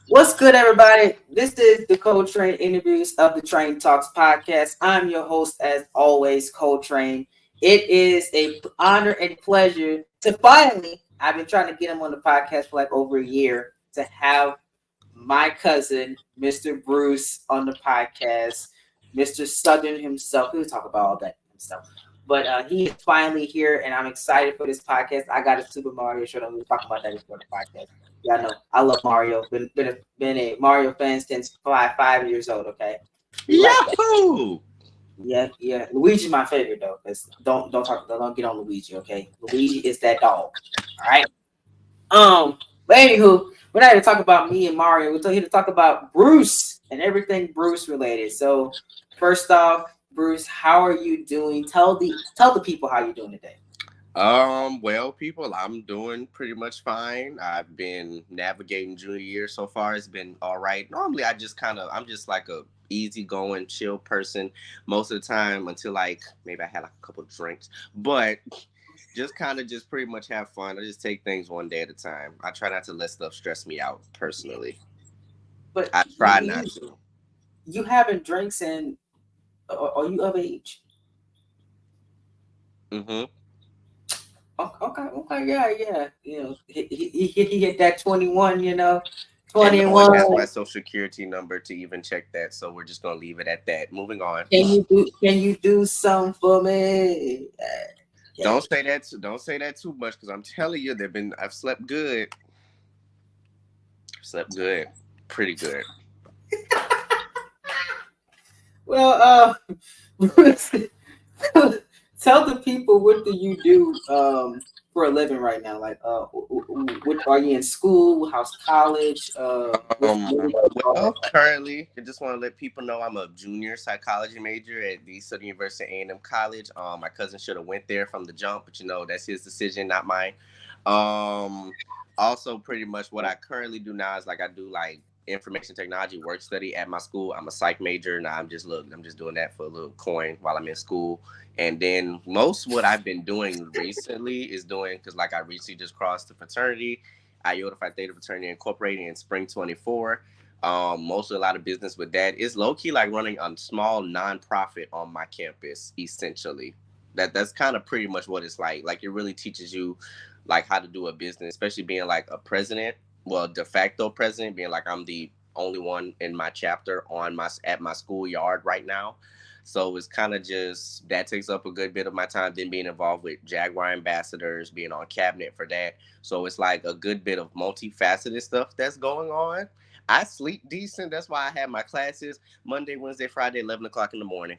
What's good, everybody? This is the Coletrain interviews of the Train Talks podcast. I'm your host, as always, Coletrain. It is a honor and pleasure to finally. I've been trying to get him on the podcast for like over a year to have my cousin, Mr. Bruce, on the podcast. Mr. Southern himself. We'll talk about all that himself. But he is finally here, and I'm excited for this podcast. I got a Super Mario shirt. I'm going to talk about that before the podcast. Yeah, I know. I love Mario. Been a Mario fan since five years old. Okay, we like that. Yahoo! Yeah, yeah. Luigi's my favorite though. Don't get on Luigi. Okay, Luigi is that dog. All right. But anywho, we're not here to talk about me and Mario. We're here to talk about Bruce and everything Bruce related. So first off, Bruce, how are you doing? Tell the people how you're doing today. Well, people, I'm doing pretty much fine. I've been navigating junior year so far. It's been all right. Normally, I'm just like a easygoing, chill person most of the time until like maybe I had like a couple of drinks, but just kind of just pretty much have fun. I just take things one day at a time. I try not to let stuff stress me out personally. But I you try you not to. you having drinks and are you of age? Mm-hmm. Okay, yeah, yeah. He hit that 21. And no one 21. has my social security number to even check that, so we're just gonna leave it at that. Moving on. Can you do something for me? Yeah. Don't say that too much because I'm telling you, I've slept good. Slept good, pretty good. Well, tell the people what do you do for a living right now? Like, what are you in school? How's college? Well, currently, I just want to let people know I'm a junior psychology major at the Southern University A&M College. My cousin should have went there from the jump, but that's his decision, not mine. Um, Also, pretty much what I currently do now is like I do like information technology work study at my school. I'm a psych major, and I'm just doing that for a little coin while I'm in school. And then most what I've been doing recently is doing because like I recently just crossed the fraternity, Iota Phi Theta Fraternity Incorporated in spring 24. Mostly a lot of business with that. It's low key like running a small nonprofit on my campus, essentially. That's kind of pretty much what it's like. Like it really teaches you like how to do a business, especially being like a president, well, de facto president, being like I'm the only one in my chapter on my at my schoolyard right now. So it's kind of just that takes up a good bit of my time. Then being involved with Jaguar ambassadors, being on cabinet for that. So it's like a good bit of multifaceted stuff that's going on. I sleep decent. That's why I have my classes Monday, Wednesday, Friday, 11 o'clock in the morning.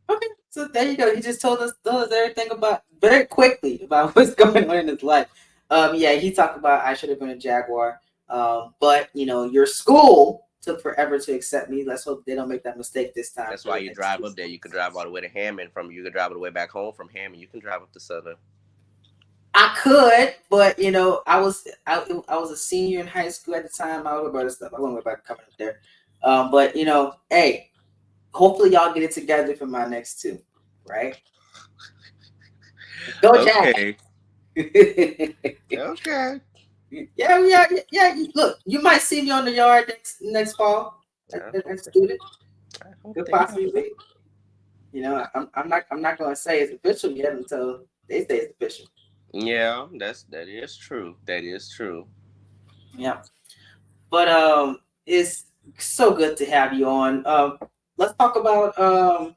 Okay, so there you go. He just told us everything about very quickly about what's going on in his life. Yeah, he talked about I should have been a Jaguar. But your school took forever to accept me. Let's hope they don't make that mistake this time That's for why the you next drive two. up there. You can drive all the way to Hammond you can drive all the way back home from Hammond. You can drive up to Southern. I could, but I was a senior in high school at the time. I was about to stuff. I wasn't about coming up there. But hey, hopefully y'all get it together for my next two, right? Go Jack. Okay. Okay. Yeah, yeah, yeah. Look, you might see me on the yard next fall. I hope As a they, student, I hope could they possibly do. be. I'm not going to say it's official yet until they say it's official. Yeah, that is true. That is true. Yeah, but it's so good to have you on. Let's talk about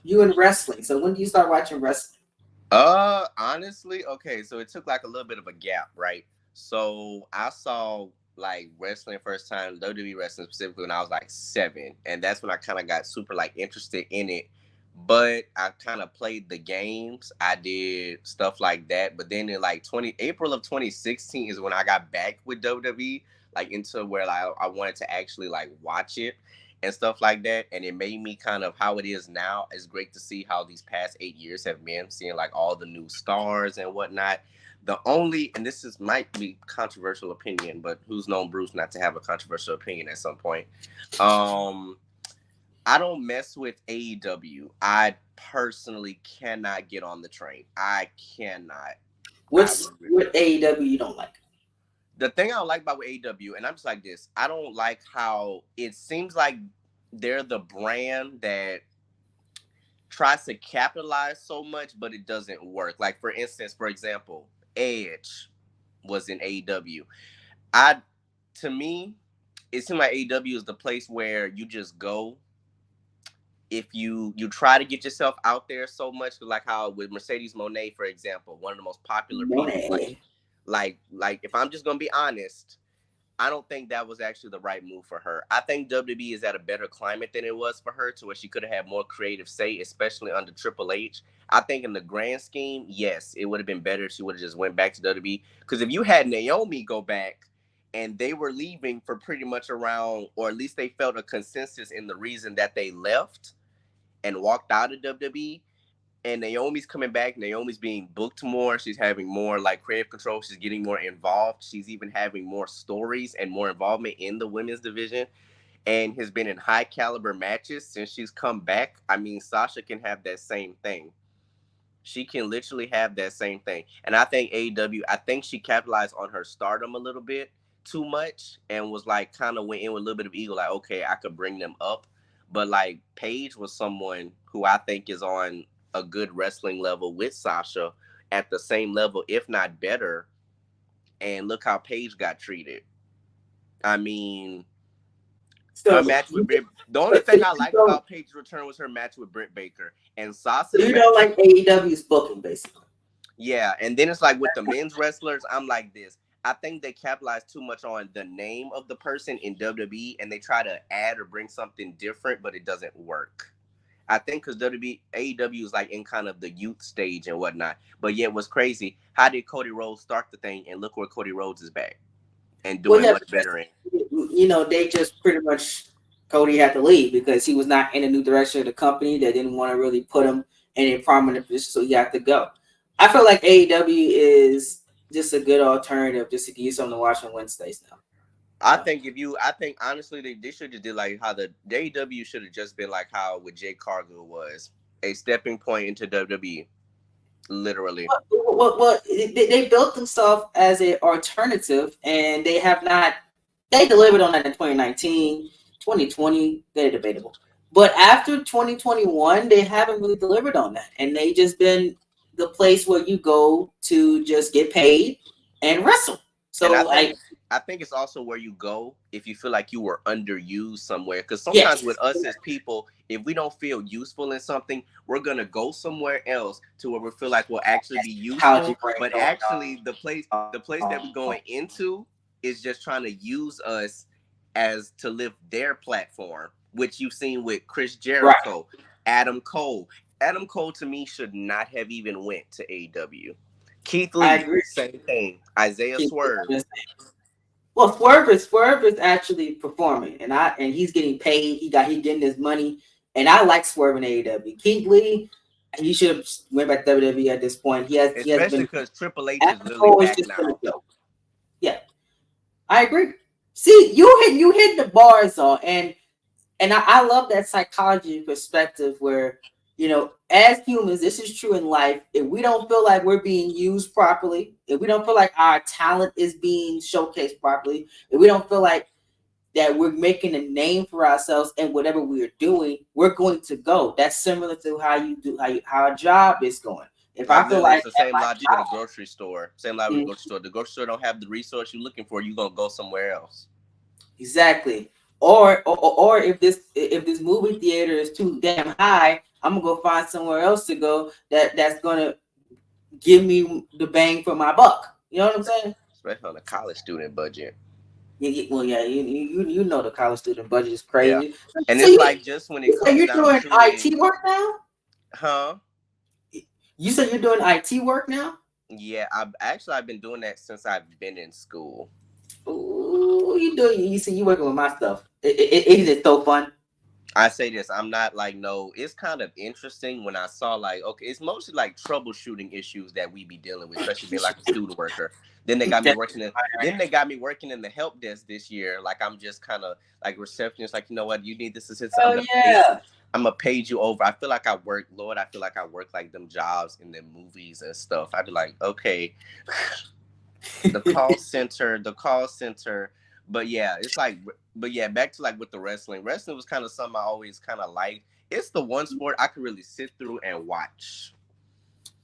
you in wrestling. So when do you start watching wrestling? Honestly, okay, so it took like a little bit of a gap, right? So I saw like wrestling first time, WWE wrestling specifically when I was like 7, and that's when I kind of got super like interested in it. But I kind of played the games. I did stuff like that, but then in like 20 April of 2016 is when I got back with WWE, like into where like I wanted to actually like watch it and stuff like that. And it made me kind of how it is now. It's great to see how these past 8 years have been, seeing like all the new stars and whatnot. The only, and this is might be controversial opinion, but who's known Bruce not to have a controversial opinion at some point? Um, I don't mess with AEW. I personally cannot get on the train. I cannot. I What AEW you don't like? The thing I don't like about with AEW, and I'm just like this, I don't like how it seems like they're the brand that tries to capitalize so much, but it doesn't work. Like for instance, for example, Edge was in AEW. I To me, it seemed like AEW is the place where you just go if you try to get yourself out there so much, like how with Mercedes Monet, for example, one of the most popular people. Monet. Like if I'm just gonna be honest, I don't think that was actually the right move for her. I think WWE is at a better climate than it was for her, to where she could have had more creative say, especially under Triple H. I think in the grand scheme, yes, it would have been better if she would have just went back to WWE. Because if you had Naomi go back and they were leaving for pretty much around, or at least they felt a consensus in the reason that they left and walked out of WWE, and Naomi's coming back. Naomi's being booked more. She's having more like creative control. She's getting more involved. She's even having more stories and more involvement in the women's division, and has been in high caliber matches since she's come back. I mean, Sasha can have that same thing. She can literally have that same thing. And I think AEW, I think she capitalized on her stardom a little bit too much and was like kind of went in with a little bit of ego, like, okay, I could bring them up. But like Paige was someone who I think is on a good wrestling level with Sasha, at the same level, if not better. And look how Paige got treated. I mean, her So match with you, Britt. The only so thing I you liked don't, about Paige's return was her match with Britt Baker, and so Sasha's you don't match. like AEW's booking, basically. Yeah, and then it's like with the men's wrestlers, I'm like this. I think they capitalize too much on the name of the person in WWE, and they try to add or bring something different, but it doesn't work. I think because WWE, AEW is like in kind of the youth stage and whatnot. But yet, what's crazy? How did Cody Rhodes start the thing, and look where Cody Rhodes is back and Well, doing yeah, much better in. they just pretty much Cody had to leave because he was not in a new direction of the company. They didn't want to really put him in a prominent position, so he had to go. I feel like AEW is just a good alternative just to give you something to watch on Wednesdays now. I think I think honestly, they should just did like how the AEW should have just been like how with Jake Cargill was a stepping point into WWE, literally. They built themselves as an alternative, and they have not. They delivered on that in 2019, 2020. They're debatable, but after 2021, they haven't really delivered on that, and they just been the place where you go to just get paid and wrestle. And So, like, I think it's also where you go if you feel like you were underused somewhere. Because sometimes with yes, us as people, if we don't feel useful in something, we're gonna go somewhere else to where we feel like we'll actually be psychology useful. brain But going actually, the place that we're going into is just trying to use us as to lift their platform, which you've seen with Chris right. Jericho, Adam Cole. Adam Cole to me should not have even went to AEW. Keith I Lee, agree. same thing. Isaiah Swerve. Well, Swerve is actually performing, and he's getting paid. He getting his money, and I like Swerve in AEW. Keith Lee, he should have went back to WWE at this point. He has Especially been because Triple H is Adam literally Cole is back just been a now. joke. Yeah, I agree. See, you hit the bars on, and I love that psychology perspective where as humans, this is true in life. If we don't feel like we're being used properly, if we don't feel like our talent is being showcased properly, if we don't feel like that we're making a name for ourselves and whatever we're doing, we're going to go. That's similar to how a job is going. If Like I feel literally, like it's the at same my logic with a job, grocery store. Same logic with a grocery store. The grocery store don't have the resource you're looking for. You're gonna go somewhere else. exactly. Or if this movie theater is too damn high, I'm gonna go find somewhere else to go that's gonna give me the bang for my buck. You know what I'm saying? Especially on a college student budget. Well, yeah, you know the college student budget is Yeah, crazy. and So it's like just when it you say comes you're down doing to it, IT work now? huh? You said you're doing IT work now? Yeah, I've been doing that since I've been in school. Ooh, you doing? You see, you working with my stuff. It is so fun. I say this, I'm not like no. It's kind of interesting when I saw like okay, it's mostly like troubleshooting issues that we be dealing with, especially being like a student worker. Then they got me working in. Then they got me working in the help desk this year. Like I'm just kind of like receptionist. Like you know what, you need this assistance. Oh yeah. I'm gonna page you over. I feel like I work, Lord. I feel like I work like them jobs in them movies and stuff. I'd be like, okay, The call center. But yeah, it's like, but yeah, back to like with the wrestling. Wrestling was kind of something I always kind of liked. It's the one sport I could really sit through and watch.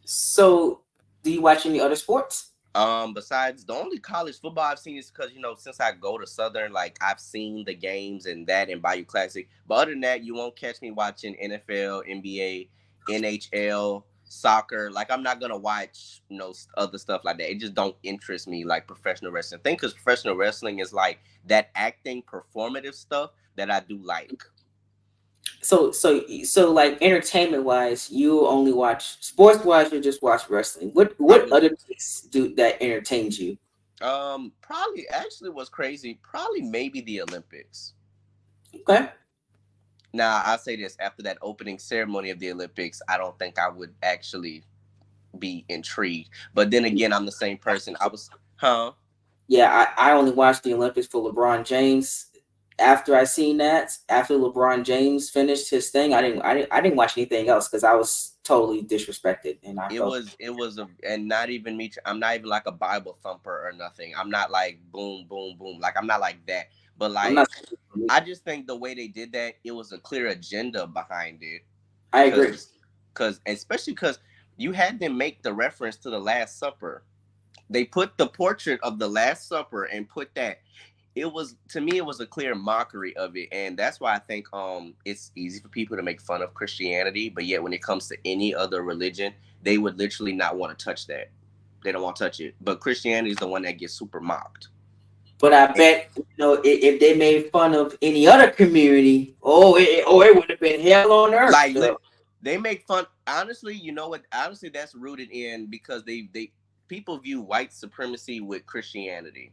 So, do you watch any other sports? Besides the only college football I've seen is because since I go to Southern, like I've seen the games and that and Bayou Classic. But other than that, you won't catch me watching NFL, NBA, NHL, soccer. Like I'm not gonna watch other stuff like that. It just don't interest me like professional wrestling. I think because professional wrestling is like that acting, performative stuff that I do like. So, like entertainment wise, you only watch sports wise. You just watch wrestling. I What would other things do that entertains you? probably actually was crazy. Probably maybe the Olympics. Okay. Now, I'll say this after that opening ceremony of the Olympics, I don't think I would actually be intrigued. But then again, I'm the same person. I was, huh? Yeah, I only watched the Olympics for LeBron James. After I seen that, after LeBron James finished his thing, I didn't watch anything else because I was totally disrespected, and I felt And not even me. I'm not even like a Bible thumper or nothing. I'm not like boom, boom, boom. Like I'm not like that. But I'm like, not. I just think the way they did that, it was a clear agenda behind it. I agree. Because especially because you had them make the reference to the Last Supper. They put the portrait of the Last Supper and put that. It was, to me, it was a clear mockery of it, and that's why I think it's easy for people to make fun of Christianity, but yet when it comes to any other religion, they would literally not want to touch that. They don't want to touch it. But Christianity is the one that gets super mocked. But I And bet if they made fun of any other community, it would have been hell on earth. like they make fun. Honestly, you know what? Honestly, that's rooted in because they people view white supremacy with Christianity.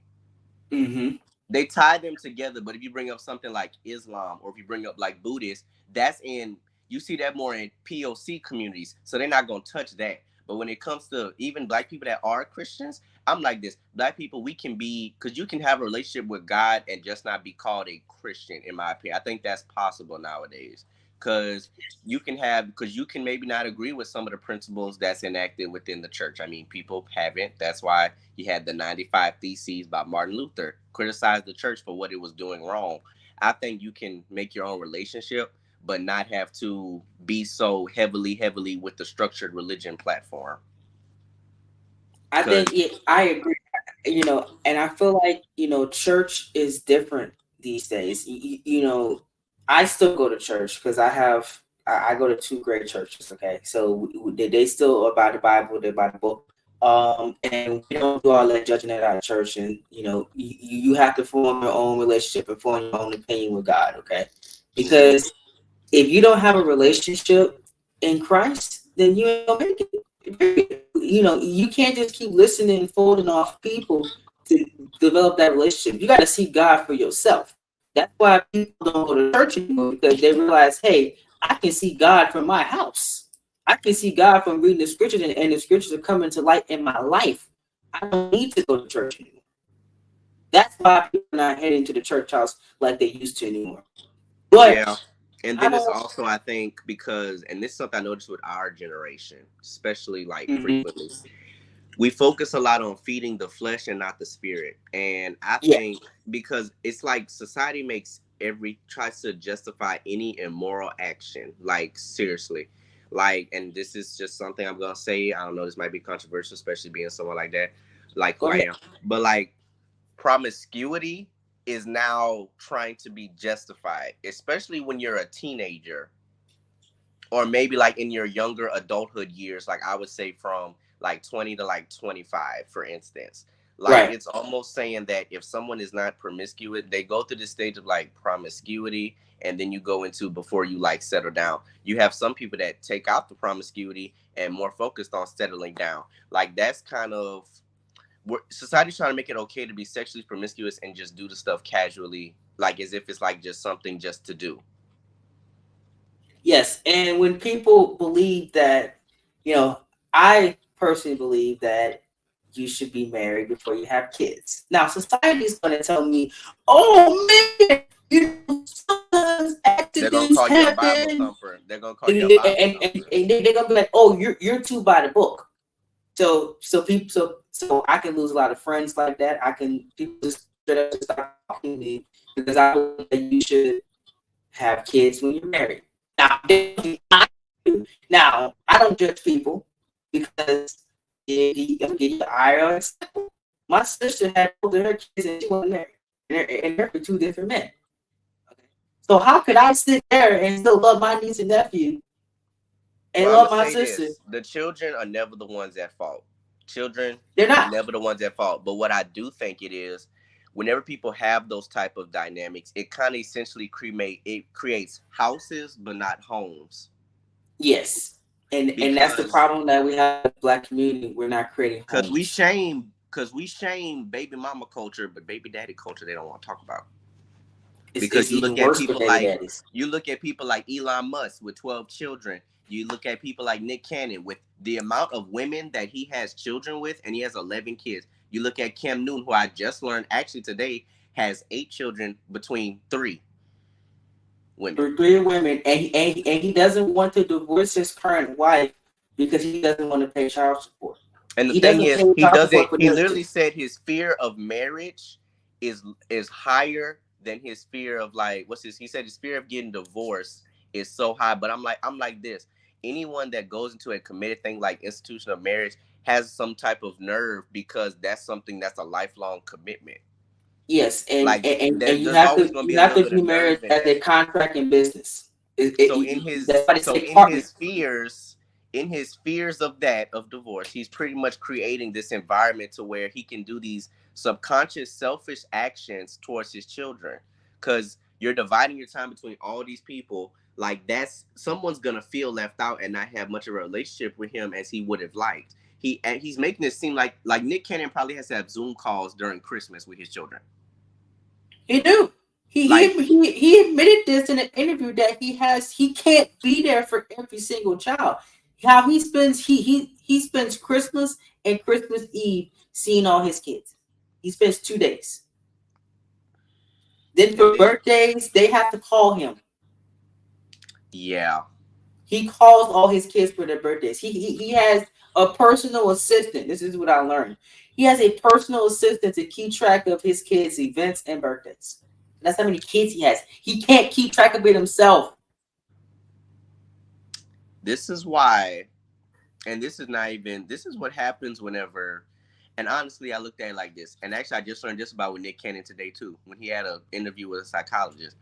Mm-hmm. They tie them together. But if you bring up something like Islam or if you bring up like Buddhist, that's in you see that more in POC communities. So they're not gonna touch that. But when it comes to even black people that are Christians, I'm like this. Black people, we can be because you can have a relationship with God and just not be called a Christian, in my opinion. I think that's possible nowadays. Because because you can maybe not agree with some of the principles that's enacted within the church. I mean, people haven't. That's why you had the 95 Theses by Martin Luther, criticized the church for what it was doing wrong. I think you can make your own relationship, but not have to be so heavily with the structured religion platform. I think Because I agree. And I feel like church is different these days. I still go to church because I go to two great churches. Okay, so they still about the Bible, they're about the book. And we don't do all that judging at our church. And you have to form your own relationship and form your own opinion with God. Okay, mhm, because if you don't have a relationship in Christ, then you ain't gonna make it. Period. You can't just keep listening and folding off people to develop that relationship. You got to see God for yourself. That's why people don't go to church anymore because they realize, hey, I can see God from my house. I can see God from reading the scriptures, and the scriptures are coming to light in my life. I don't need to go to church anymore. That's why people are not heading to the church house like they used to anymore. But yeah. And I then it's don't. also, I think, because, and this is something I noticed with our generation, especially like Mhm. frequently, we focus a lot on feeding the flesh and not the spirit. And I Yeah. think because it's like society makes tries to justify any immoral action. Like seriously. Like, and this is just something I'm gonna say. I don't know, this might be controversial, especially being someone like that, like who Go I ahead. am. But like promiscuity is now trying to be justified, especially when you're a teenager or maybe like in your younger adulthood years, like I would say from like 20 to like 25, for instance. Like Right. it's almost saying that if someone is not promiscuous, they go through the stage of like promiscuity and then you go into before you like settle down. You have some people that take out the promiscuity and more focused on settling down. Like that's kind of society's trying to make it okay to be sexually promiscuous and just do the stuff casually, like as if it's like just something just to do. Yes, and when people believe that, you know, I personally believe that you should be married before you have kids. Now, society is going to tell me, "Oh man, sometimes They're gonna accidents call you a Bible happen," thumper. They're gonna call and, you a and, Bible and, thumper. and they're going to be like, "Oh, you're too by the book." So So I can lose a lot of friends like that. I can people just straight up just stop talking to me because I believe that you should have kids when you're married. Now, now I don't judge people because I'm gonna give you an IRL example. My sister had both of her kids and she wasn't married, and they're for two different men. Okay. So how could I sit there and still love my niece and nephew and Well, I'm love gonna my say sister? this: the children are never the ones at fault. Children They're are not. never the ones at fault. But what I do think it is, whenever people have those type of dynamics, it kind of essentially creates houses but not homes. Yes, and that's the Because problem that we have in the Black community. We're not creating homes. because we shame baby mama culture, but baby daddy culture they don't want to talk about. It's Because even worse for baby daddies. you look at people like Elon Musk with 12 children. You look at people like Nick Cannon with the amount of women that he has children with, and he has 11 kids. You look at Cam Newton, who I just learned actually today has 8 children between 3 women. For three women, and he doesn't want to divorce his current wife because he doesn't want to pay child support. And the He thing doesn't is, pay he child support doesn't. for He them literally too. said his fear of marriage is higher than his fear of like what's his. He said his fear of getting divorced is so high. But I'm like this. Anyone that goes into a committed thing like institution of marriage has some type of nerve because that's something that's a lifelong commitment. Yes, Like and there's always going to be you a have little to bit of view marriage nerve in as a that. contract in business. That's why they So say partner. in his fears of that of divorce, he's pretty much creating this environment to where he can do these subconscious selfish actions towards his children, because you're dividing your time between all these people. Like that's someone's gonna feel left out and not have much of a relationship with him as he would have liked. He's making it seem like Nick Cannon probably has to have Zoom calls during Christmas with his children. He do. Like He admitted this in an interview that he can't be there for every single child. How he spends Christmas and Christmas Eve seeing all his kids. He spends 2 days. Then and for then birthdays, they have to call him. yeah. He calls all his kids for their birthdays. He has a personal assistant. This is what I learned. He has a personal assistant to keep track of his kids' events and birthdays. That's how many kids he has. He can't keep track of it himself. This is why, and this is not even, this is what happens whenever, and honestly, I looked at it like this. And actually, I just learned this about with Nick Cannon today, too, when he had an interview with a psychologist.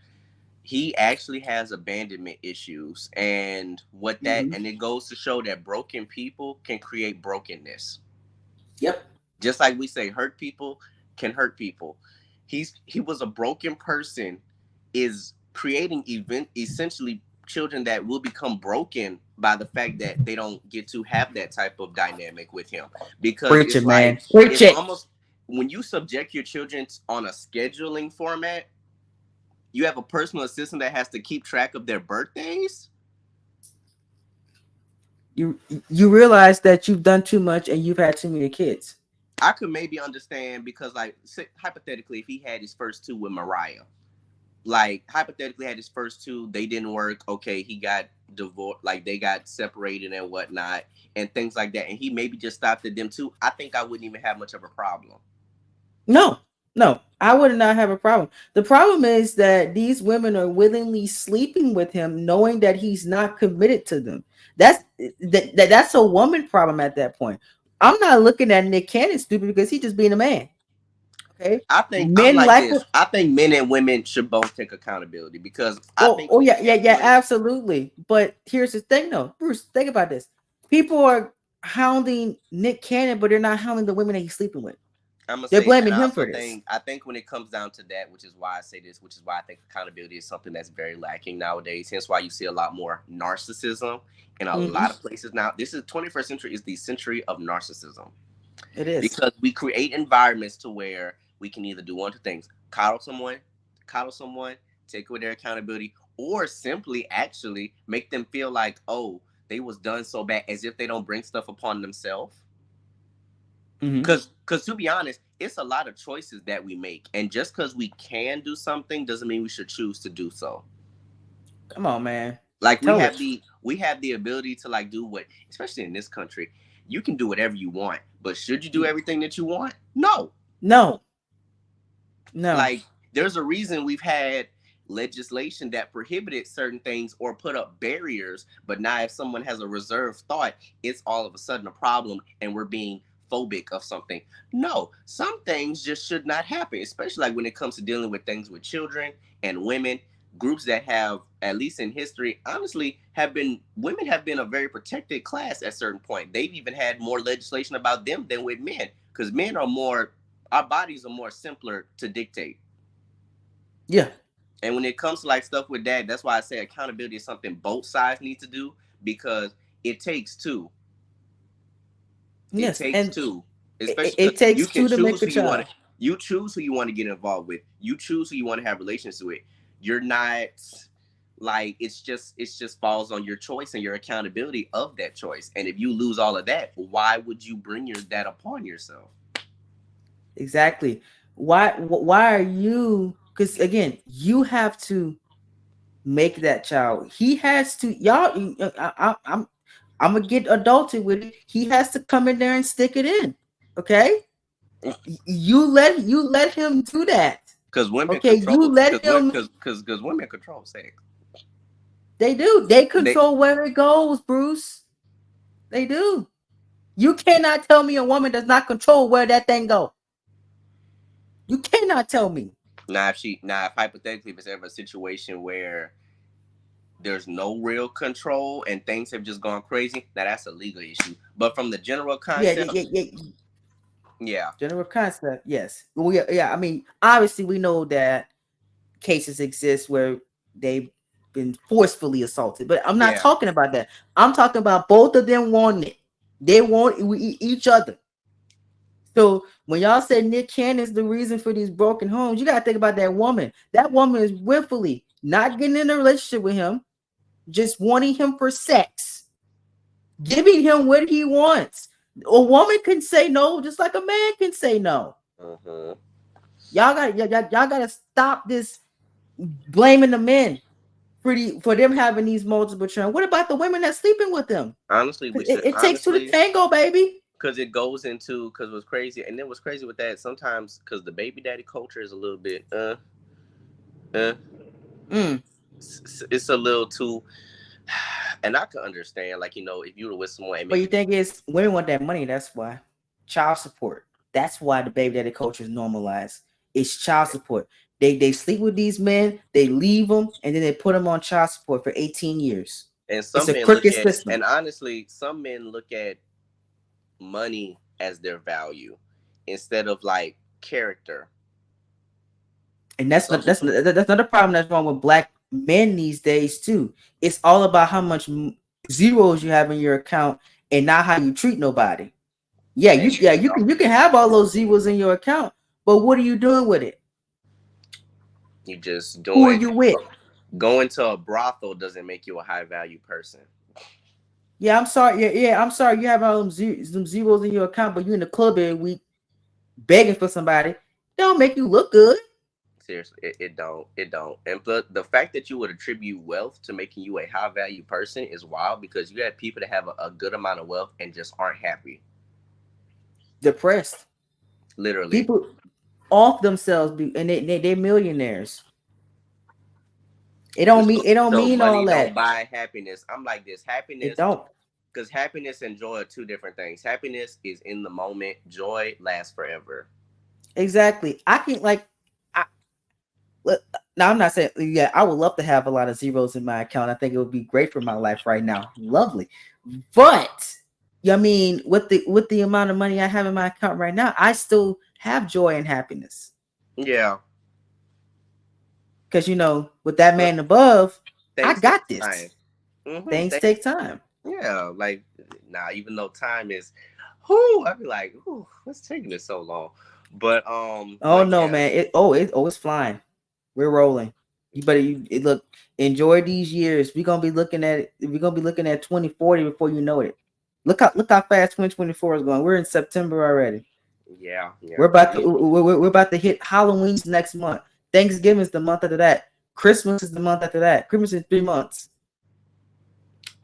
He actually has abandonment issues. Mm-hmm. And it goes to show that broken people can create brokenness. Yep. Just like we say, hurt people can hurt people. He was a broken person, is creating event essentially children that will become broken by the fact that they don't get to have that type of dynamic with him, because Preach it's it, like man. Preach it's it. almost when you subject your children on a scheduling format, you have a personal assistant that has to keep track of their birthdays. You you realize that you've done too much and you've had too many kids. I could maybe understand because like hypothetically if he had his first two with Mariah, like hypothetically had his first two, they didn't work, okay, he got divorced, like they got separated and whatnot and things like that, and he maybe just stopped at them too, I think I wouldn't even have much of a problem. No, no, I would not have a problem. The problem is that these women are willingly sleeping with him, knowing that he's not committed to them. That's a woman problem at that point. I'm not looking at Nick Cannon stupid because he's just being a man. Okay, I think I'm men like like this, I think men and women should both take accountability, because I oh, think oh Nick yeah, yeah, Cannon yeah, would have, absolutely. But here's the thing, though, Bruce. Think about this. People are hounding Nick Cannon, but they're not hounding the women that he's sleeping with. I'm gonna They're say, and blaming I him also for this. think, I think when it comes down to that, which is why I say this, which is why I think accountability is something that's very lacking nowadays. Hence why you see a lot more narcissism in a Hmm. lot of places now. This is 21st century is the century of narcissism, It is. because we create environments to where we can either do one of two things: coddle someone, take away their accountability, or simply actually make them feel like, oh, they was done so bad, as if they don't bring stuff upon themselves. Hmm. Because to be honest, it's a lot of choices that we make, and just because we can do something doesn't mean we should choose to do so. Come on, man. Like Tell us. we have the ability to like do what, especially in this country. You can do whatever you want, but should you do everything that you want? No. No, no. Like, there's a reason we've had legislation that prohibited certain things or put up barriers, but now if someone has a reserved thought, it's all of a sudden a problem and we're being phobic of something. No, some things just should not happen, especially like when it comes to dealing with things with children and women. Groups that have, at least in history, honestly, have been women have been a very protected class at a certain point. They've even had more legislation about them than with men, because men are more, our bodies are more simpler to dictate. Yeah. And when it comes to like stuff with that, that's why I say accountability is something both sides need to do, because it takes two. It Yes, takes and two, it, especially it because you takes can two to choose make a who you want child. to. You choose who you want to get involved with. You choose who you want to have relations with. You're not like, it's just falls on your choice and your accountability of that choice. And if you lose all of that, why would you bring that upon yourself? Exactly. Why are you? Because again, you have to make that child. He has to. Y'all, I'm gonna get adulted with it. He has to come in there and stick it in. Okay. You let him do that. Because women Okay. You control, let him. because women control sex. They do. They They control where it goes, Bruce. They do. You cannot tell me a woman does not control where that thing go. You cannot tell me. now if hypothetically if it's ever a situation where there's no real control and things have just gone crazy, now that's a legal issue. But from the general Yeah, concept, yeah, yeah, yeah. yeah, General concept, yes. Well, yeah, yeah. I mean, obviously, we know that cases exist where they've been forcefully assaulted, but I'm not yeah. talking about that. I'm talking about both of them wanting it. They want each other. So when y'all say Nick Cannon's the reason for these broken homes, you gotta think about that woman. That woman is willfully not getting in a relationship with him, just wanting him for sex, giving him what he wants. A woman can say no, just like a man can say no. Mm-hmm. Y'all gotta stop this blaming the men for them having these multiple children. What about the women that's sleeping with them? Honestly, we should It takes two to honestly, tango, baby. because it goes into, because what's crazy, and then what's crazy with that sometimes, because the baby daddy culture is a little bit uh Mm. it's a little too, and I can understand, like, if you were with someone and But maybe you think is women want that money? That's why child support. That's why the baby daddy culture is normalized. It's child support. They sleep with these men, they leave them, and then they put them on child support for 18 years. and It's some a men look crooked at, system. and honestly, some men look at money as their value instead of like character. And Some people, that's another problem that's wrong with black men these days too. It's all about how much zeros you have in your account and not how you treat nobody. You can have all those zeros in your account, but what are you doing with it? you just Who are doing, you with? going to a brothel doesn't make you a high value person. Yeah, I'm sorry. Yeah, I'm sorry. You have all them zeros in your account, but you in the club every week begging for somebody. Don't make you look good. Seriously, it don't. And the fact that you would attribute wealth to making you a high value person is wild, because you have people that have a good amount of wealth and just aren't happy. Depressed Literally. people off themselves, and they're millionaires. It don't mean it don't So mean all money don't that. buy happiness. I'm like this. It Happiness, don't. because happiness and joy are two different things. Happiness is in the moment. Joy lasts forever. Exactly. I can like I now I'm not saying yeah, I would love to have a lot of zeros in my account. I think it would be great for my life right now. Lovely. But I mean with the amount of money I have in my account right now, I still have joy and happiness. Yeah. Because with that But man above, I things take got time. this. Mm-hmm. Things take time. Yeah. Like, now, even though time is, whoo, I'd be like, whoo, what's taking this so long? Oh But no, yeah, man. It's flying. We're rolling. You better look, enjoy these years. We're gonna be looking at 2040 before you know it. Look how fast 2024 is going. We're in September already. yeah, We're yeah. about to we're about to hit Halloween's next month. Thanksgiving's the month after that. Christmas is the month after that. Christmas is 3 months.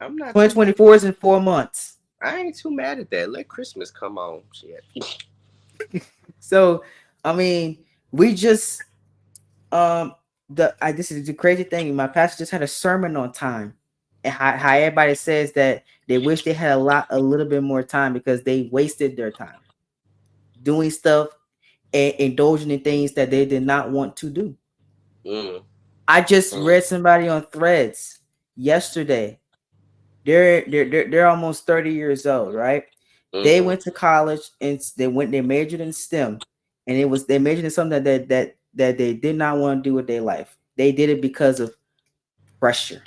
I'm not too. 2024 is in 4 months. I ain't too mad at that. Let Christmas come on. Shit. So, I mean, we just this is the crazy thing. My pastor just had a sermon on time, and how everybody says that they wish they had a little bit more time because they wasted their time doing stuff and indulging in things that they did not want to do. Mm, I just mm, read somebody on Threads yesterday. They're almost 30 years old, right? They mm-hmm. went to college and they majored in STEM, and they majored in something that they did not want to do with their life. They did it because of pressure,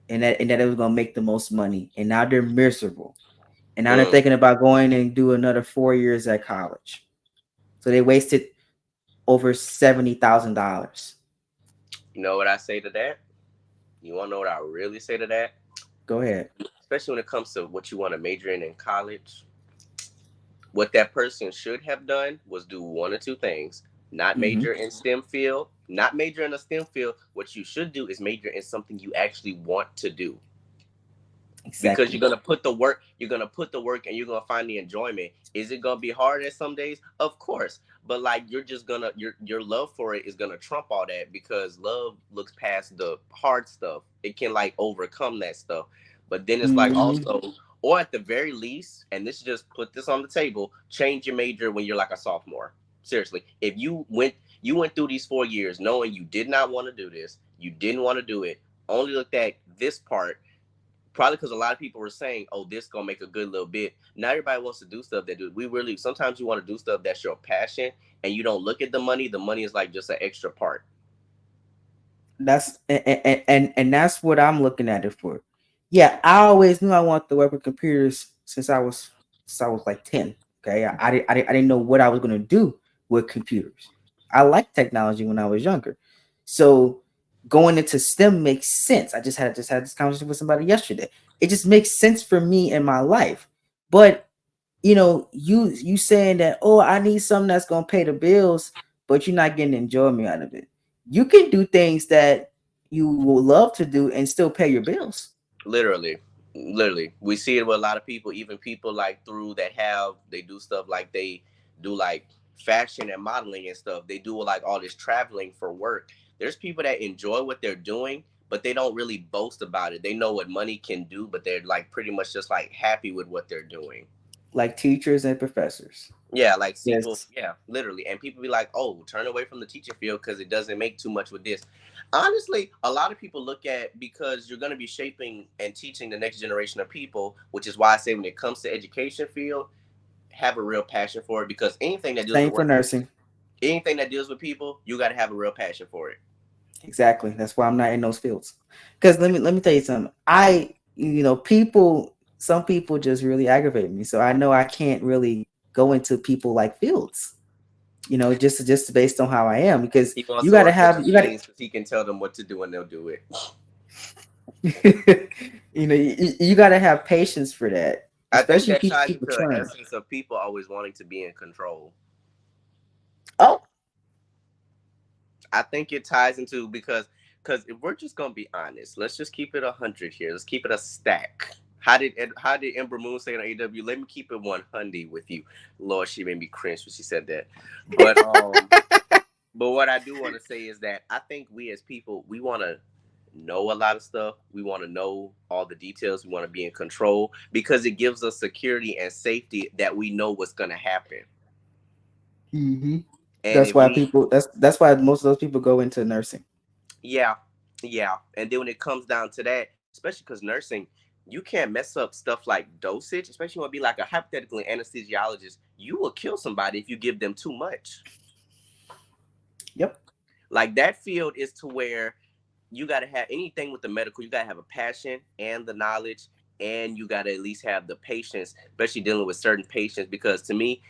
and that it was gonna make the most money, and now they're miserable, and now they're Mm. thinking about going and do another 4 years at college. So they wasted over $70,000. You know what I say to that? You want to know what I really say to that? Go ahead. Especially when it comes to what you want to major in college. What that person should have done was do one or two things. Not Mm-hmm. major in STEM field, not major in a STEM field. What you should do is major in something you actually want to do, because you're Exactly. gonna put the work, and you're gonna find the enjoyment. Is it gonna be hard at some days? Of course. But like, you're just gonna your love for it is gonna trump all that, because love looks past the hard stuff. It can like overcome that stuff. But then it's like Mm-hmm. also, or at the very least, and this just put this on the table, change your major when you're like a sophomore. Seriously. If you went through these 4 years knowing you did not want to do this, you didn't want to do it, only looked at this part, probably because a lot of people were saying, "Oh, this gonna make a good little bit." Not everybody wants to do stuff that do. We really sometimes you want to do stuff that's your passion, and you don't look at the money. The money is like just an extra part. And that's what I'm looking at it for. Yeah, I always knew I wanted to work with computers since I was like 10. Okay, I didn't know what I was gonna do with computers. I liked technology when I was younger, so going into STEM makes sense. I just had this conversation with somebody yesterday. It just makes sense for me in my life. But you saying that, oh, I need something that's gonna pay the bills, but you're not getting enjoyment out of it. You can do things that you will love to do and still pay your bills. Literally, literally, we see it with a lot of people. Even people like through that have they do stuff like they do like fashion and modeling and stuff. They do like all this traveling for work. There's people that enjoy what they're doing, but they don't really boast about it. They know what money can do, but they're like pretty much just like happy with what they're doing. Like teachers and professors. Yeah, like people, Yes, yeah, literally. And people be like, oh, turn away from the teaching field because it doesn't make too much with this. Honestly, a lot of people look at, because you're going to be shaping and teaching the next generation of people, which is why I say when it comes to education field, have a real passion for it, because same for nursing. anything that deals with people, you got to have a real passion for it. Exactly. That's why I'm not in those fields. Because let me tell you something. Some people just really aggravate me. So I know I can't really go into people like fields. Just based on how I am, because He wants you to got to work with have the you got to machines because he can tell them what to do and they'll do it. you got to have patience for that, I think especially that people ties people into the trying. essence of people always wanting to be in control. Oh, I think it ties into, because if we're just gonna be honest, let's just keep it 100 here. Let's keep it a stack. How did Ember Moon say on AW? Let me keep it 100 with you. Lord, she made me cringe when she said that. But but what I do want to say is that I think we as people, we want to know a lot of stuff. We want to know all the details. We want to be in control because it gives us security and safety that we know what's gonna happen. hmm And that's if why we people. That's why most of those people go into nursing. Yeah, yeah. And then when it comes down to that, especially because nursing, you can't mess up stuff like dosage, especially when it be like a hypothetical anesthesiologist. You will kill somebody if you give them too much. Yep. Like, that field is to where you got to have anything with the medical, you got to have a passion and the knowledge, and you got to at least have the patience, especially dealing with certain patients. Because to me,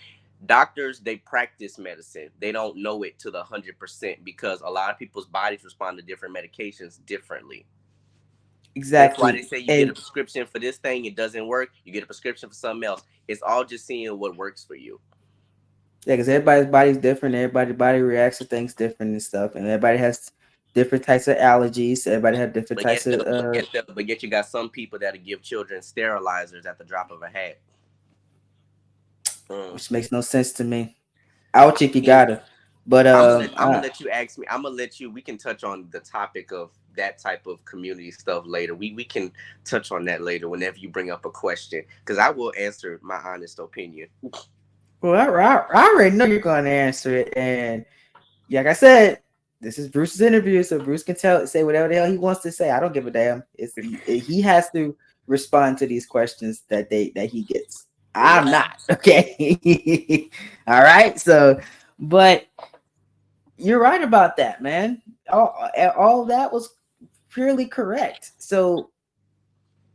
doctors, they practice medicine, they don't know it to the 100%, because a lot of people's bodies respond to different medications differently. That's why they Exactly. say you get a And prescription for this thing, it doesn't work, you get a prescription for something else. It's all just seeing what works for you. yeah, because everybody's body's different. Everybody's body reacts to things different and stuff, and everybody has different types of allergies. Everybody have different But types yet, of but yet you got some people that'll give children sterilizers at the drop of a hat. Mm. which makes no sense to me. Ouch if you I mean, gotta. But I'm gonna let you ask me. I'm gonna let you. We can touch on the topic of that type of community stuff later. We can touch on that later whenever you bring up a question, because I will answer my honest opinion. well, I already know you're going to answer it, and like I said, this is Bruce's interview, so Bruce can say whatever the hell he wants to say. I don't give a damn. He has to respond to these questions that he gets. I'm Right. not okay. All right, so but you're right about that, man. All that was purely correct. So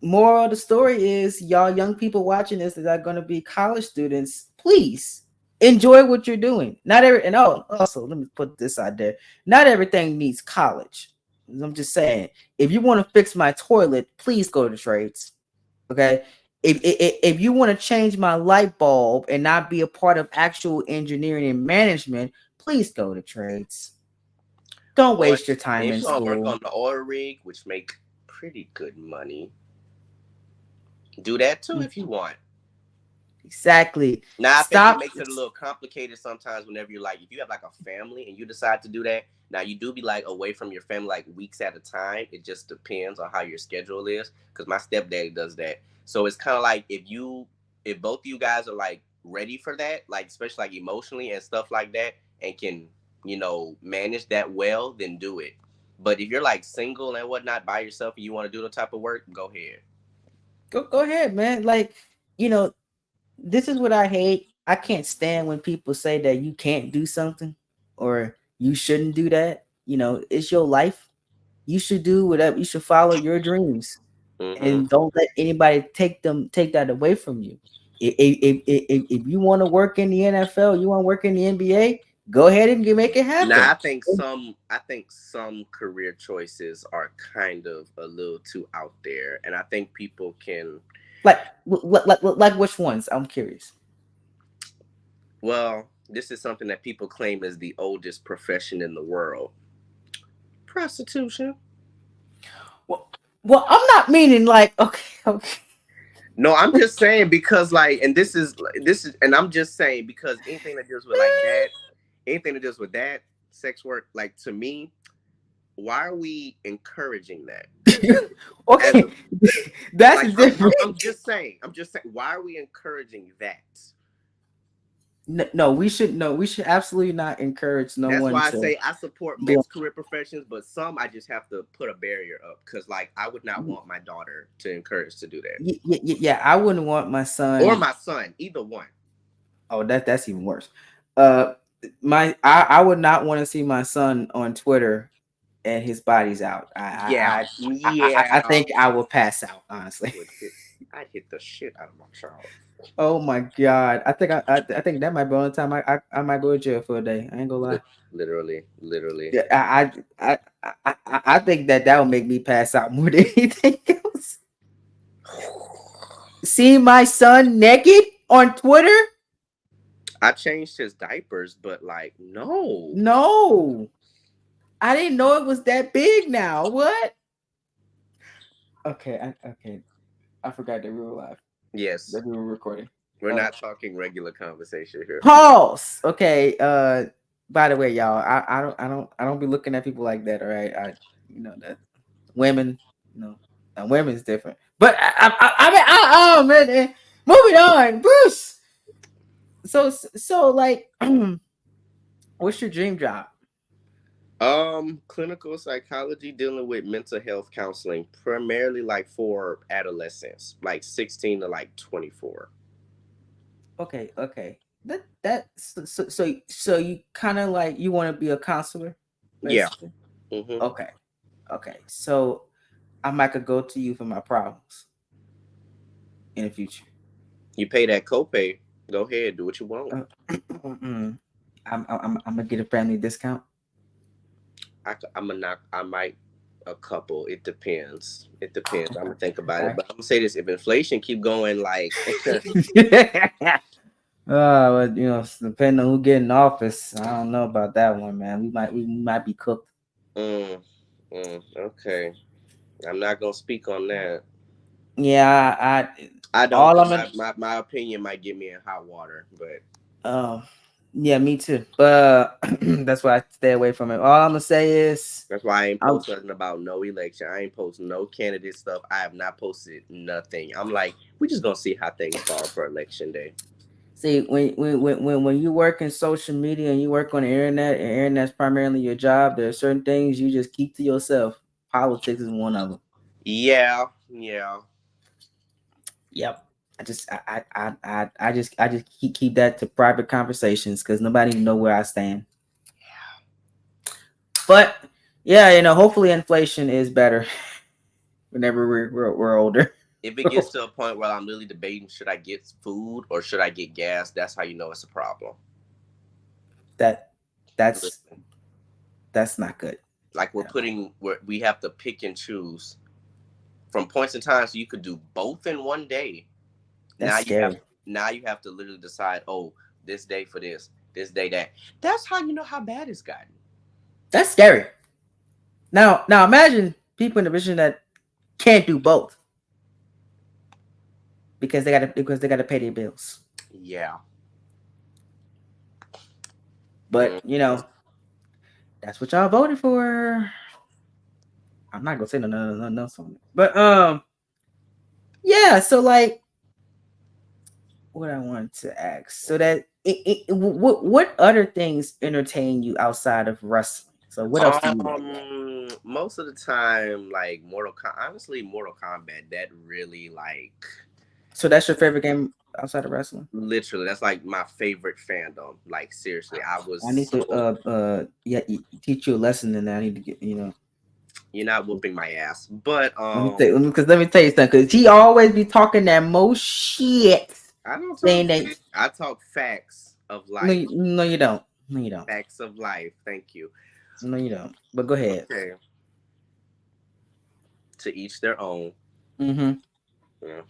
moral of the story is, y'all young people watching this that are going to be college students, please enjoy what you're doing. Not every and oh, also let me put this out there. Not everything needs college. I'm just saying, if you want to fix my toilet, please go to trades. Okay. If you want to change my light bulb and not be a part of actual engineering and management, please go to trades. Don't Or waste your time if in you want to work school. on the oil rig, which make pretty good money, do that too if you want. Exactly. Now, I think it Stop. makes it a little complicated sometimes whenever you're like, if you have like a family and you decide to do that, now you do be like away from your family like weeks at a time. It just depends on how your schedule is. Because my stepdaddy does that. So it's kind of like if both of you guys are like ready for that, like especially like emotionally and stuff like that, and can, manage that well, then do it. But if you're like single and whatnot by yourself and you want to do the type of work, go ahead. Go ahead, man. Like, you know, this is what I hate. I can't stand when people say that you can't do something or you shouldn't do that. It's your life. You should do whatever. You should follow your dreams Mm-hmm. and don't let anybody take that away from you. If you want to work in the NFL, you want to work in the NBA, go ahead and make it Now, happen. I think some career choices are kind of a little too out there, and I think people can. Like which ones? I'm curious. Well, this is something that people claim is the oldest profession in the world: prostitution. Well, well, I'm not meaning like okay. No, I'm just saying because and this is, and I'm just saying because anything that deals with anything that deals with that sex work, like to me, why are we encouraging that? As Okay, that's Like different. I'm just saying, why are we encouraging that? No, we should absolutely not encourage no That's one why I to say I support go. mixed career professions, but some I just have to put a barrier up because like I would not want my daughter to encourage to do that, Yeah, I wouldn't want my or son. my son, either one. Oh, that's even worse. Uh, I would not want to see my son on Twitter and his body's out. Yeah, I yeah. think I will pass out, honestly. I'd hit the shit out of my child. Oh my god, I think that might be the only time I might go to jail for a day. I ain't gonna lie. Literally, literally. Yeah, I think that will make me pass out more than anything else. See my son naked on Twitter? I changed his diapers, but like, no. No, I didn't know it was that big. Now what? Okay, I forgot that we were live. Yes, That we were recording. we're not talking regular conversation here. Pause. Okay. By the way, y'all, I don't be looking at people like that. All right. That women. Now women's different. But oh man, moving on, Bruce. So like, what's your dream job? Clinical psychology dealing with mental health counseling, primarily like for adolescents, like 16 to like 24. Okay. So you kind of like you want to be a counselor, Yeah. basically. Mm-hmm. Okay. So I might could go to you for my problems in the future. You pay that copay. Go ahead, do what you want. I'm gonna get a family discount. I'm gonna knock. I might a couple. It depends. It depends. I'm gonna think about it. Okay. But I'm gonna say this: if inflation keep going, like Well, depending on who get in office, I don't know about that one, man. We might be cooked. Mm, okay. I'm not gonna speak on that. Yeah, I don't, all cause I'm in, my opinion might get me in hot water, but oh, yeah, me too. But that's why I stay away from it. All I'm gonna say is, that's why I ain't I'll post nothing about no election. I ain't post no candidate stuff. I have not posted nothing. I'm like, we just gonna see how things fall for election day. see when you work in social media and you work on the internet, and internet's primarily your job. There are certain things you just keep to yourself. Politics is one of them. Yeah, yeah. Yep. I just keep that to private conversations because nobody know where I stand. But yeah, hopefully inflation is better whenever we're older. If it gets to a point where I'm really debating, should I get food or should I get gas? That's how you know it's a problem. that that's that's not good Like at all. we have to pick and choose from points in time, so you could do both in one day. That's Now you have scary. now you have to literally decide, oh, this day for this day that. That's how you know how bad it's gotten. That's scary. Now imagine people in a position that can't do both because they gotta pay their bills. Yeah. But Mm. that's what y'all voted for. I'm not gonna say no something. But yeah. So like, what I wanted to ask. So that what other things entertain you outside of wrestling? So what else do you like? Most of the time, like honestly, Mortal Kombat. That really like So that's your favorite game outside of wrestling? literally that's like my favorite fandom. Like seriously, I was I need to so yeah teach you a lesson, and I need to get you're not whooping my ass, but let me tell you something, because he always be talking that most shit, I don't talk saying that shit. I talk facts of no, life. no you don't, no you don't, Facts of life. Thank you. no you don't. But go ahead. Okay. To each their own. Mm-hmm.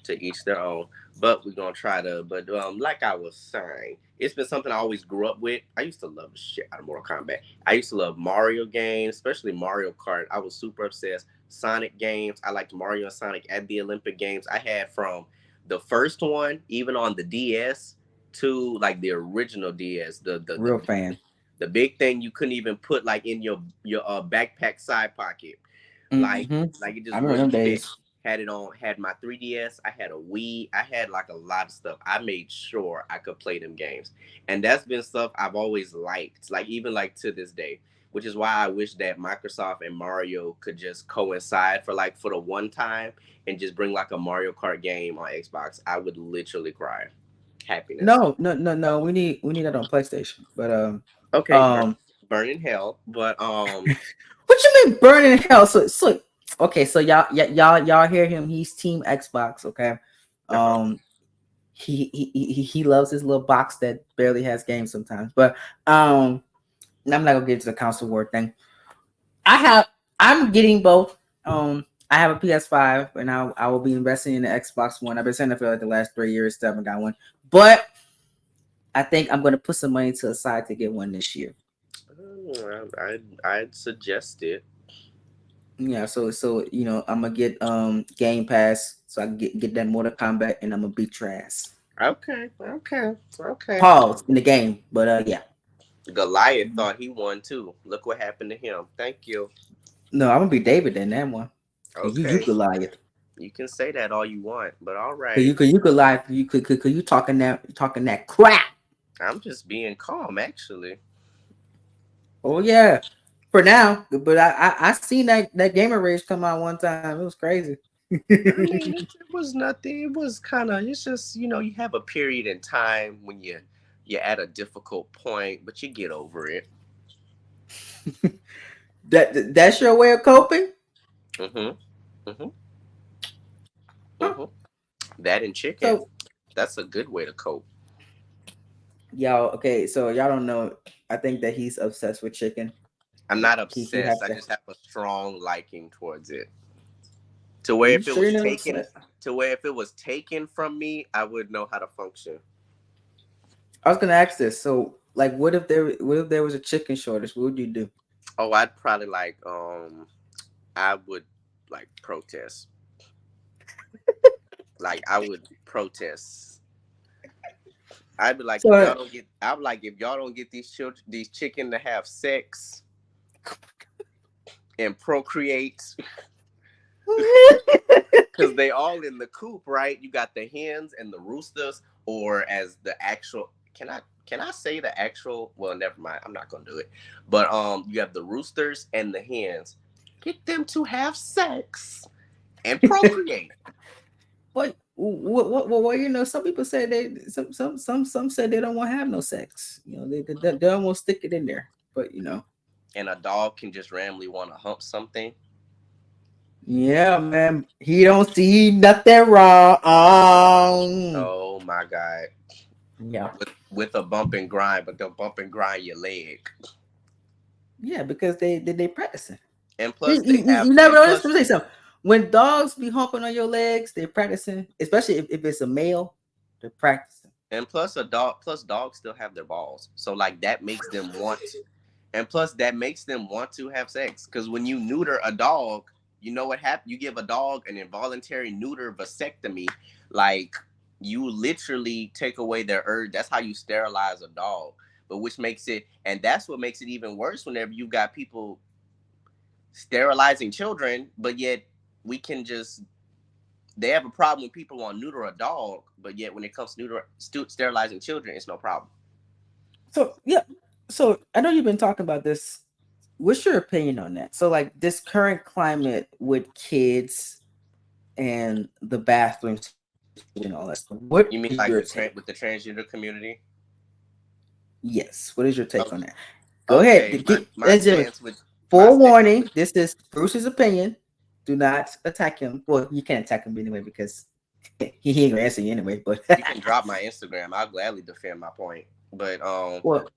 To each their own. But we're gonna try to. But like I was saying, it's been something I always grew up with. I used to love the shit out of Mortal Kombat. I used to love Mario games, especially Mario Kart. I was super obsessed. Sonic games. I liked Mario and Sonic at the Olympic Games. I had from the first one, even on the DS, to like the original DS. Real fan. The big thing you couldn't even put like in your backpack side pocket. like Mm-hmm. like it I just remember wouldn't them fit. days. Had it on, had my 3DS, I had a Wii, I had like a lot of stuff. I made sure I could play them games. And that's been stuff I've always liked, like even like to this day. Which is why I wish that Microsoft and Mario could just coincide for the one time and just bring like a Mario Kart game on Xbox. I would literally cry. Happiness. No. We need that on PlayStation. But Okay, um, burn in hell. But what you mean burning hell? So okay. So y'all hear him? He's Team Xbox. Okay. uh-huh. Um, he loves his little box that barely has games sometimes. But um, I'm not gonna get into the console war thing. I have I'm getting both. I have a PS5 and I will be investing in the Xbox One. I've been saying that for like the last 3 years. Still haven't got one, but I think I'm gonna put some money to the side to get one this year. I'd suggest it. Yeah, so I'm gonna get Game Pass so I can get that Mortal Kombat and I'm gonna beat your ass. Okay. Pause in the game, but yeah. Goliath thought he won too. Look what happened to him. Thank you. No, I'm gonna be David in that one. You Okay. Goliath. You can say that all you want, but all Cause right. you Goliath. You talking that crap. I'm just being calm, actually. Oh yeah, for now. But I seen that gamer rage come out one time. It was crazy. I mean, it was nothing. It was kind of. It's just you have a period in time when you're at a difficult point, but you get over it. That's your way of coping. Mhm. Mhm. Huh. Mhm. That and chicken. So That's a good way to cope. y'all okay? So y'all don't know. I think that he's obsessed with chicken. I'm not He obsessed. has I to. just have a strong liking towards it. To Are where you if it sure was you're not taken, obsessed? to where if it was taken from me, I would know how to function. I was gonna ask this. So like, what if there was a chicken shortage? What would you do? Oh, I'd probably like I would like protest. Like I would protest. I'd be like, if y'all So don't get, I'm like, if y'all don't get these children, these chicken to have sex and procreate, because they all in the coop, right? You got the hens and the roosters, or as the actual. Can I say the actual? Well, never mind. I'm not gonna do it. But you have the roosters and the hens. Get them to have sex and procreate. well, you know, some people say some said they don't want to have no sex. You know, they don't want to stick it in there. But you know, And a dog can just randomly want to hump something. yeah, man, he don't see nothing wrong. Oh my god. Yeah, With a bump and grind, but they'll bump and grind your leg. yeah, because they practicing. And You, plus they you, have you never and noticed? Let plus me say something. When dogs be humping on your legs, they're practicing. Especially if it's a male, they're practicing. and plus a dog plus dogs still have their balls. So like that makes them want and plus that makes them want to have sex. Cause when you neuter a dog, you know what happens? You give a dog an involuntary neuter vasectomy, like you literally take away their urge. That's how you sterilize a dog. But which makes it and that's what makes it even worse whenever you got people sterilizing children, but yet we can just they have a problem when people want to neuter a dog, but yet when it comes to sterilizing children, it's no problem. So yeah, so I know you've been talking about this. What's your opinion on that? So like this current climate with kids and the bathroom situation, all that stuff. What is You your mean like take? with the transgender community? Yes. What is your take on Okay, that? Go ahead. okay. My As a stance with my stance with forewarning, this is Bruce's opinion. Do not attack him. Well, you can't attack him anyway because he ain't gonna answer you anyway. But you can drop my Instagram. I'll gladly defend my point. But well,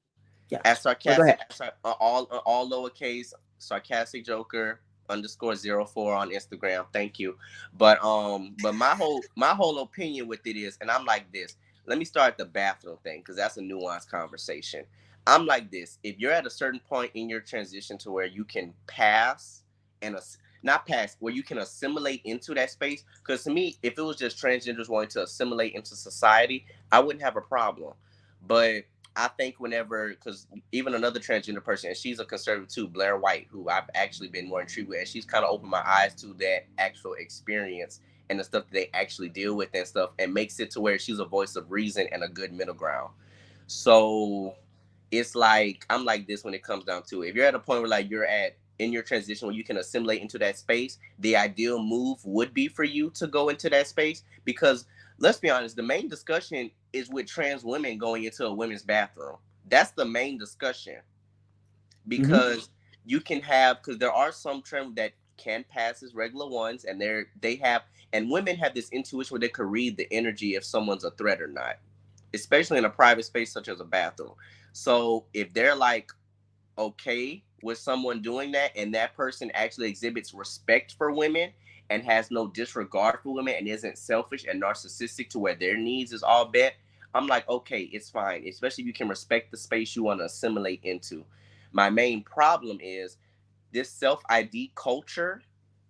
yeah. as Well, go sarcastic, ahead. all lowercase, sarcastic Joker _04 on Instagram. Thank you. But my whole opinion with it is, and I'm like this. Let me start the bathroom thing because that's a nuanced conversation. I'm like this. If you're at a certain point in your transition to where you can pass and not pass, where you can assimilate into that space. Because to me, if it was just transgenders wanting to assimilate into society, I wouldn't have a problem. But I think whenever, because even another transgender person, and she's a conservative too, Blair White, who I've actually been more intrigued with, and she's kind of opened my eyes to that actual experience and the stuff that they actually deal with and stuff, and makes it to where she's a voice of reason and a good middle ground. So it's like I'm like this when it comes down to it. If you're at a point where like you're at in your transition where you can assimilate into that space, the ideal move would be for you to go into that space because let's be honest, the main discussion is with trans women going into a women's bathroom. That's the main discussion Mm-hmm. because you can have because there are some trans that can pass as regular ones and they have and women have this intuition where they could read the energy if someone's a threat or not, especially in a private space such as a bathroom. So if they're like okay with someone doing that and that person actually exhibits respect for women and has no disregard for women and isn't selfish and narcissistic to where their needs is all bet, I'm like, okay, it's fine, especially if you can respect the space you want to assimilate into. My main problem is this self ID culture.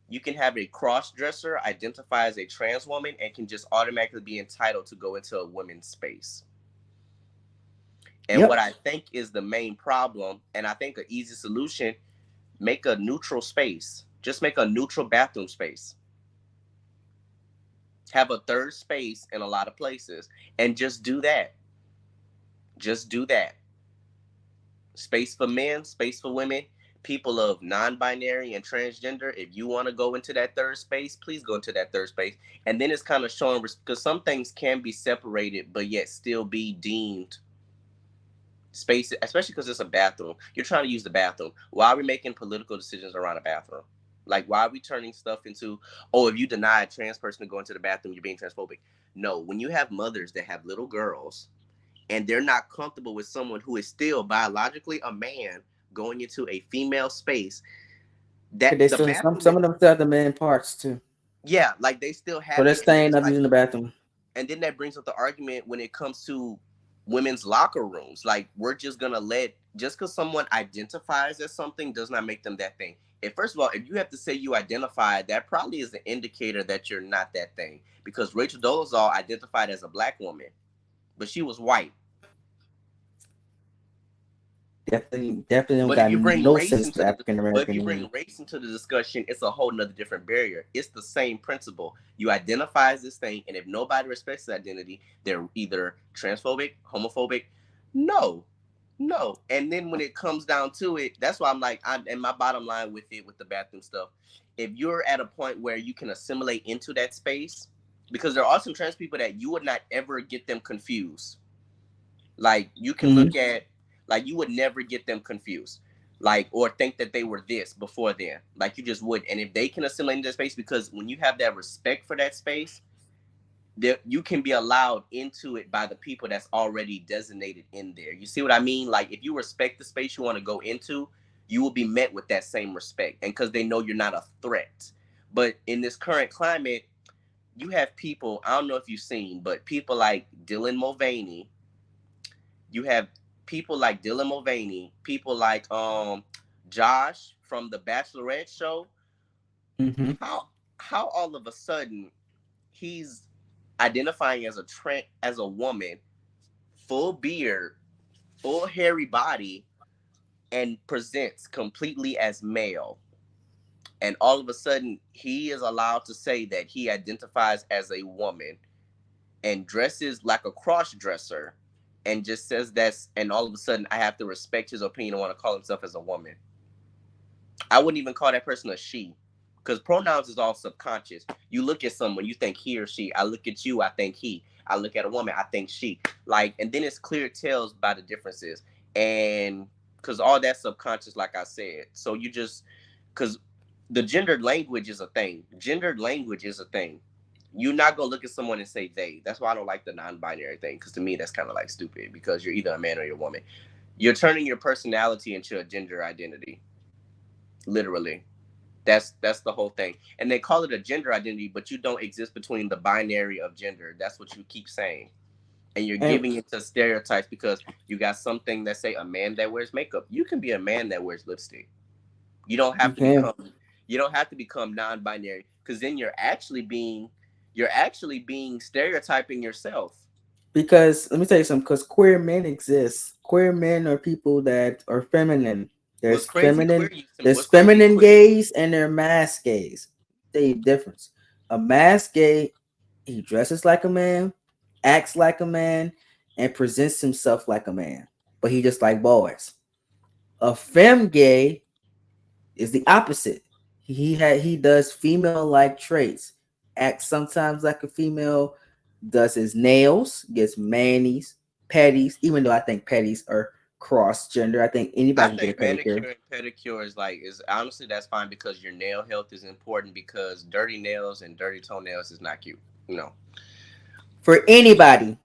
You can have a cross dresser identify as a trans woman and can just automatically be entitled to go into a women's space. And what Yep. I think is the main problem, and I think an easy solution, make a neutral space. Just make a neutral bathroom space. Have a third space in a lot of places and just do that. Just do that. Space for men, space for women, people of non-binary and transgender. If you want to go into that third space, please go into that third space. And then it's kind of showing because some things can be separated but yet still be deemed space, especially because it's a bathroom. You're trying to use the bathroom. Why are we making political decisions around a bathroom? Like, why are we turning stuff into, oh, if you deny a trans person to go into the bathroom, you're being transphobic? No, when you have mothers that have little girls and they're not comfortable with someone who is still biologically a man going into a female space, that But they the still bathroom some is, of them still have the man parts too. yeah, like they still So have they're it. And then staying it's up like, using the bathroom. and then that brings up the argument when it comes to women's locker rooms. Like, we're just gonna let just because someone identifies as something does not make them that thing. And first of all, if you have to say you identify, that probably is an indicator that you're not that thing. Because Rachel Dolezal identified as a black woman, but she was white. Definitely don't But if got you bring no race sense into to the African but if American you in bring me. race into the discussion, it's a whole nother different barrier. It's the same principle. You identify as this thing, and if nobody respects the identity, they're either transphobic, homophobic. No, no. And then when it comes down to it, that's why I'm like, and my bottom line with it, with the bathroom stuff, if you're at a point where you can assimilate into that space, because there are some trans people that you would not ever get them confused. Like you can Mm-hmm. look at, like you would never get them confused, like or think that they were this before then. Like you just would. And if they can assimilate into that space, because when you have that respect for that space, that you can be allowed into it by the people that's already designated in there. You see what I mean? Like if you respect the space you want to go into, you will be met with that same respect, and because they know you're not a threat. But in this current climate, you have people. I don't know if you've seen, but people like Dylan Mulvaney, you have people like Dylan Mulvaney, people like Josh from the Bachelorette show. Mm-hmm. How how all of a sudden he's identifying as as a woman, full beard, full hairy body, and presents completely as male. And all of a sudden he is allowed to say that he identifies as a woman and dresses like a cross dresser and just says that's, and all of a sudden I have to respect his opinion and want to call himself as a woman. I wouldn't even call that person a she, because pronouns is all subconscious. You look at someone, you think he or she. I look at you, I think he. I look at a woman, I think she. Like, and then it's clear tells by the differences, and because all that subconscious, like I said. So you just, because the gendered language is a thing. Gendered language is a thing. You're not gonna look at someone and say they. That's why I don't like the non-binary thing, because to me that's kind of like stupid, because you're either a man or you're a woman. You're turning your personality into a gender identity, literally. That's the whole thing. And they call it a gender identity, but you don't exist between the binary of gender. That's what you keep saying. And you're And giving it to stereotypes, because you got something that say a man that wears makeup. You can be a man that wears lipstick. You don't you have to can become you don't have to become non-binary, because then you're actually being stereotyping yourself. because let me tell you something. Because queer men exist. Queer men are people that are feminine. What's There's crazy feminine. queer used to There's what's crazy feminine queer gays and there are mass gays. Tell you the difference. A mass gay, he dresses like a man, acts like a man, and presents himself like a man. But he just like boys. A femme gay is the opposite. He does female like traits, acts sometimes like a female, does his nails, gets manis, petties. Even though I think petties are cross gender, I think I anybody can get a think pedicure. manicure and pedicure is like, is honestly that's fine, because your nail health is important, because dirty nails and dirty toenails is not cute. No, For anybody,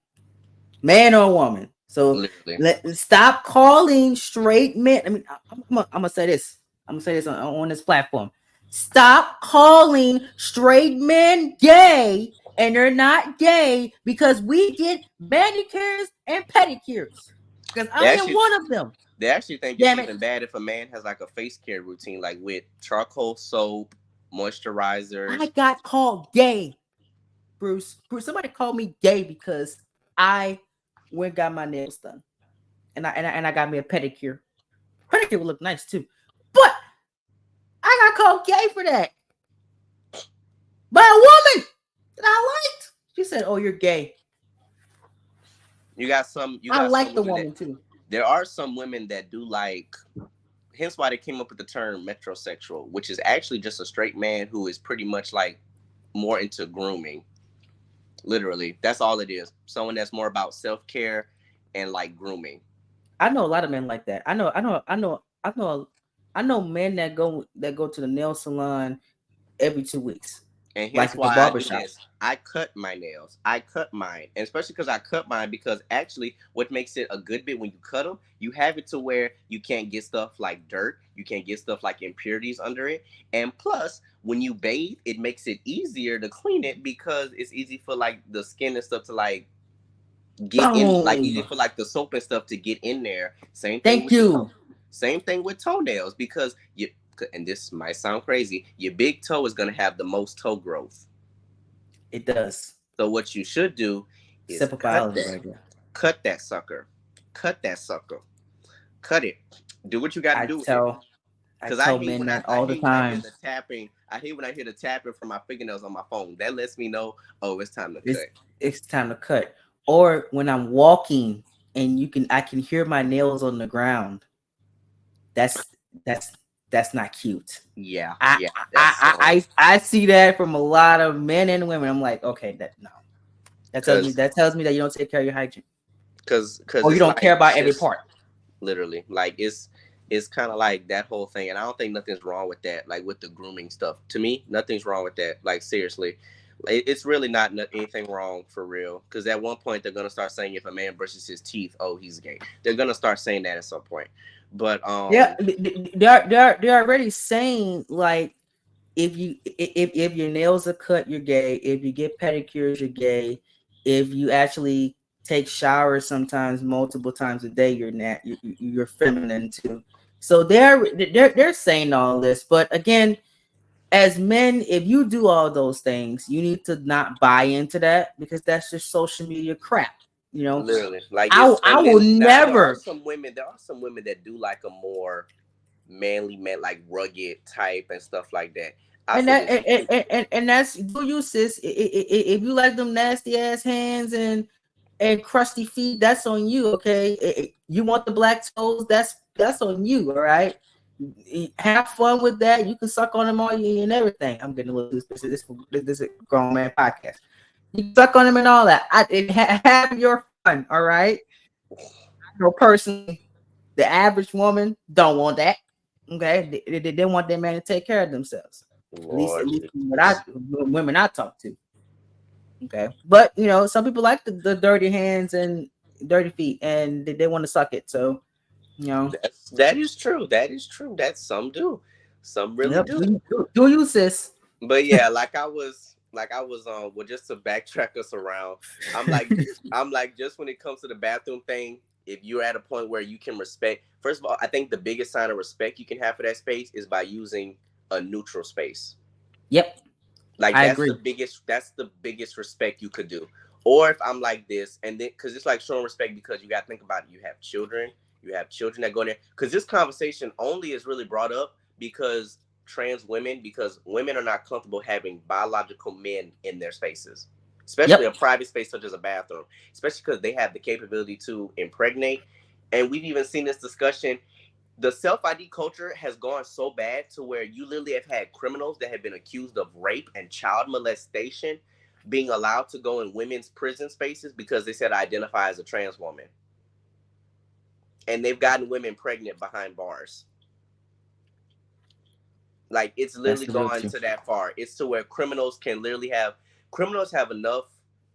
man or woman. So literally. stop calling straight men. I mean, I'm gonna say this. I'm gonna say this on this platform. Stop calling straight men gay, and they're not gay because we get manicures and pedicures. Because They I am actually one of them. they actually think it's Damn it! even bad if a man has like a face care routine, like with charcoal soap, I moisturizers. got called gay, Bruce. Bruce, somebody called me gay because I went and got my nails done, and I got me a pedicure. Pedicure would look nice too, but I got called gay for that by a woman that I liked. She said, "Oh, you're gay." You I got like some the women that, woman too. there are some women that do like, hence why they came up with the term metrosexual, which is actually just a straight man who is pretty much like more into grooming. Literally, that's all it is. Someone that's more about self-care and like grooming. I know a lot of men like that. I know men that go to the nail salon every 2 weeks, And like hence at the why I barber do shop. this. I cut my nails. I cut mine. And especially because I cut mine, because actually what makes it a good bit when you cut them, you have it to where you can't get stuff like dirt. You can't get stuff like impurities under it. And plus, when you bathe, it makes it easier to clean it, because it's easy for like the skin and stuff to like get in, like easy Boom. for like the soap and stuff to get in there. Same thing Thank with the you. toe. Same thing with toenails because you, and this might sound crazy, your big toe is gonna have the most toe growth. It does. So what you should do is Simple biology right there. cut that sucker, cut that sucker, cut it. Do what you got to I do with it. tell I Cause I tell hate men when that I all the hate when I hear time. the tapping. I hate when I hear the tapping from my fingernails on my phone. That lets me know, oh, it's time to It's cut. it's time to cut. Or when I'm walking and I can hear my nails on the ground. That's that's that's not cute. Yeah, I yeah, that's I see that from a lot of men and women. I'm like, okay, that no. cause That tells me that you don't take care of your hygiene. cause Or you it's don't care like about every just part. literally like it's kind of like that whole thing, and I don't think nothing's wrong with that. Like with the grooming stuff, to me, nothing's wrong with that. Like seriously, it's really not anything wrong for real. Because at one point they're gonna start saying if a man brushes his teeth, oh, he's gay. They're gonna start saying that at some point. But Yeah, they're already saying like if your nails are cut, you're gay. If you get pedicures, you're gay. If you actually take showers sometimes multiple times a day, you're feminine too. So they're saying all this, but again, as men, if you do all those things, you need to not buy into that because that's just social media crap. You know, literally, like it's I and will then now never. there are some women that do like a more manly man, like rugged type and stuff like that. I And say that this, you can and that's do you sis. If you like them nasty ass hands and crusty feet, that's on you. Okay, you want the black toes, that's on you. All right, have fun with that. You can suck on them all you and everything. I'm getting a little too explicit. This is a grown man podcast. You can suck on them and all that. Have your fun. All right. I know personally, the average woman don't want that. Okay, they want their man to take care of themselves. At Lord least what Jesus. women I talk to. Okay, but some people like the dirty hands and dirty feet, and they want to suck it. So That is true. That is true. That some do. Some really yep. do. Do you sis? But yeah, like I was well, just to backtrack us around, I'm like I'm like just when it comes to the bathroom thing, if you're at a point where you can respect, first of all, I think the biggest sign of respect you can have for that space is by using a neutral space. Yep, Like I agree. that's the biggest respect you could do. Or if I'm like this, and then because it's like showing respect because you got to think about it. You have children that go in there. Because this conversation only is really brought up because women are not comfortable having biological men in their spaces, especially a Yep, private space such as a bathroom, especially because they have the capability to impregnate. And we've even seen this discussion, the self ID culture has gone so bad to where you literally have had criminals that have been accused of rape and child molestation being allowed to go in women's prison spaces because they said identify as a trans woman. And they've gotten women pregnant behind bars. Like it's that's literally the real gone truth. to that far. It's to where criminals have enough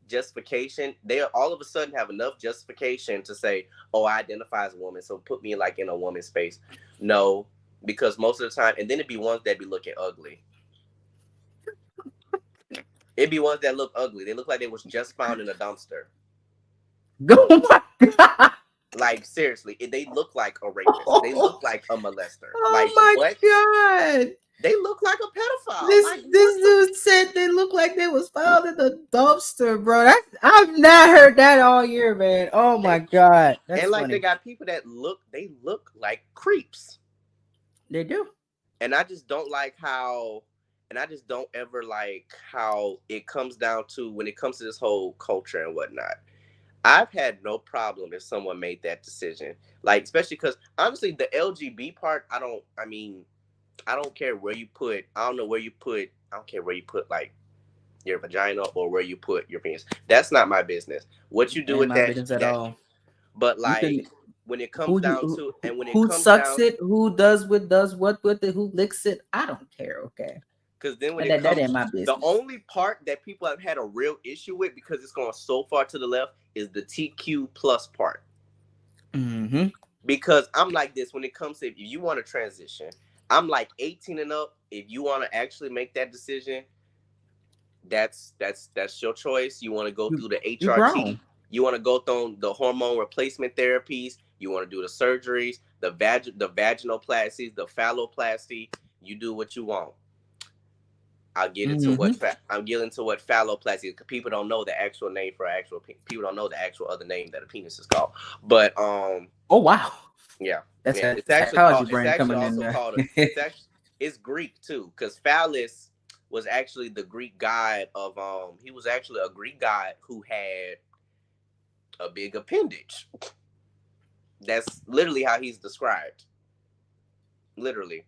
justification. They all of a sudden have enough justification to say, "Oh, I identify as a woman, so put me like in a woman's space." No, because most of the time, and then it'd be ones that be looking ugly. It'd be ones that look ugly. They look like they was just found in a dumpster. Oh my god! Like seriously, they look like a rapist. They look like a molester. Oh Like my what? god! They look like a pedophile. This Like this what the dude said they look like they was found in the dumpster, bro. I've not heard that all year, man. Oh my they god, that's and like they funny. got people that look like creeps. They do. And I just don't like how and I just don't ever like how it comes down to when it comes to this whole culture and whatnot. I've had no problem if someone made that decision. Like especially because honestly the LGB part, I don't care where you put I don't care where you put like your vagina or where you put your penis. That's not my business. What you do Ain't with my that business at that all. but You can like when it comes down to and when it who comes sucks down it, who does what with it, who licks it. I don't care. Okay, because then when and it that comes ain't my the business. only part that people have had a real issue with because it's going so far to the left is the TQ plus part. Mm-hmm. Because I'm like this when it comes to if you want to transition, I'm like 18 and up. If you want to actually make that decision, that's your choice. You want to go You through the you HRT, grown. You want to go through the hormone replacement therapies. You want to do the surgeries, the vaginoplasties, the phalloplasty. You do what you want. Mm-hmm. I'm getting to what phalloplasty is, because people don't know the actual name for people don't know the actual other name that a penis is called. But Oh wow, yeah, that's yeah, that psychology brain coming in there. it's Greek too, because phallus was actually the Greek god of he was actually a Greek god who had a big appendage. That's literally how he's described. Literally.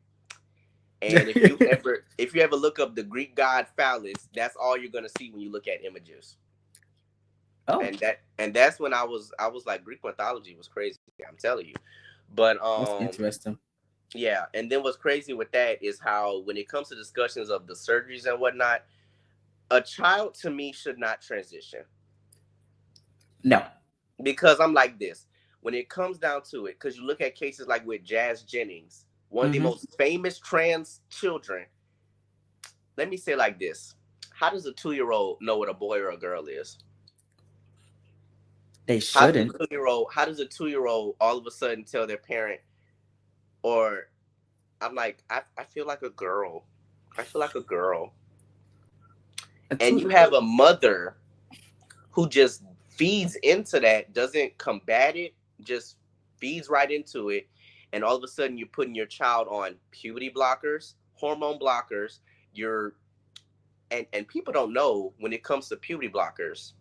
And if you ever look up the Greek god phallus, that's all you're gonna see when you look at images. Oh, And that's when I was like, Greek mythology was crazy. I'm telling you. But that's interesting. yeah, and then what's crazy with that is how when it comes to discussions of the surgeries and whatnot, a child to me should not transition, No. because I'm like this. When it comes down to it, because you look at cases like with Jazz Jennings, one of the Mm-hmm. most famous trans children. Let me say it like this: how does a 2-year-old know what a boy or a girl is? They shouldn't. How does a 2-year-old all of a sudden tell their parent, or I'm like, I feel like a girl. I feel like a girl. A And you two. have a mother who just feeds into that, doesn't combat it, just feeds right into it. And all of a sudden you're putting your child on puberty blockers, hormone blockers, you're and people don't know when it comes to puberty blockers,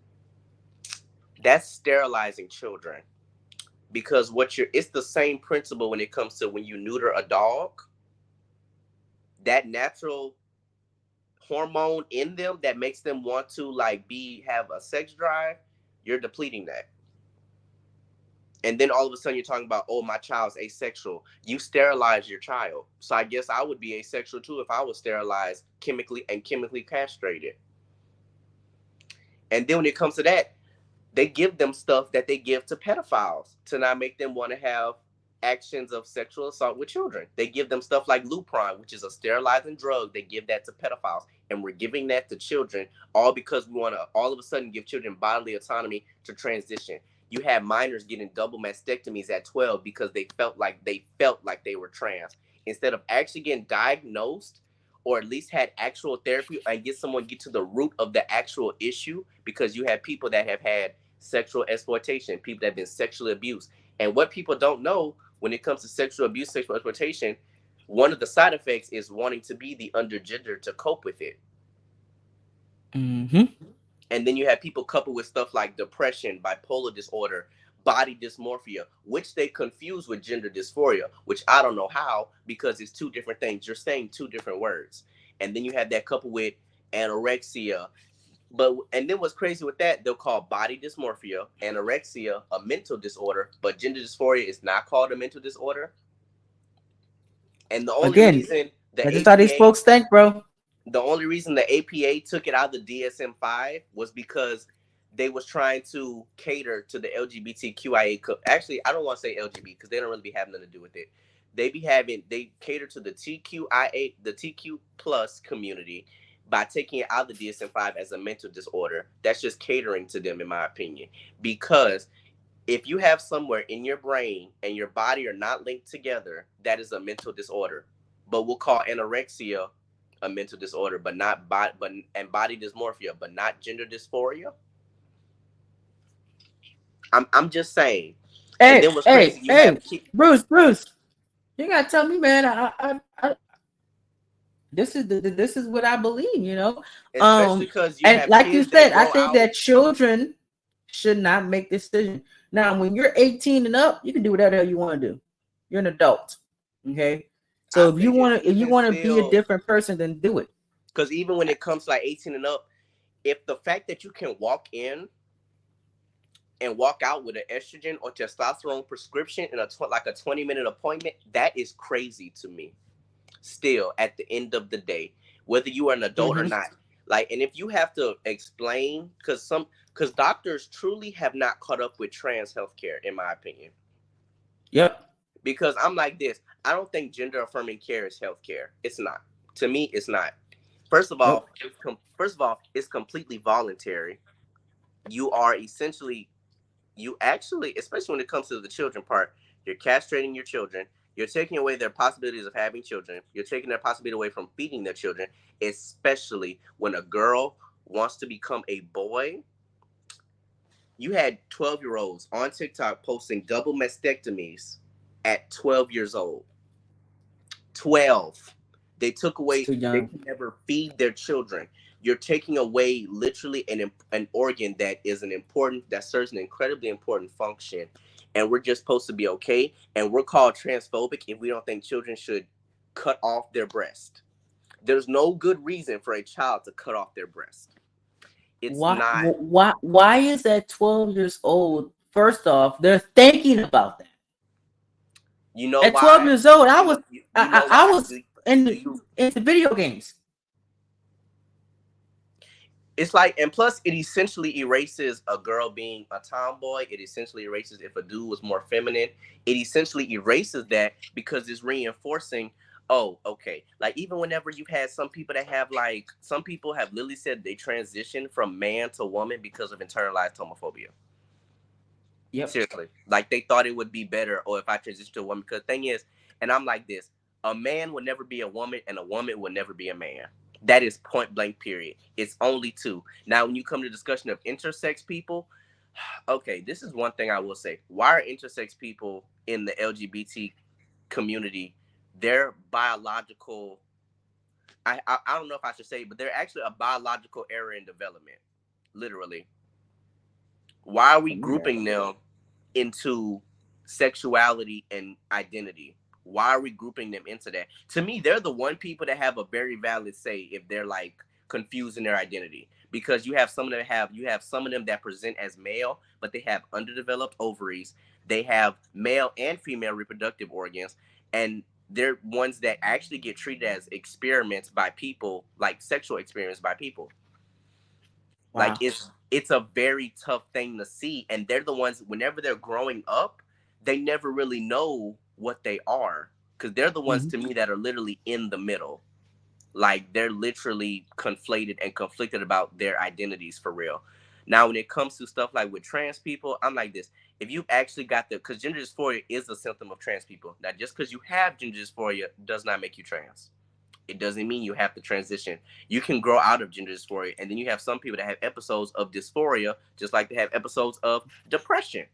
that's sterilizing children. Because it's the same principle when it comes to when you neuter a dog, that natural hormone in them that makes them want to like have a sex drive, you're depleting that. And then all of a sudden you're talking about, oh, my child's asexual. You sterilize your child. So I guess I would be asexual too if I was sterilized chemically castrated. And then when it comes to that, they give them stuff that they give to pedophiles to not make them want to have actions of sexual assault with children. They give them stuff like Lupron, which is a sterilizing drug. They give that to pedophiles. And we're giving that to children all because we want to all of a sudden give children bodily autonomy to transition. You have minors getting double mastectomies at 12 because they felt like they were trans, instead of actually getting diagnosed or at least had actual therapy and get to the root of the actual issue, because you have people that have had sexual exploitation, people that have been sexually abused. And what people don't know when it comes to sexual abuse, sexual exploitation, one of the side effects is wanting to be the undergender to cope with it. Mm-hmm. And then you have people coupled with stuff like depression, bipolar disorder, body dysmorphia, which they confuse with gender dysphoria, which I don't know how, because it's two different things. You're saying two different words. And then you have that coupled with anorexia. And then what's crazy with that, they'll call body dysmorphia, anorexia, a mental disorder, but gender dysphoria is not called a mental disorder. And Again, that's just how these folks think, bro. the only reason the APA took it out of the DSM-5 was because they was trying to cater to the LGBTQIA. Actually, I don't want to say LGBT because they don't really be having nothing to do with it. They cater to the TQIA, the TQ plus community by taking it out of the DSM-5 as a mental disorder. That's just catering to them, in my opinion, because if you have somewhere in your brain and your body are not linked together, that is a mental disorder. But we'll call anorexia a mental disorder, but not and body dysmorphia, but not gender dysphoria. I'm just saying. And Hey, then what's hey, crazy, you have hey, Bruce, you gotta tell me, man. This is what I believe, you know. especially because you And have like you kids that said, I grow think out. that children should not make this decision. Now, when you're 18 and up, you can do whatever you want to do. You're an adult, okay. I So think it's if you even want to be a still, different person, then do it. because even when it comes to like 18 and up, if the fact that you can walk in and walk out with an estrogen or testosterone prescription in like a 20-minute appointment, that is crazy to me. Still, at the end of the day, whether you are an adult or Mm-hmm. not, like, and if you have to explain, because doctors truly have not caught up with trans healthcare, in my opinion. Yep. Because I'm like this, I don't think gender affirming care is healthcare. It's not. To me, it's not. First of Nope. all, it's completely voluntary. You are essentially you actually, especially when it comes to the children part, you're castrating your children. You're taking away their possibilities of having children. You're taking their possibility away from feeding their children, especially when a girl wants to become a boy. You had 12-year-olds on TikTok posting double mastectomies at 12 years old. 12. They took It's away, too they young. can never feed their children. You're taking away literally an organ that is an important, that serves an incredibly important function. And we're just supposed to be okay. And we're called transphobic if we don't think children should cut off their breast. There's no good reason for a child to cut off their breast. It's not, Why is that 12 years old? First off, they're thinking about that. you know At 12 why? years old, I was You know I why? was Do in you into video games. It's like, and plus it essentially erases a girl being a tomboy. It essentially erases if a dude was more feminine. It essentially erases that because it's reinforcing, oh, okay, like even whenever you've had some people that have, like, some people have literally said they transitioned from man to woman because of internalized homophobia. Yep. Seriously, like they thought it would be better, or if I transition to a woman. Because the thing is, and I'm like this: a man would never be a woman, and a woman would never be a man. That is point blank. Period. It's only two. Now, when you come to discussion of intersex people, okay, this is one thing I will say: why are intersex people in the LGBT community? Their biological, I don't know if I should say, but they're actually a biological error in development. Literally, why are we Yeah. grouping them into sexuality and identity? Why are we grouping them into that? To me, they're the one people that have a very valid say if they're like confusing their identity. Because you have some of them that present as male, but they have underdeveloped ovaries. They have male and female reproductive organs, and they're ones that actually get treated as experiments by people, like sexual experiments by people. Like Wow. it's a very tough thing to see, and they're the ones, whenever they're growing up, they never really know what they are, because they're the ones Hmm. to me that are literally in the middle. Like they're literally conflated and conflicted about their identities for real. Now, when it comes to stuff like with trans people, I'm like this: if you actually got the, because gender dysphoria is a symptom of trans people. Now, just because you have gender dysphoria does not make you trans. It doesn't mean you have to transition. You can grow out of gender dysphoria, and then you have some people that have episodes of dysphoria, just like they have episodes of depression.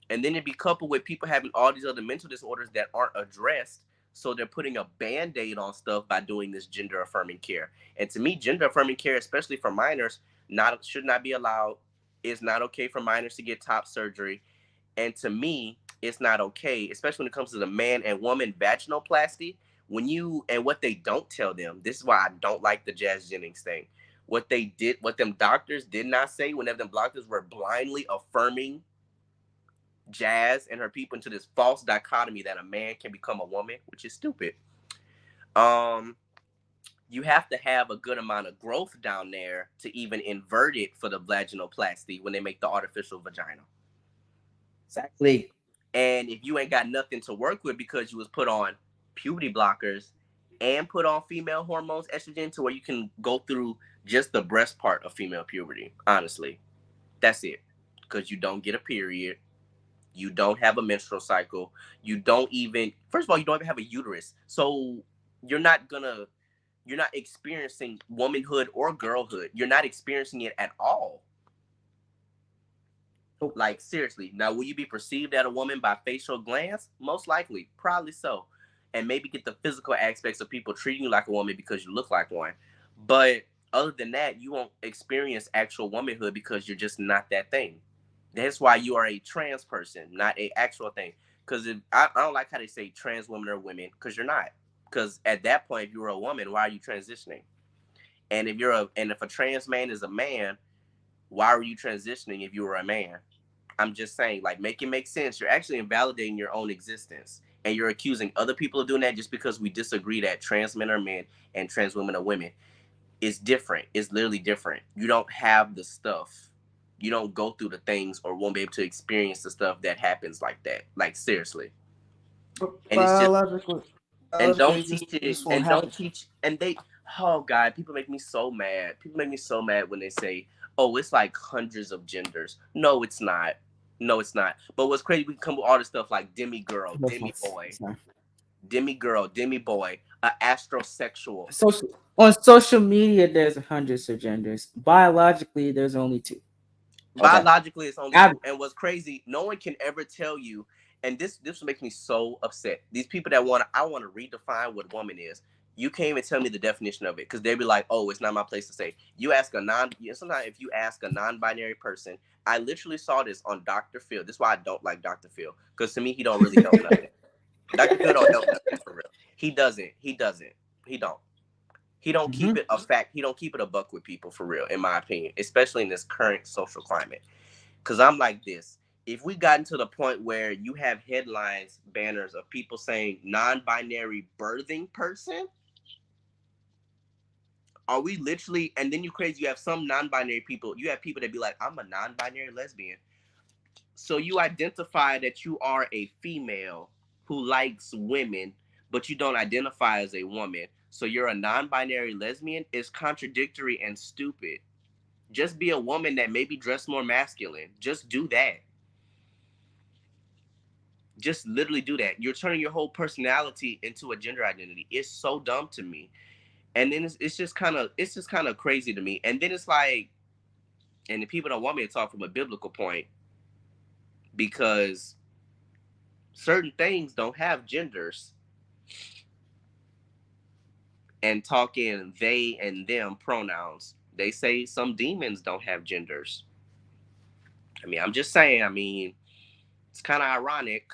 And then it be coupled with people having all these other mental disorders that aren't addressed. So they're putting a band-aid on stuff by doing this gender affirming care. And to me, gender affirming care, especially for minors, not should not be allowed. It's not okay for minors to get top surgery. And to me, it's not okay, especially when it comes to the man and woman vaginoplasty. When you, and what they don't tell them, this is why I don't like the Jazz Jennings thing. What they did, what them doctors did not say, whenever them doctors were blindly affirming Jazz and her people into this false dichotomy that a man can become a woman, which is stupid. Um, you have to have a good amount of growth down there to even invert it for the vaginoplasty when they make the artificial vagina. Exactly. And if you ain't got nothing to work with because you was put on puberty blockers and put on female hormones, estrogen, to where you can go through just the breast part of female puberty, honestly, that's it. Because you don't get a period, you don't have a menstrual cycle, you don't even, first of all, you don't even have a uterus. So you're not gonna, you're not experiencing womanhood or girlhood. You're not experiencing it at all. Oh, Like, seriously. Now, will you be perceived as a woman by facial glance? Most likely. Probably so. And maybe get the physical aspects of people treating you like a woman because you look like one. But other than that, you won't experience actual womanhood because you're just not that thing. That's why you are a trans person, not a actual thing. Because I don't like how they say trans women are women, because you're not. Because at that point, if you're a woman, why are you transitioning? And if a trans man is a man, why are you transitioning if you were a man? I'm just saying, like, make it make sense. You're actually invalidating your own existence. And you're accusing other people of doing that just because we disagree that trans men are men and trans women are women. It's different. It's literally different. You don't have the stuff. You don't go through the things or won't be able to experience the stuff that happens like that. Like, seriously. but And it's just, and biologically, don't it teach it, just won't and don't happen. teach, and they, oh God, people make me so mad. People make me so mad when they say, oh, it's like hundreds of genders. No, it's not. No, it's not. But what's crazy, we can come with all this stuff like demi girl, demi boy, Sorry. demi girl, demi boy, astrosexual. Social on social media, there's hundreds of genders. Biologically, there's only two. Okay. Biologically, it's only Ab- two. And what's crazy, no one can ever tell you. And this makes me so upset. These people that I want to redefine what woman is. You can't even tell me the definition of it because they be like, oh, it's not my place to say. You ask a sometimes if you ask a non-binary person, I literally saw this on Dr. Phil. This is why I don't like Dr. Phil because to me he don't really know nothing. Dr. Phil don't know nothing for real. He doesn't. He doesn't. He don't. He don't keep Mhm. it a fact. He don't keep it a buck with people for real, in my opinion, especially in this current social climate. Because I'm like this. If we gotten to the point where you have headlines, banners of people saying non-binary birthing person, are we literally? And then you crazy. You have some non-binary people. You have people that be like, "I'm a non-binary lesbian." So you identify that you are a female who likes women, but you don't identify as a woman. So you're a non-binary lesbian. Is contradictory and stupid. Just be a woman that maybe dress more masculine. Just do that. Just literally do that. You're turning your whole personality into a gender identity. It's so dumb to me. And then it's just kind of crazy to me. And then it's like, and the people don't want me to talk from a biblical point because certain things don't have genders, and talking they and them pronouns. They say some demons don't have genders. I mean, I'm just saying, I mean, it's kind of ironic.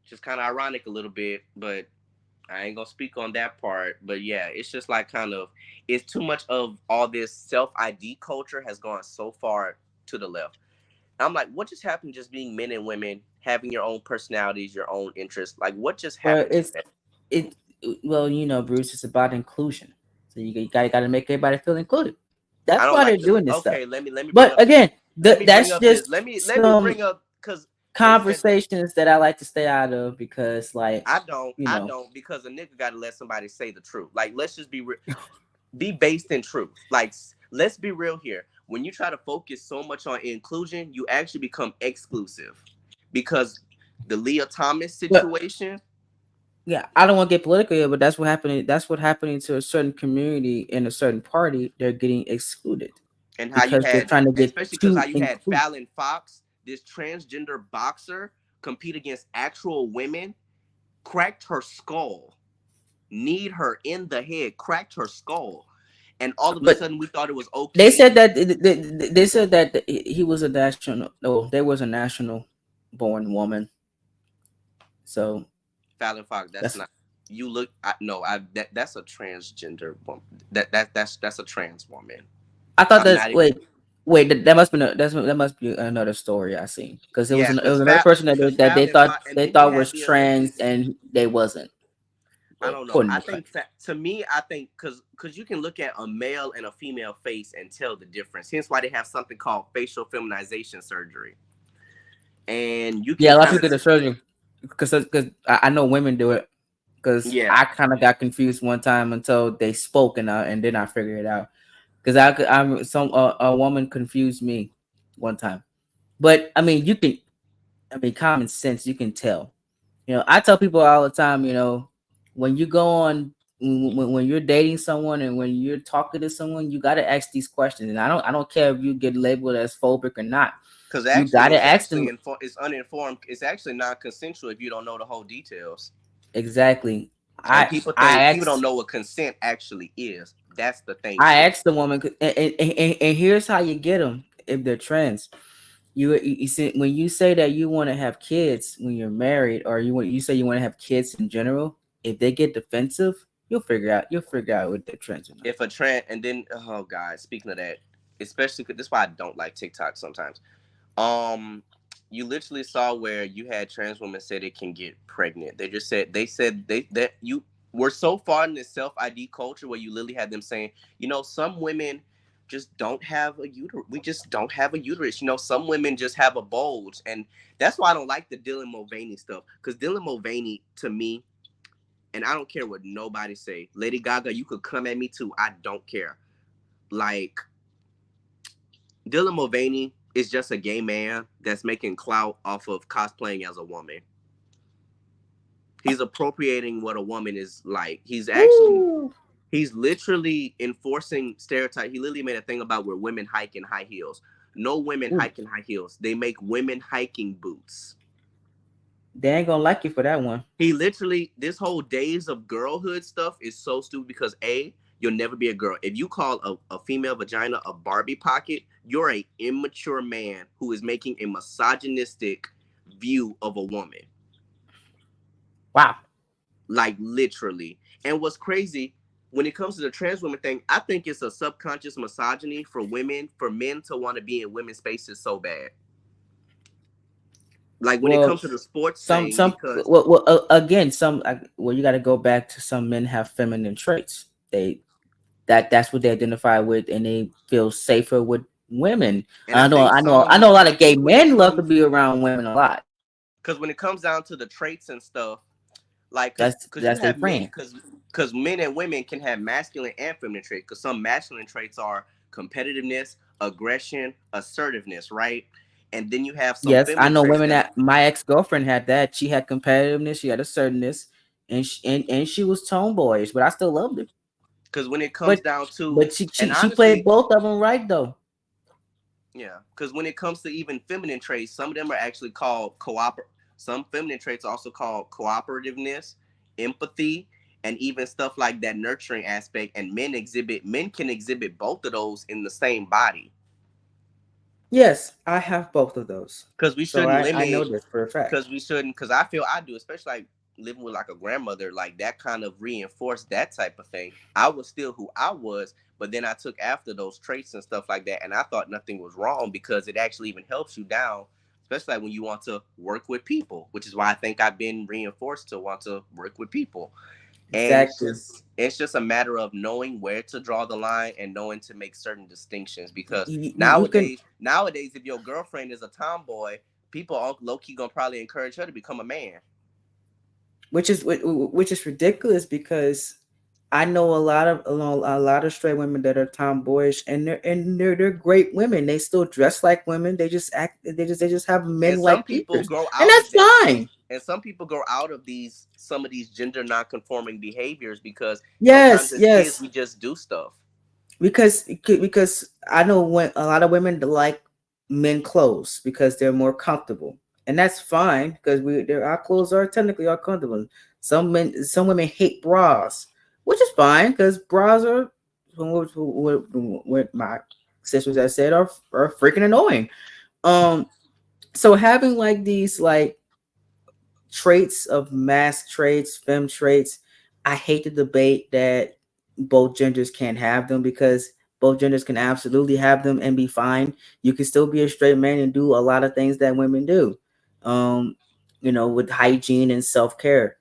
Just kind of ironic a little bit, but I ain't gonna speak on that part, but yeah, it's just like kind of it's too much of all this self ID culture has gone so far to the left. I'm like, what just happened? Just being men and women, having your own personalities, your own interests. Like, what just Well, happened to that? it well, Bruce, it's about inclusion. So you got to make everybody feel included. I That's don't why they're like the doing this stuff. okay. Let me bring But up this. again, that's just Let me some bring up because they said that conversations that I like to stay out of because, like, you I know, don't because a nigga got to let somebody say the truth. Like, let's just be based in truth. Like, let's be real here. When you try to focus so much on inclusion, you actually become exclusive because the Leah Thomas but situation yeah, I don't want to get political here, but that's what happening. That's what happening to a certain community in a certain party. They're getting excluded and how you because they're had, trying to get especially because how too you had inclusive. Fallon Fox, this transgender boxer, compete against actual women, cracked her skull, kneed her in the head, cracked her skull, and all of a But sudden we thought it was they okay. said that they said that he was a national. No, there was a national born woman. So Fallon Fox, that's that's. not. You look, no, that's a transgender woman. That's a trans woman. I thought I'm that. not. Wait. That must be that must be another story I seen because Yeah, it was another person because that Fallon Fox, and they then you thought was had the trans alleged. and they wasn't. I Well, don't know. according I to think to me, I think because you can look at a male and a female face and tell the difference. Hence why they have something called facial feminization surgery, and you yeah, can a lot of kind people of get a surgery because I know women do it because yeah. I kind of got confused one time until they spoke and then I figured it out because I'm some a woman confused me one time, but I mean common sense you can tell. I tell people all the time, when you go on when you're dating someone and when you're talking to someone, you got to ask these questions, and I don't care if you get labeled as phobic or not. Because You got actually, to ask them it's uninformed. It's actually non-consensual if you don't know the whole details. exactly. And I I people don't asked know what consent actually is. That's the thing I too. asked the woman, and here's how you get them if they're trans. You see, when you say that you want to have kids when you're married, or you say you want to have kids in general, if they get defensive, you'll figure out if they're trans or not. If a trend, and then oh god, speaking of that, especially 'cause this is why I don't like TikTok sometimes. Um, you literally saw where you had trans women say they can get pregnant. They said they that you were so far in this self ID culture where you literally had them saying, some women just don't have a uterus. We just don't have a uterus. Some women just have a bulge, and that's why I don't like the Dylan Mulvaney stuff. Because Dylan Mulvaney, to me, and I don't care what nobody say. Lady Gaga, you could come at me too. I don't care. like Dylan Mulvaney is just a gay man that's making clout off of cosplaying as a woman. He's appropriating what a woman is like. Woo. He's literally enforcing stereotype. He literally made a thing about where women hike in high heels. No women Ooh. hike in high heels. They make women hiking boots. They ain't gonna like you for that one. He literally, this whole days of girlhood stuff is so stupid because A, you'll never be a girl. If you call a female vagina a Barbie pocket, you're a immature man who is making a misogynistic view of a woman. Wow. Like literally. And what's crazy, when it comes to the trans women thing, I think it's a subconscious misogyny for women, for men to want to be in women's spaces so bad. Like when it Well, comes to the sports thing, some because again, well, you got to go back to some men have feminine traits. That's what they identify with, and they feel safer with women. and I think I some know a lot I of gay think when it men love to comes be around women a lot. because when it comes down to the traits and stuff, like because you That's their have men friend. because men and women can have masculine and feminine traits, because some masculine traits are competitiveness, aggression, assertiveness, right? And then you have some Yes, I feminine know traits women that that my ex girlfriend had that. She had competitiveness, she had assertiveness, and she was tomboyish, but I still loved her. because when it comes But down to, but and she played honestly, both of them right though. yeah, because when it comes to even feminine traits, some of them are actually called cooper. Some feminine traits are also called cooperativeness, empathy, and even stuff like that nurturing aspect. And men can exhibit both of those in the same body. Yes, I have both of those, Because we so shouldn't I know limit, this for a fact. because I feel I do, especially like living with like a grandmother, like that kind of reinforced that type of thing. I was still who I was, but then I took after those traits and stuff like that, and I thought nothing was wrong because it actually even helps you down, especially like when you want to work with people, which is why I think I've been reinforced to want to work with people. And Exactly. it's just a matter of knowing where to draw the line and knowing to make certain distinctions, because You can, nowadays if your girlfriend is a tomboy, people are low key gonna probably encourage her to become a man. which is ridiculous because I know a lot of straight women that are tomboyish, and they're great women. They still dress like women. They just act. They just have men And some like people features, grow and out of that. that's fine. And some people grow out of these some of these gender non-conforming behaviors because sometimes Yes, as kids yes. we just do stuff. Because I know when a lot of women like men clothes because they're more comfortable, and that's fine because our clothes are technically are comfortable. Some women hate bras, which is fine because bras are what my sisters have said are freaking annoying. Um, so having like these like traits of mask traits, fem traits. I hate the debate that both genders can't have them because both genders can absolutely have them and be fine. You can still be a straight man and do a lot of things that women do. Um, with hygiene and self care.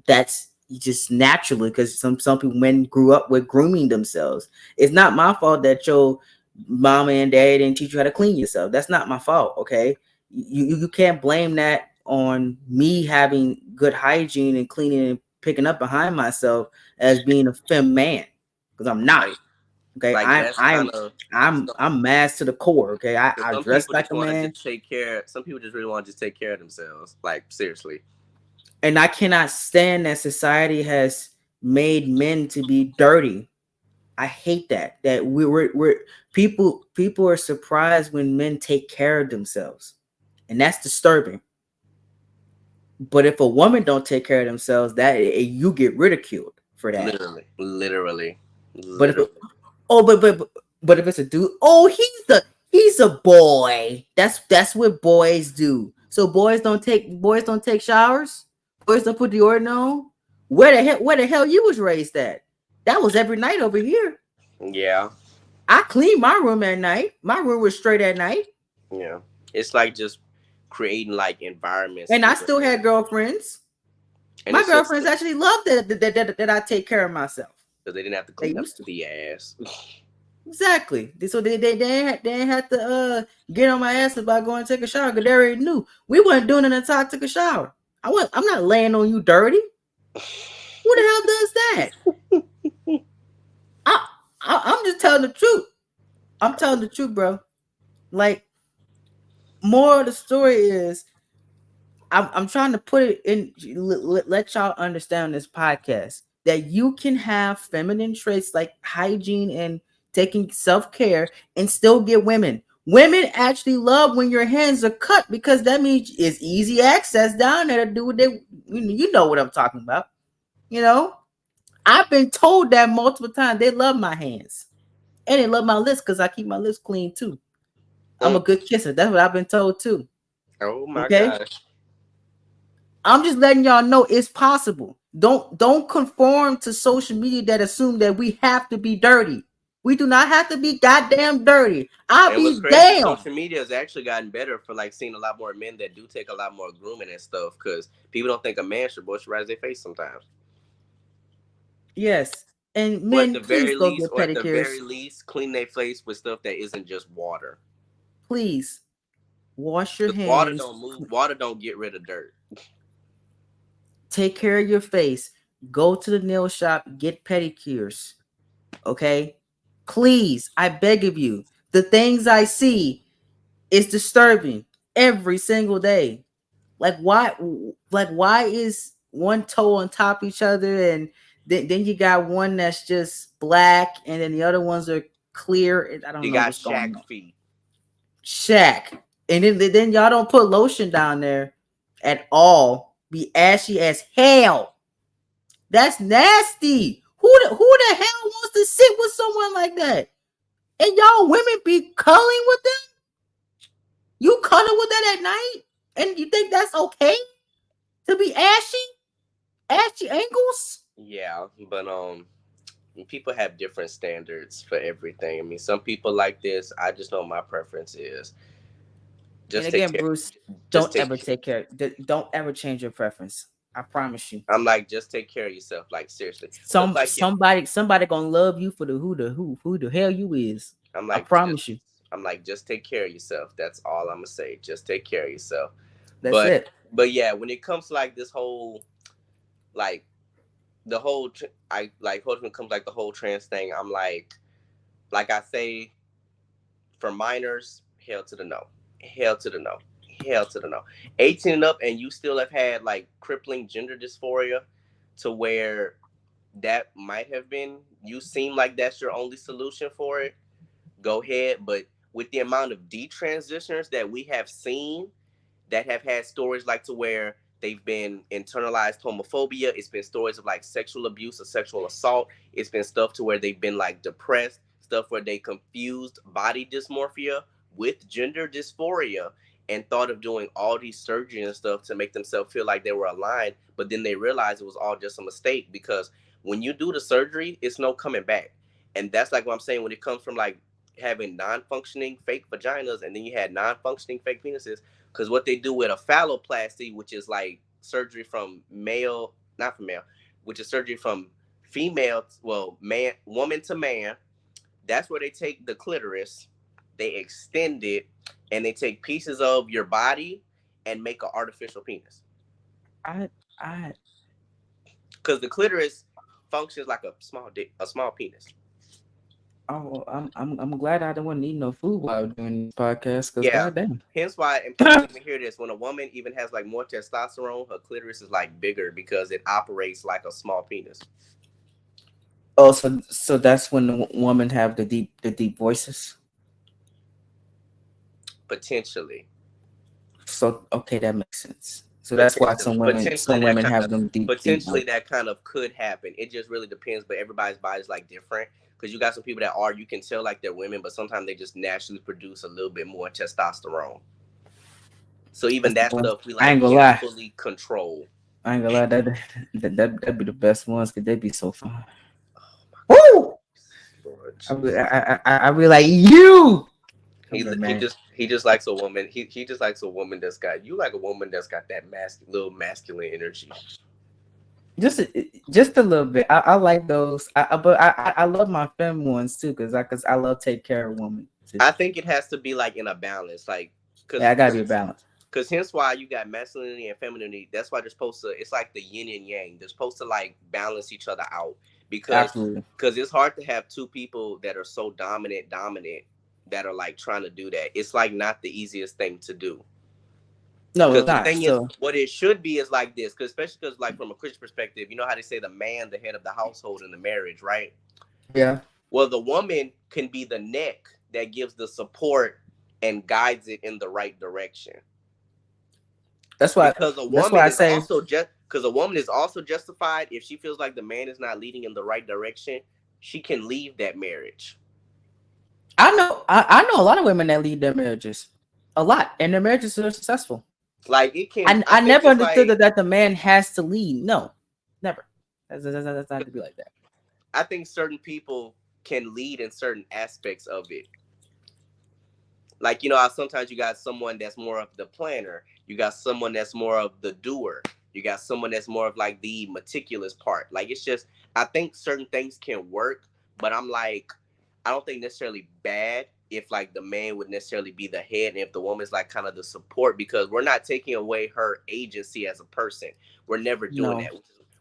That's just naturally because some people men grew up with grooming themselves. It's not my fault that your mama and dad didn't teach you how to clean yourself. That's not my fault. Okay, you can't blame that on me having good hygiene and cleaning and picking up behind myself as being a femme man because I'm not. Like Okay, like that's kind of I'm masked to the core. Okay, I some dress people like just a want to man, just take care. Some people just really want to just take care of themselves. Like seriously. and I cannot stand that society has made men to be dirty. I hate that we're people are surprised when men take care of themselves, and that's disturbing. But if a woman don't take care of themselves, that you get ridiculed for that. Literally, literally, But if literally. oh, but if it's a dude, oh, he's a boy. That's what boys do. So boys don't take showers. Boys don't put deodorant on. Where the hell you was raised at? That was every night over here. Yeah, I clean my room at night. My room was straight at night, yeah. It's like just creating like environments and to I where, still had girlfriends. and My it's just girlfriends actually loved that I take care of myself. because they didn't have to They clean up used to. the ass. Exactly. So they ain't had to get on my ass about going to take a shower because they already knew we wasn't doing it until I took a shower. I'm not laying on you dirty. Who the hell does that? I, I'm just telling the truth. I'm telling the truth, bro. Like, more of the story is I'm trying to put it in, let y'all understand this podcast that you can have feminine traits like hygiene and taking self-care and still get women. Women actually love when your hands are cut because that means it's easy access down there to do what they, you know what I'm talking about. You know, I've been told that multiple times. They love my hands and they love my lips because I keep my lips clean too. I'm a Mm. good kisser. That's what I've been told too. Oh my Okay. gosh. I'm just letting y'all know it's possible. Don't conform to social media that assume that we have to be dirty. We do not have to be goddamn dirty. I'll And what's be crazy, damn. social media has actually gotten better for like seeing a lot more men that do take a lot more grooming and stuff. Because people don't think a man should moisturize their face sometimes. Yes. And Or at men, the please very go least, get or at the pedicures. very least, clean their face with stuff that isn't just water. Please wash your Because water hands. don't move. Water don't get rid of dirt. Take care of your face. Go to the nail shop. Get pedicures. Okay? Please, I beg of you. The things I see is disturbing every single day. Like why? Like why is one toe on top of each other, and then you got one that's just black, and then the other ones are clear. I don't You know got what's going shack on. feet. Shaq, and then y'all don't put lotion down there at all. Be ashy as hell. That's nasty. Who the hell wants to sit with someone like that? And y'all women be culling with them? You cuddle with that at night? And you think that's okay to be ashy? Ashy ankles? Yeah, but people have different standards for everything. I mean, some people like this. I just know my preference is And just take again, care. Bruce, Just take. don't ever change your preference. I promise you. I'm like, just take care of yourself. Like seriously, cause like if Somebody gonna love you for the who the hell you is. I'm I like just promise you. I'm like just take care of yourself. That's all I'm gonna say. Just take care of yourself. That's But it. yeah, when it comes to like this whole like the whole I like when it comes like the whole trans thing, I'm like I say for minors, hell to the no, hell to the no, hell to the no. 18 and up, and you still have had like crippling gender dysphoria, to where that might have been you seem like that's your only solution for it. Go ahead, but with the amount of detransitioners that we have seen that have had stories like to where they've been internalized homophobia. It's been stories of like sexual abuse or sexual assault. It's been stuff to where they've been like depressed, stuff where they confused body dysmorphia with gender dysphoria and thought of doing all these surgery and stuff to make themselves feel like they were aligned, but then they realized it was all just a mistake because when you do the surgery, it's no coming back. And that's like what I'm saying when it comes from like having non-functioning fake vaginas and then you had non-functioning fake penises, because what they do with a phalloplasty, which is like surgery from male, not from male, which is surgery from female, well, man, woman to man. That's where they take the clitoris, they extend it, and they take pieces of your body and make an artificial penis. I I Because the clitoris functions like a small dick, a small penis. oh I'm glad I don't need no food while doing this podcast because Yeah. goddamn. Hence why, and people even hear this, when a woman even has like more testosterone, her clitoris is like bigger because it operates like a small penis. Oh, so that's when the woman have the deep voices. Potentially. So okay, that makes sense. So that's why Potentially, some women potentially some that women kind have of, them deep potentially voices. that kind of could happen. It just really depends, but everybody's body is like different. Because you got some people that are, you can tell like they're women, but sometimes they just naturally produce a little bit more testosterone. So even That's the that one. stuff we I like ain't gonna can't lie. fully control. I ain't gonna lie. That'd be the best ones because they be so fun. Oh my Woo! God, Lord I be like you. He Come here, he man. just he just likes a woman. He just likes a woman that's got you like a woman that's got that little masculine energy. Just a little bit. I like those. But I love my femme ones too because I love take care of women too. I think it has to be like in a balance, like Yeah, because I gotta be balanced. because hence why you got masculinity and femininity. That's why they're supposed to. It's like the yin and yang. They're supposed to like balance each other out because Absolutely. it's hard to have two people that are so dominant that are like trying to do that. It's like not the easiest thing to do. No, Because it's the not. thing is, So what it should be is like this. Because especially because, like, from a Christian perspective, you know how they say the man, the head of the household in the marriage, right? yeah, Well, the woman can be the neck that gives the support and guides it in the right direction. that's why. Because a That's why woman I is say, also just because a woman is also justified if she feels like the man is not leading in the right direction, she can leave that marriage. I know a lot of women that lead their marriages, a lot, and their marriages are successful. Like it can, I I I think never it's understood like that the man has to lead. No, never. That's not to be like that. I think certain people can lead in certain aspects of it. Like, you know how sometimes you got someone that's more of the planner, you got someone that's more of the doer, you got someone that's more of like the meticulous part. Like it's just I think certain things can work, but I'm like I don't think necessarily bad if like the man would necessarily be the head and if the woman's like kind of the support, because we're not taking away her agency as a person. We're never doing No. that,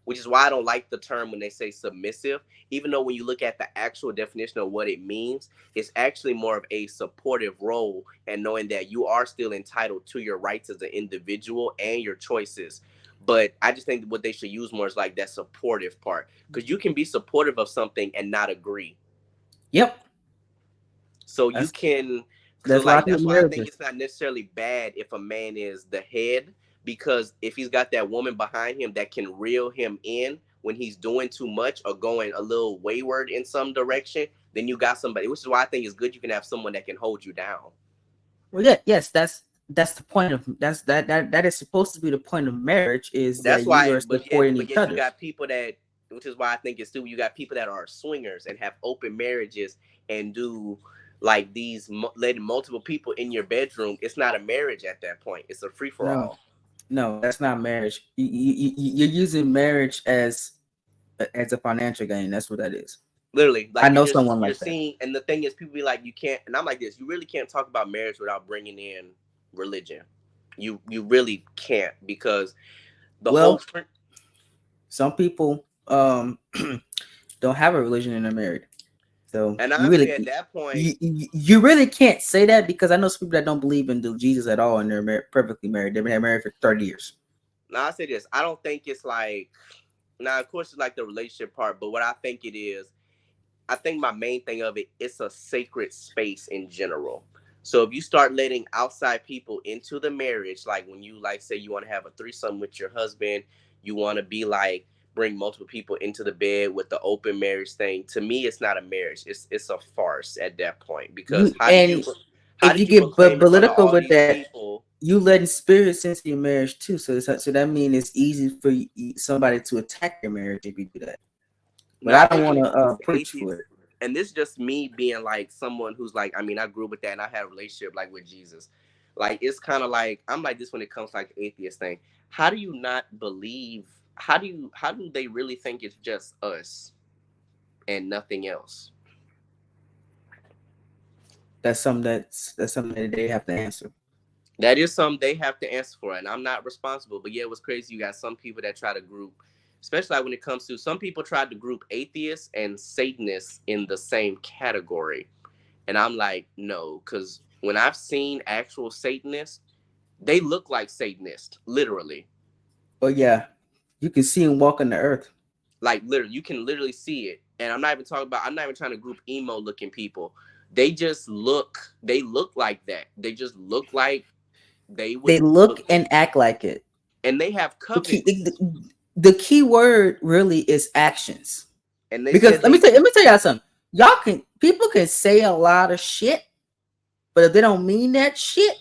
which is why I don't like the term when they say submissive, even though when you look at the actual definition of what it means, it's actually more of a supportive role and knowing that you are still entitled to your rights as an individual and your choices. But I just think what they should use more is like that supportive part, because you can be supportive of something and not agree. Yep. So you That's can, so that's why I like think that's why I think marriages. it's not necessarily bad if a man is the head, because if he's got that woman behind him that can reel him in when he's doing too much or going a little wayward in some direction, then you got somebody, which is why I think it's good you can have someone that can hold you down. Well, yeah, yes, that's the point of that is supposed to be the point of marriage is That's that you why, are supporting but each yet you other. got people that, which is why I think it's too. You got people that are swingers and have open marriages and do like these letting multiple people in your bedroom. It's not a marriage at that point. It's a free for No, all. no, that's not marriage. You're using marriage as a financial gain. That's what that is. Literally, I like know someone you're like that. seeing, and the thing is, people be like, you can't, and I'm like this. You really can't talk about marriage without bringing in religion. You really can't, because the whole Well, some people don't have a religion and they're married. So and you honestly, really at that point, you really can't say that because I know some people that don't believe in the Jesus at all and they're perfectly married. They've been married for 30 years. now I say this. I don't think it's like now, of course, it's like the relationship part, but what I think it is, I think my main thing of it, it's a sacred space in general. So if you start letting outside people into the marriage, like when you like say you want to have a threesome with your husband, you want to be like bring multiple people into the bed with the open marriage thing. To me, it's not a marriage. It's a farce at that point, because You and how if did you you get proclaim in front of political all with these that, people? you letting spirits into your marriage too. So that means it's easy for somebody to attack your marriage if you do that. But Now I I don't think want when it to comes to preach for atheists, it. and this is just me being like someone who's like, I mean, I grew up with that and I had a relationship like with Jesus. Like it's kind of like I'm like this when it comes to like the atheist thing. How do you not believe? How do they really think it's just us and nothing else? That's something that they have to answer. That is something they have to answer for, and I'm not responsible. But yeah, it was crazy. You got some people that try to group, especially like when it comes to some people tried to group atheists and Satanists in the same category. And I'm like, no, because when I've seen actual Satanists, they look like Satanists, literally. But yeah, you can see him walking the earth. Like literally, you can literally see it. And I'm not even talking about. I'm not even trying to group emo looking people. They just look. They look like that. They just look like they would They look look, and act like it. and they have The key covets. the key word really is actions. And they Because said they. let me tell y'all something. Y'all can people can say a lot of shit, but if they don't mean that shit,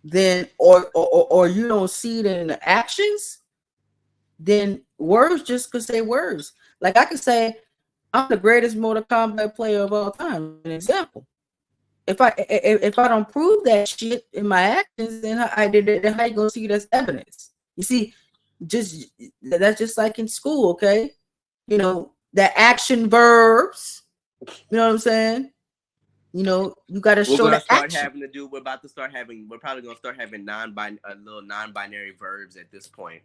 then or you don't see it in the actions, then words just could say words. Like I could say, I'm the greatest Mortal Kombat player of all time. As an example. If I don't prove that shit in my actions, then I did it. Then how you gonna see it as evidence? You see, just that's just like in school, okay? You know, the action verbs. You know what I'm saying? You know, you got to We're show gonna the start action. having to do. We're about to start having. We're probably gonna start having little non-binary verbs at this point.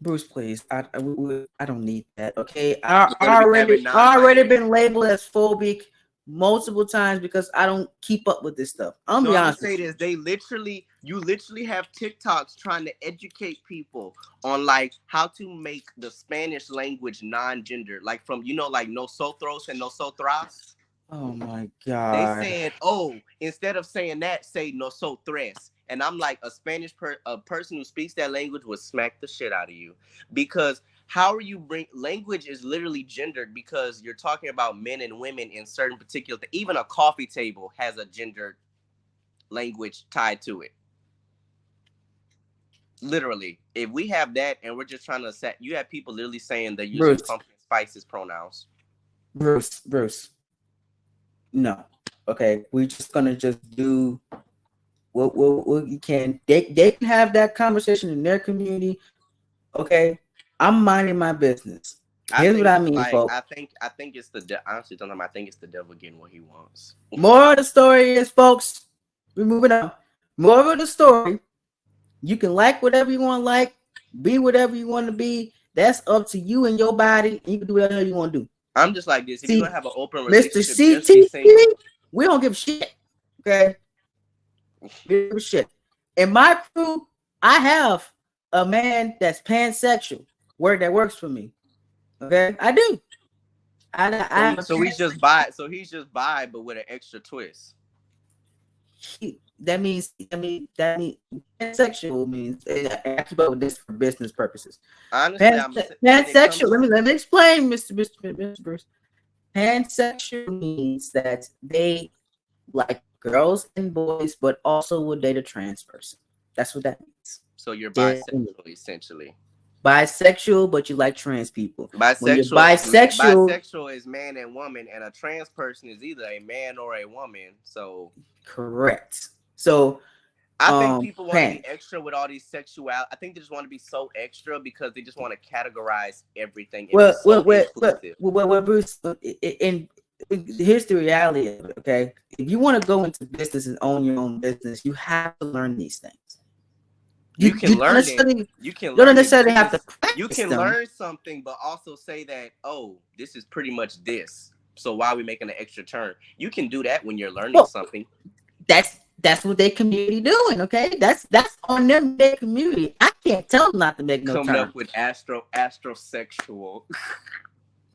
Bruce, please. I don't need that. Okay, You're gonna be having I already non-binary. been labeled as phobic multiple times because I don't keep up with this stuff. I'm gonna So be I'm gonna honest say with you. this: you literally have TikToks trying to educate people on like how to make the Spanish language non-gender, like from like nosotros and nosotras. Oh my They god, said, oh, instead of saying that, say nosotres. And I'm like, a person who speaks that language would smack the shit out of you, because how are you bring language is literally gendered, because you're talking about men and women in certain particular. Even a coffee table has a gendered language tied to it. Literally, if we have that and we're just trying to set, you have people literally saying they're using Bruce, pumpkin spices pronouns. Bruce. No, okay. We're just gonna just do what you can. They can have that conversation in their community. Okay, I'm minding my business. I Here's what think I it's mean, like folks. I think it's honestly, I think it's the devil getting what he wants. More of the story is, folks, we're moving on. More of the story, you can like whatever you want to like, be whatever you want to be. That's up to you and your body, and you can do whatever you want to do. I'm just like this. If you're See, gonna have an open Mr. relationship, just be CTP, single. we don't give a shit. Okay? We don't give a shit. In my crew, I have a man that's pansexual, that works for me. Okay? I do. I have a He's just bi, but with an extra twist. that means pansexual means, and I keep up with this for business purposes. Honestly, when it Pansexual. comes, Let me explain, Mr. Bruce. Pansexual means that they like girls and boys, but also will date a trans person. That's what that means. so you're They're bisexual essentially. bisexual, but you like trans people. When you're bisexual, Bisexual is man and woman, and a trans person is either a man or a woman. So correct. So, I think people want to pan. be extra with all these sexual. I think they just want to be so extra because they just want to categorize everything and be so inclusive. Bruce, and here's the reality of it. Okay, if you want to go into business and own your own business, you have to learn these things. You can learn it. You don't necessarily have to You practice can them. learn something, but also say that, oh, this is pretty much this. So why are we making an extra turn? You can do that when you're learning Well, something. that's what their community doing. Okay, that's on them, their community. I can't tell them not to make no Coming turn. up with astrosexual.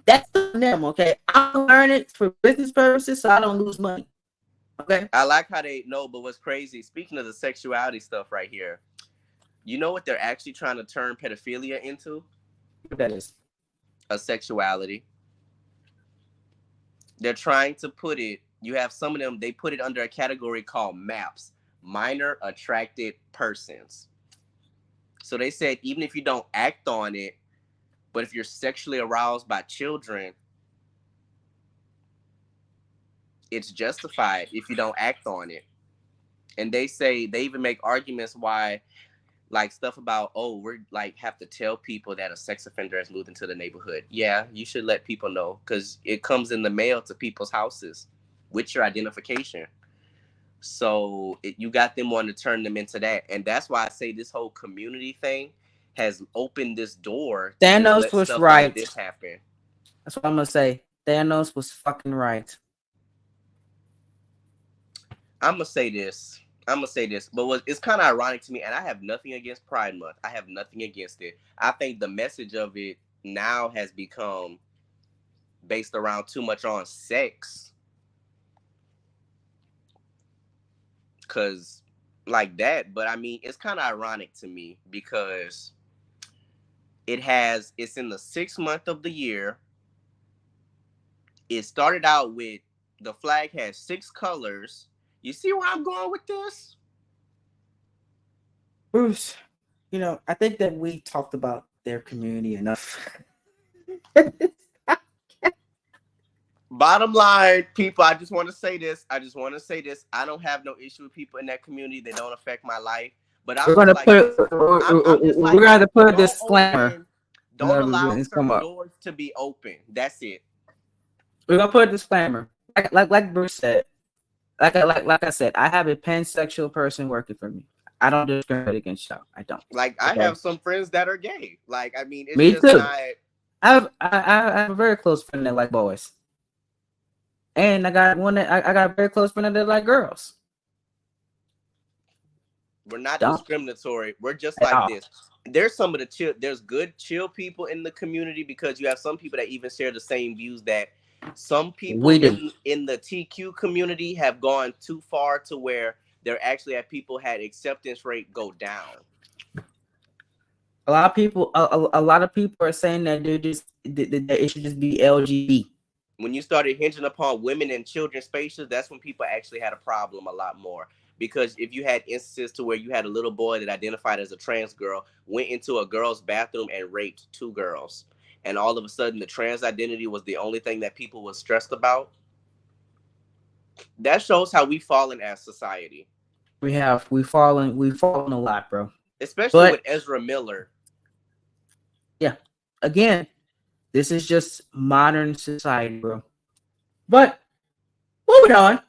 That's on them. Okay, I'm learning it for business purposes, so I don't lose money. Okay. I like how they know, but what's crazy? Speaking of the sexuality stuff right here, you know what they're actually trying to turn pedophilia into? What that is? A sexuality. They're trying to put it. You have some of them. They put it under a category called MAPS, minor attracted persons. So they said even if you don't act on it, but if you're sexually aroused by children, it's justified if you don't act on it. And they say they even make arguments why, like stuff about, oh, we're like have to tell people that a sex offender has moved into the neighborhood. Yeah, you should let people know because it comes in the mail to people's houses with your identification. So you got them wanting to turn them into that. And that's why I say this whole community thing has opened this door to just Thanos let was stuff like right. this happen. That's what I'm gonna say. Thanos was fucking right. I'm gonna say this. But it's kind of ironic to me, and I have nothing against Pride Month. I have nothing against it. I think the message of it now has become based around too much on sex, cause like that. But I mean, it's kind of ironic to me because it's in the 6th month of the year. It started out with the flag has 6 colors. You see where I'm going with this? Bruce, I think that we talked about their community enough. Bottom line, people, I just want to say this. I don't have no issue with people in that community. They don't affect my life. But I'm just like this. I'm just We're like gonna have this. to put a Don't disclaimer. don't allow It's come certain up. doors to be open. That's it. We're gonna put a disclaimer. Like Bruce said. Like I said, I have a pansexual person working for me. I don't discriminate against y'all. I don't. Like I Okay. have some friends that are gay. Like I mean, it's Me just too. not. I have a very close friend that like boys, and I got one that I got a very close friend that like girls. We're not Don't discriminatory. We're just at like all. this. There's some of the chill. There's good chill people in the community because you have some people that even share the same views that some people We do. in the TQ community have gone too far to where they're actually have people had acceptance rate go down. A lot of people, a lot of people are saying that they're just that it should just be LGBT. When you started hinging upon women and children spaces, that's when people actually had a problem a lot more. Because if you had instances to where you had a little boy that identified as a trans girl, went into a girl's bathroom and raped two girls, and all of a sudden the trans identity was the only thing that people was stressed about, that shows how we fallen as society. We've fallen a lot, bro. Especially But with Ezra Miller. yeah, again, this is just modern society, bro. But moving on.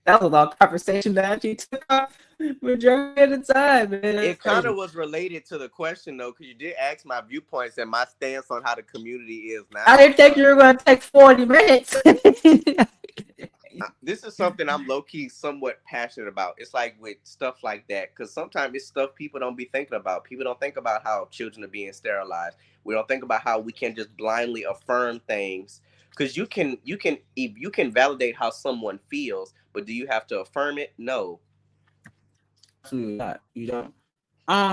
That was a long conversation that actually took off majority of the time, man. That's It kind crazy. of was related to the question though, because you did ask my viewpoints and my stance on how the community is I now. didn't think you were going to take 40 minutes. This is something I'm low key somewhat passionate about. It's like with stuff like that, because sometimes it's stuff people don't be thinking about. People don't think about how children are being sterilized. We don't think about how we can just blindly affirm things. Because you can validate how someone feels, but do you have to affirm it? No, Absolutely not. You don't.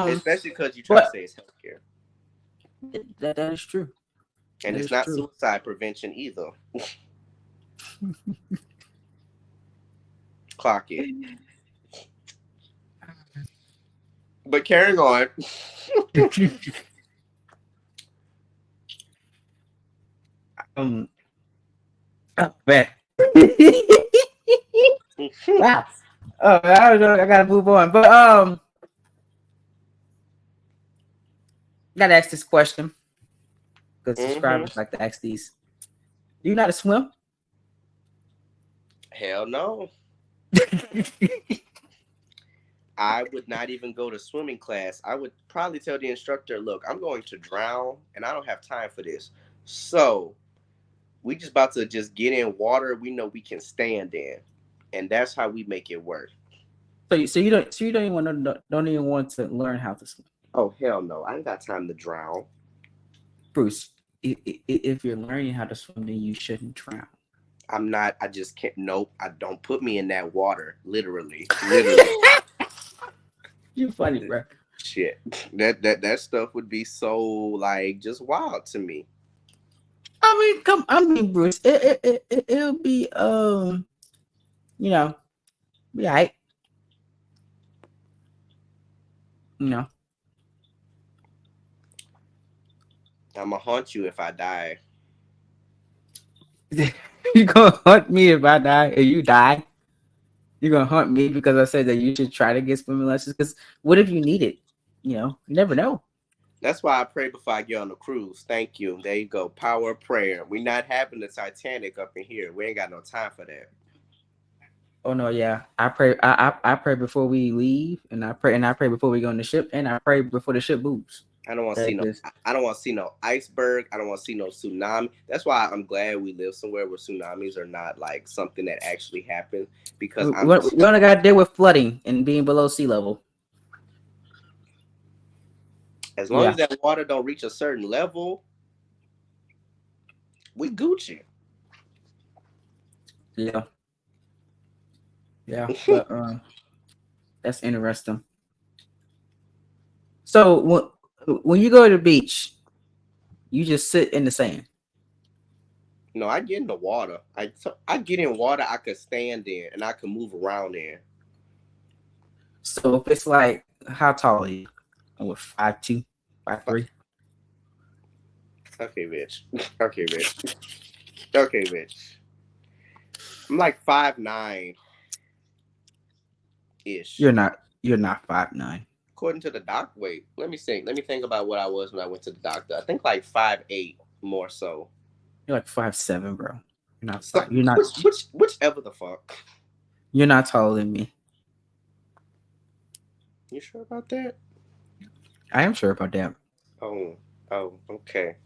especially because you try to But say it's healthcare, that is true. and That it's is not true. suicide prevention either. Clock it. But carrying on. um. Oh, man. Wow. Oh, I don't know. I gotta move on. But gotta ask this question because Hmm. subscribers like to ask these. Do you know how to swim? Hell no. I would not even go to swimming class. I would probably tell the instructor, look, I'm going to drown and I don't have time for this. So we just about to just get in water we know we can stand in. And that's how we make it work. So you don't even want to don't even want to learn how to swim, Oh hell no. I ain't got time to drown. Bruce. If you're learning how to swim, then you shouldn't drown. I'm not, I just can't, nope. I don't put me in that water. Literally. Literally. You funny, bro. Shit. That stuff would be so like just wild to me. I mean, Bruce. It'll be you know, be alright. You know, I'ma haunt you if I die. you gonna hunt me if I die and you die. You're gonna hunt me because I said that you should try to get swimming lessons. Because what if you need it? You never know. That's why I pray before I get on the cruise. Thank you. There you go. Power of prayer. We not having the Titanic up in here. We ain't got no time for that. Oh no, yeah. I pray. I pray before we leave, and I pray before we go on the ship, and I pray before the ship moves. I don't want to see That no. is I don't want to see no iceberg. I don't want to see no tsunami. That's why I'm glad we live somewhere where tsunamis are not like something that actually happens. Because we only got to deal with flooding and being below sea level. as long Yeah, as that water don't reach a certain level, we Gucci. yeah, yeah. But that's interesting. So when you go to the beach, you just sit in the sand. No, I get in the water. I get in water I could stand in and I can move around in. So if it's like, how tall are you? I'm with 5'2", 5'3". Okay, bitch. Okay, bitch. Okay, bitch. I'm like 5'9" ish. You're not 5'9". According to the doc, wait, let me think. Let me think about what I was when I went to the doctor. I think like 5'8" more so. You're like 5'7", bro. You're not So five. You're not. whichever the fuck. You're not taller than me. You sure about that? I am sure about that. Oh, oh, okay.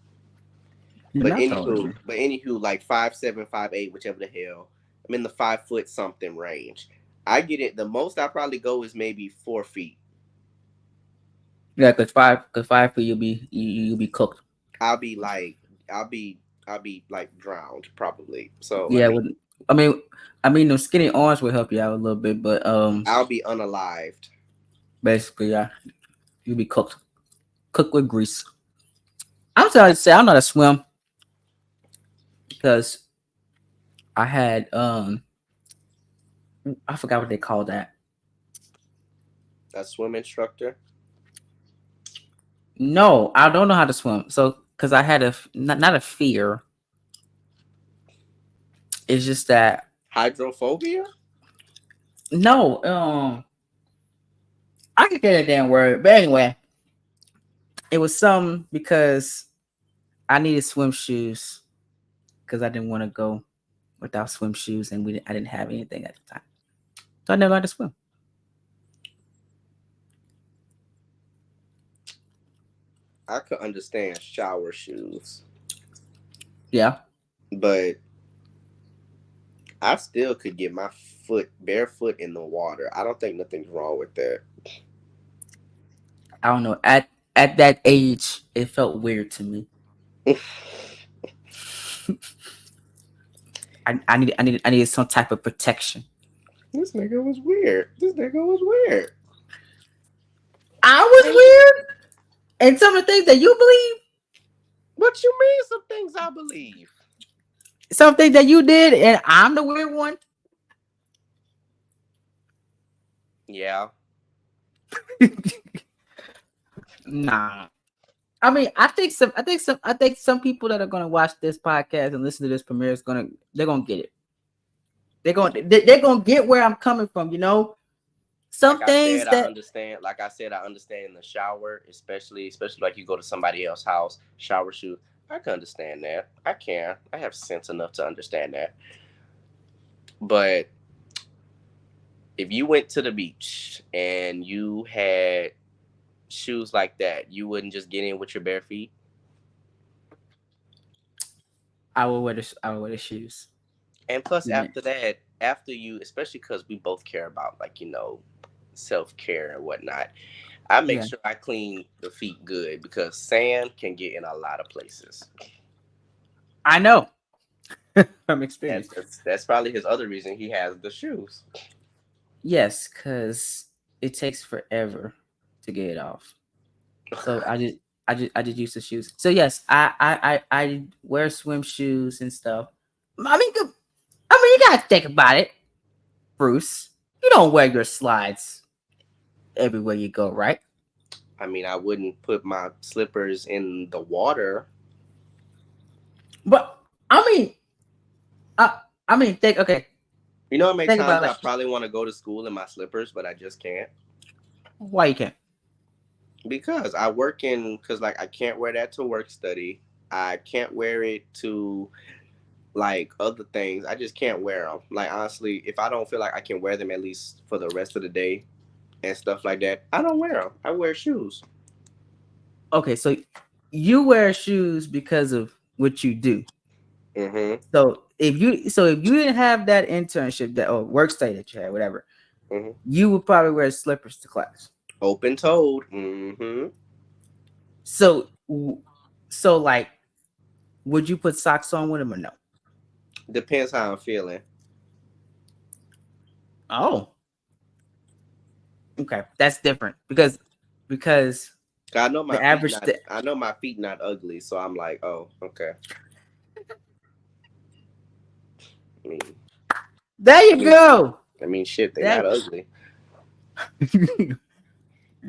You're But not taller than anywho, me. like 5'7", 5'8", whichever the hell. I'm in the 5 foot something range. I get it. The most I probably go is maybe 4 feet. Yeah, cause 5 feet you'll be cooked. I'll be like, I'll be, I'll be like drowned probably. So Yeah, with, I mean, the skinny arms will help you out a little bit, but I'll be unalived. basically, yeah, you'll be cooked with grease. I'm sorry to say, I'm not a swim because I had I forgot what they call that. A swim instructor. No, I don't know how to swim. So, because I had not a fear. It's just that Hydrophobia. no, I could get a damn word, but anyway, it was some because I needed swim shoes because I didn't want to go without swim shoes, and I didn't have anything at the time, so I never had to swim. I could understand shower shoes, Yeah, but I still could get my foot barefoot in the water. I don't think nothing's wrong with that. I don't know. At that age, it felt weird to me. I needed some type of protection. This nigga was weird. This nigga was weird. I was weird, and some of the things that you believe, What you mean? Some things I believe. something that you did, and I'm the weird one. Yeah. Nah. I mean, I think some people that are gonna watch this podcast and listen to this premiere is they're gonna get it. They're gonna get where I'm coming from. Like Some I said, things I that understand. Like I said, I understand the shower, especially like you go to somebody else's house, shower shoe. I can understand that. I can. I have sense enough to understand that. But if you went to the beach and you had shoes like that, you wouldn't just get in with your bare feet. I will wear the shoes. And plus, Yeah, after that, after you, especially because we both care about like self care and whatnot, I make yeah. sure I clean the feet good because sand can get in a lot of places. I know from experience. That's probably his other reason he has the shoes. Yes, because it takes forever to get it off. So I just use the shoes. So yes, I wear swim shoes and stuff. You gotta think about it, Bruce. You don't wear your slides everywhere you go, right? I mean, I wouldn't put my slippers in the water. But I mean, I think okay, You know how many think times about I like probably want to go to school in my slippers, but I just can't why you can't. because I work in because like I can't wear that to work study. I can't wear it to like other things. I just can't wear them. Like honestly, if I don't feel like I can wear them at least for the rest of the day and stuff like that, I don't wear them. I wear shoes. Okay, so you wear shoes because of what you do. Mm-hmm. So if you didn't have that internship that or work study that you had, whatever, Mm-hmm. you would probably wear slippers to class. Open toed. Mm-hmm. So so like, would you put socks on with them or no? Depends how I'm feeling. Oh, okay, that's different because I know my the feet average not. I know my feet not ugly, so I'm like, oh, okay. I mean, there I you mean, go. shit, they not That ugly.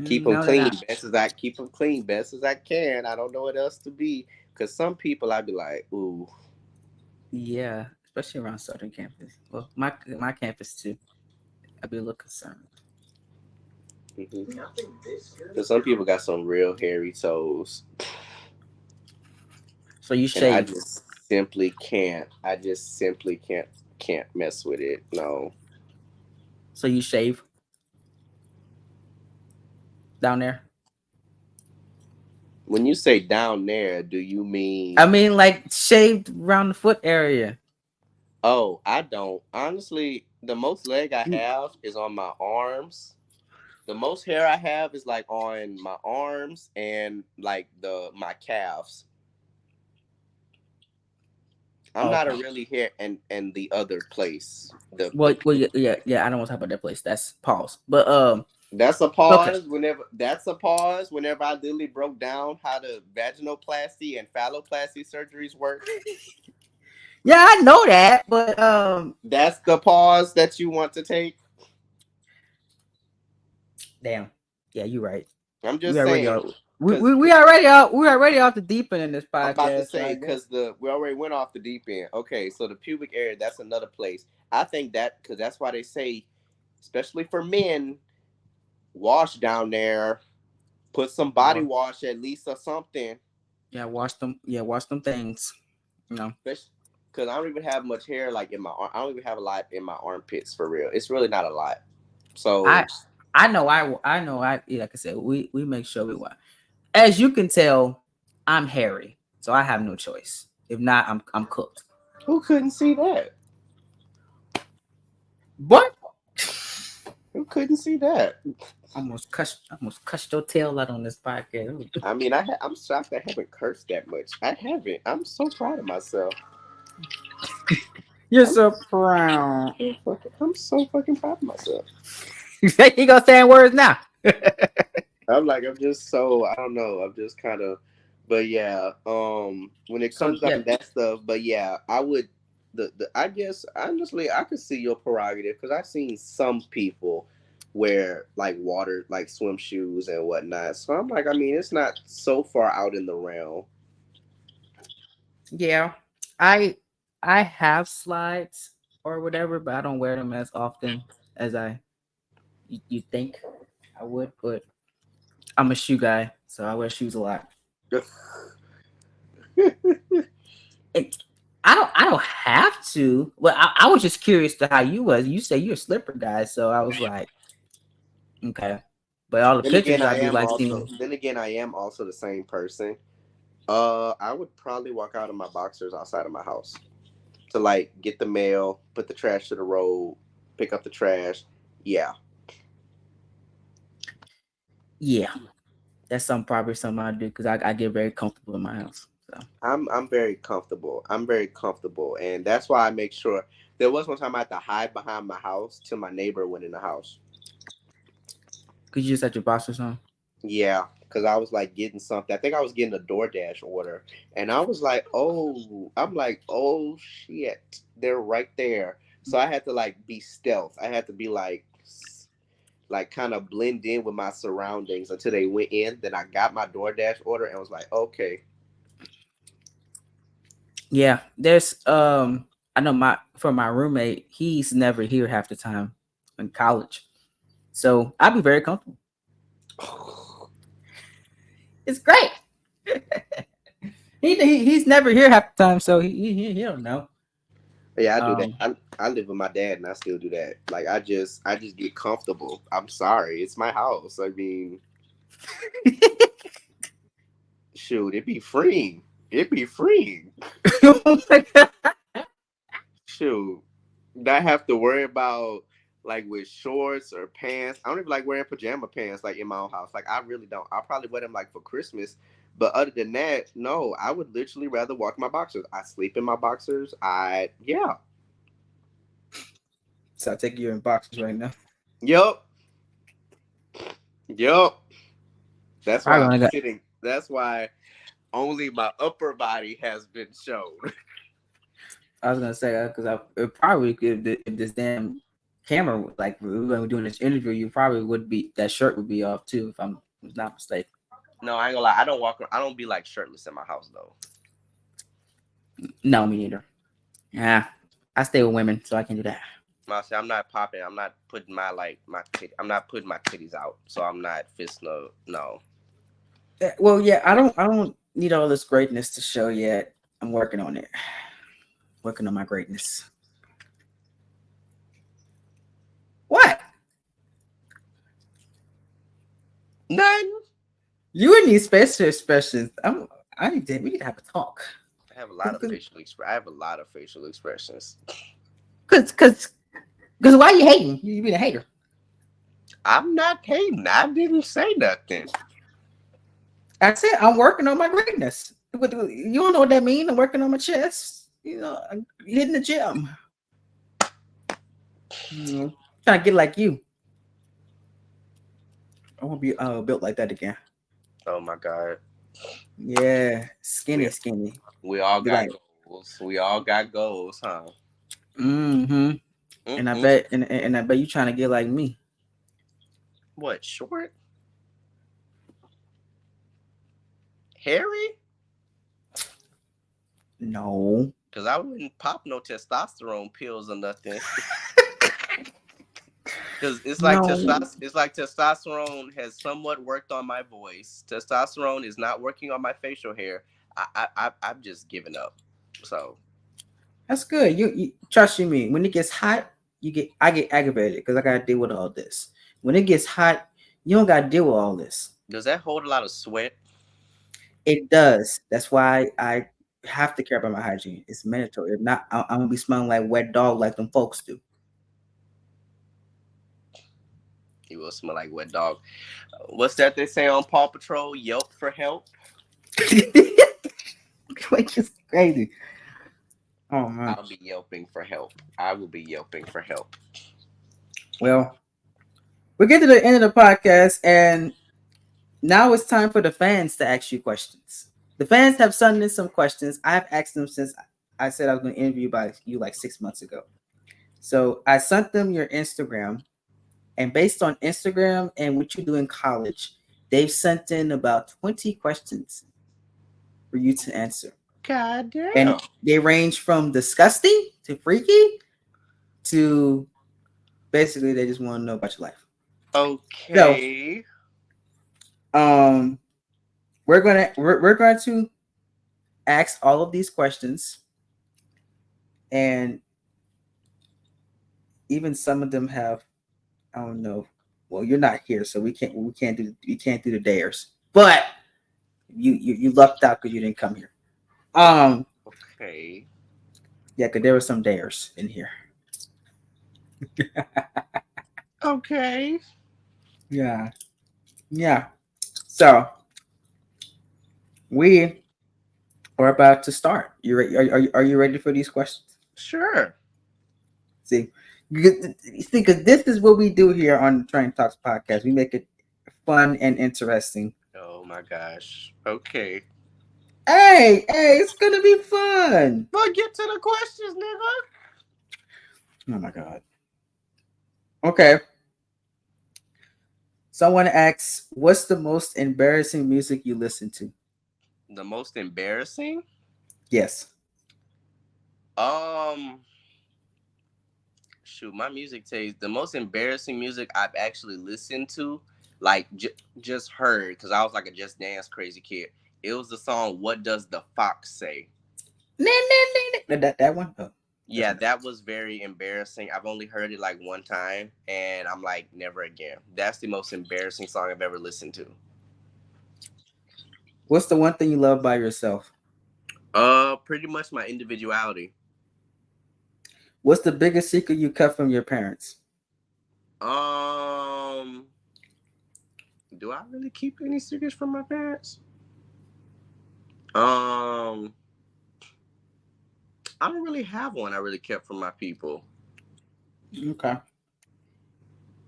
Keep them no, they're clean, not. best as I keep them clean, best as I can. I don't know what else to be, cause some people I'd be like, ooh. Yeah, especially around Southern campus. Well, my campus too. I'd be a little concerned. Mm-hmm. Cause some people got some real hairy toes, So you and I shave. just simply can't. I just simply can't mess with it. No, So you shave. down there. When you say down there, do you mean? I mean, like shaved around the foot area. Oh, I don't. Honestly, the most leg I You- have is on my arms. The most hair I have is like on my arms and like the my calves. I'm Oh, not a okay. really hair and the other place. The Well, yeah, yeah, yeah. I don't want to talk about that place. That's pause. But That's a okay. pause. Whenever I literally broke down how the vaginoplasty and phalloplasty surgeries work. Yeah, I know that, but That's the pause that you want to take. damn. Yeah, you're right. I'm We just already saying are. because We already out. We already off the deep end in this I'm about to podcast. So say I guess. because the we already went off the deep end. Okay, so the pubic area, that's another place. I think that because that's why they say, especially for men, wash down there, put some body Well, wash at least or something. yeah, watch them. Yeah, watch them things. You know. Because I don't even have much hair like in my I don't even have a lot in my armpits for real. It's really not a lot. So I I know. I know. Yeah, like I said, we make sure we want. As you can tell, I'm hairy, so I have no choice. If not, I'm cooked. who couldn't see that? But Who couldn't see that? almost cussed your tail out on this podcast. I mean, I'm shocked I haven't cursed that much. I haven't. I'm so proud of myself. You're I'm so proud. I'm so fucking proud of myself. You think he gonna say words now? I'm just so I don't know. I'm just kind of, but yeah. When it So comes down yeah, to that stuff, but yeah, I would. The I guess honestly, I could see your prerogative because I've seen some people wear like water, like swim shoes and whatnot. So I'm like, I mean, it's not so far out in the realm. yeah. I I have slides or whatever, but I don't wear them as often as you think I would. But I'm a shoe guy, so I wear shoes a lot. It, I don't have to. Well, I was just curious to how you was. You say you're a slipper guy, so I was like, okay. But all the Then again, pictures I I be am like also. seeing. Then again, I am also the same person. I would probably walk out in my boxers outside of my house to like get the mail, put the trash to the road, pick up the trash. Yeah, Yeah, that's something I do because I get very comfortable in my house. So I'm very comfortable. I'm very comfortable, and that's why I make sure. There was one time I had to hide behind my house till my neighbor went in the house. could you just set your boxers on? Yeah, because I was like getting something. I think I was getting a DoorDash order, and I was like, "Oh," I'm like, "Oh shit, they're right there." So I had to like be stealth. I had to be like kind of blend in with my surroundings until they went in. Then I got my DoorDash order and was like, "Okay." Yeah, there's I know my for my roommate, he's never here half the time in college, so I'd be very comfortable. It's great. He's never here half the time, so he don't know. Yeah, I do that. Um, I live with my dad and I still do that. Like I just get comfortable. I'm sorry, it's my house. I mean, shoot, it be freeing. It be freeing. oh my God. Shoot, not have to worry about like with shorts or pants. I don't even like wearing pajama pants like in my own house. Like I really don't. I'll probably wear them like for Christmas. But other than that, no, I would literally rather walk in my boxers. I sleep in my boxers. Yeah. So I take you in boxes right now. Yup. Yup. That's why Probably I'm only got. sitting. That's why only my upper body has been shown. I was gonna say that because I it probably if this damn camera like we were doing this interview, you probably would be that shirt would be off too if I'm not mistaken. No, I ain't gonna lie. I don't walk. I don't be like shirtless in my house though. No, me neither. Yeah, I stay with women, so I can do that. Honestly, I'm not popping. I'm not putting I'm not putting my titties out. So I'm not fisting. No. Well, yeah, I don't need all this greatness to show yet. I'm working on it. Working on my greatness. What? None. You and these facial expressions. We need to have a talk. I have a lot of I have a lot of facial expressions. Cause why you hating? You being a hater. I'm not hating. I didn't say nothing. I said I'm working on my greatness. You don't know what that means. I'm working on my chest. I'm hitting the gym. Trying to get like you. I want to be built like that again. Oh my god. Yeah, We skinny. we all Be got like, goals. We all got goals, huh? mm-hmm. And Mm-mm. I bet you trying to get like me. What, short? Hairy? No, Cause I wouldn't pop no testosterone pills or nothing. Cause no. it's like testosterone has somewhat worked on my voice. Testosterone is not working on my facial hair. I'm just giving up. So That's good. You trust you me. When it gets hot, I get aggravated because I gotta deal with all this. When it gets hot, you don't gotta deal with all this. does that hold a lot of sweat? It does. That's why I have to care about my hygiene. It's mandatory. If not, I'm gonna be smelling like wet dog like them folks do. You will smell like wet dog. What's that they say on Paw Patrol? Yelp for help. Which is crazy. Oh man. I'll be yelping for help. I will be yelping for help. Well, we get to the end of the podcast, and now it's time for the fans to ask you questions. The fans have sent in some questions. I've asked them since I said I was going to interview by you like 6 months ago. So I sent them your Instagram, and based on Instagram and what you do in college, they've sent in about 20 questions for you to answer. God damn. And they range from disgusting to freaky to basically they just want to know about your life. So Okay. um we're going to ask all of these questions, and even some of them have, I don't know. Well, you're not here, so we can't do the dares. But you lucked out because you didn't come here. Um, Okay. yeah, because there were some dares in here. Okay. Yeah, yeah. So we are about to start. Are you ready for these questions? Sure. See, because this is what we do here on the Train Talks podcast. We make it fun and interesting. Oh my gosh. Okay. Hey, it's gonna be fun. But get to the questions, nigga. Oh my god. Okay. Someone asks, "What's the most embarrassing music you listen to?" The most embarrassing? Yes. Um, shoot, my music taste. The most embarrassing music I've actually listened to, like just heard, because I was like a just dance crazy kid. It was the song "What Does the Fox Say." That one. Oh, that's Yeah, not. that was very embarrassing. I've only heard it like one time, and I'm like, never again. That's the most embarrassing song I've ever listened to. What's the one thing you love by yourself? Pretty much my individuality. What's the biggest secret you cut from your parents? Um, do I really keep any secrets from my parents? Um, I don't really have one I really kept from my people. Okay.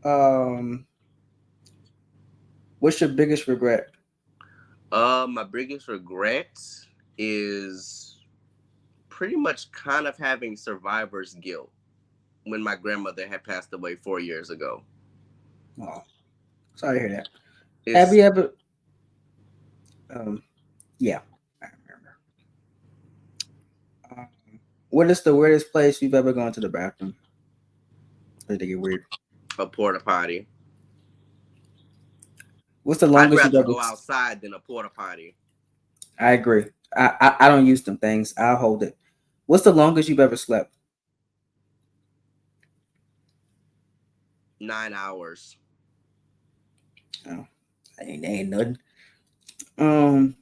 Um, what's your biggest regret? My biggest regret is pretty much kind of having survivor's guilt when my grandmother had passed away 4 years ago. Oh, sorry to hear that. Have It's you ever? Um, yeah, I remember. Um, what is the weirdest place you've ever gone to the bathroom? Did they get weird? a porta potty. What's the I'd longest you've rather ever? go outside than a porta potty. I agree. I don't use them things. I'll hold it. What's the longest you've ever slept? 9 hours. Oh, Ain't nothing. Um,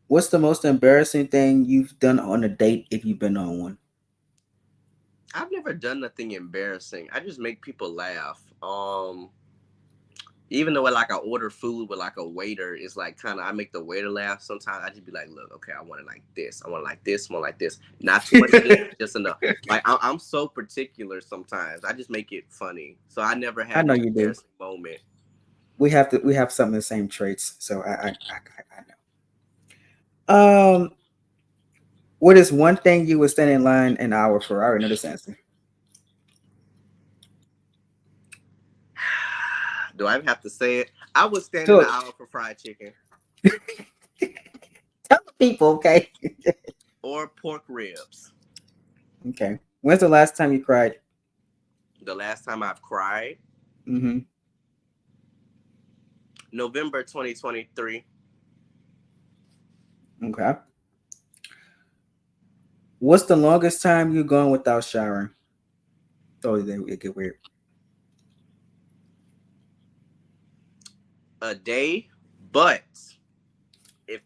what's the most embarrassing thing you've done on a date if you've been on one? I've never done nothing embarrassing. I just make people laugh. Even though like I order food with like a waiter, it's like kind of I make the waiter laugh. Sometimes I just be like, look, okay, I want it like this. I want it like this. I want it like this. Not too much of this, just enough. Like I'm so particular sometimes. I just make it funny. So I never I had know an you do. embarrassing moment. We have some of the same traits, so I know. What is one thing you would stand in line an hour for? I already know this answer. Do I even have to say it? I would stand in So the aisle for fried chicken tell the people, okay? or pork ribs. Okay. When's the last time you cried? The last time I've cried, Mm-hmm. November 2023. Okay. What's the longest time you gone without showering? Oh, it get weird. A day, but if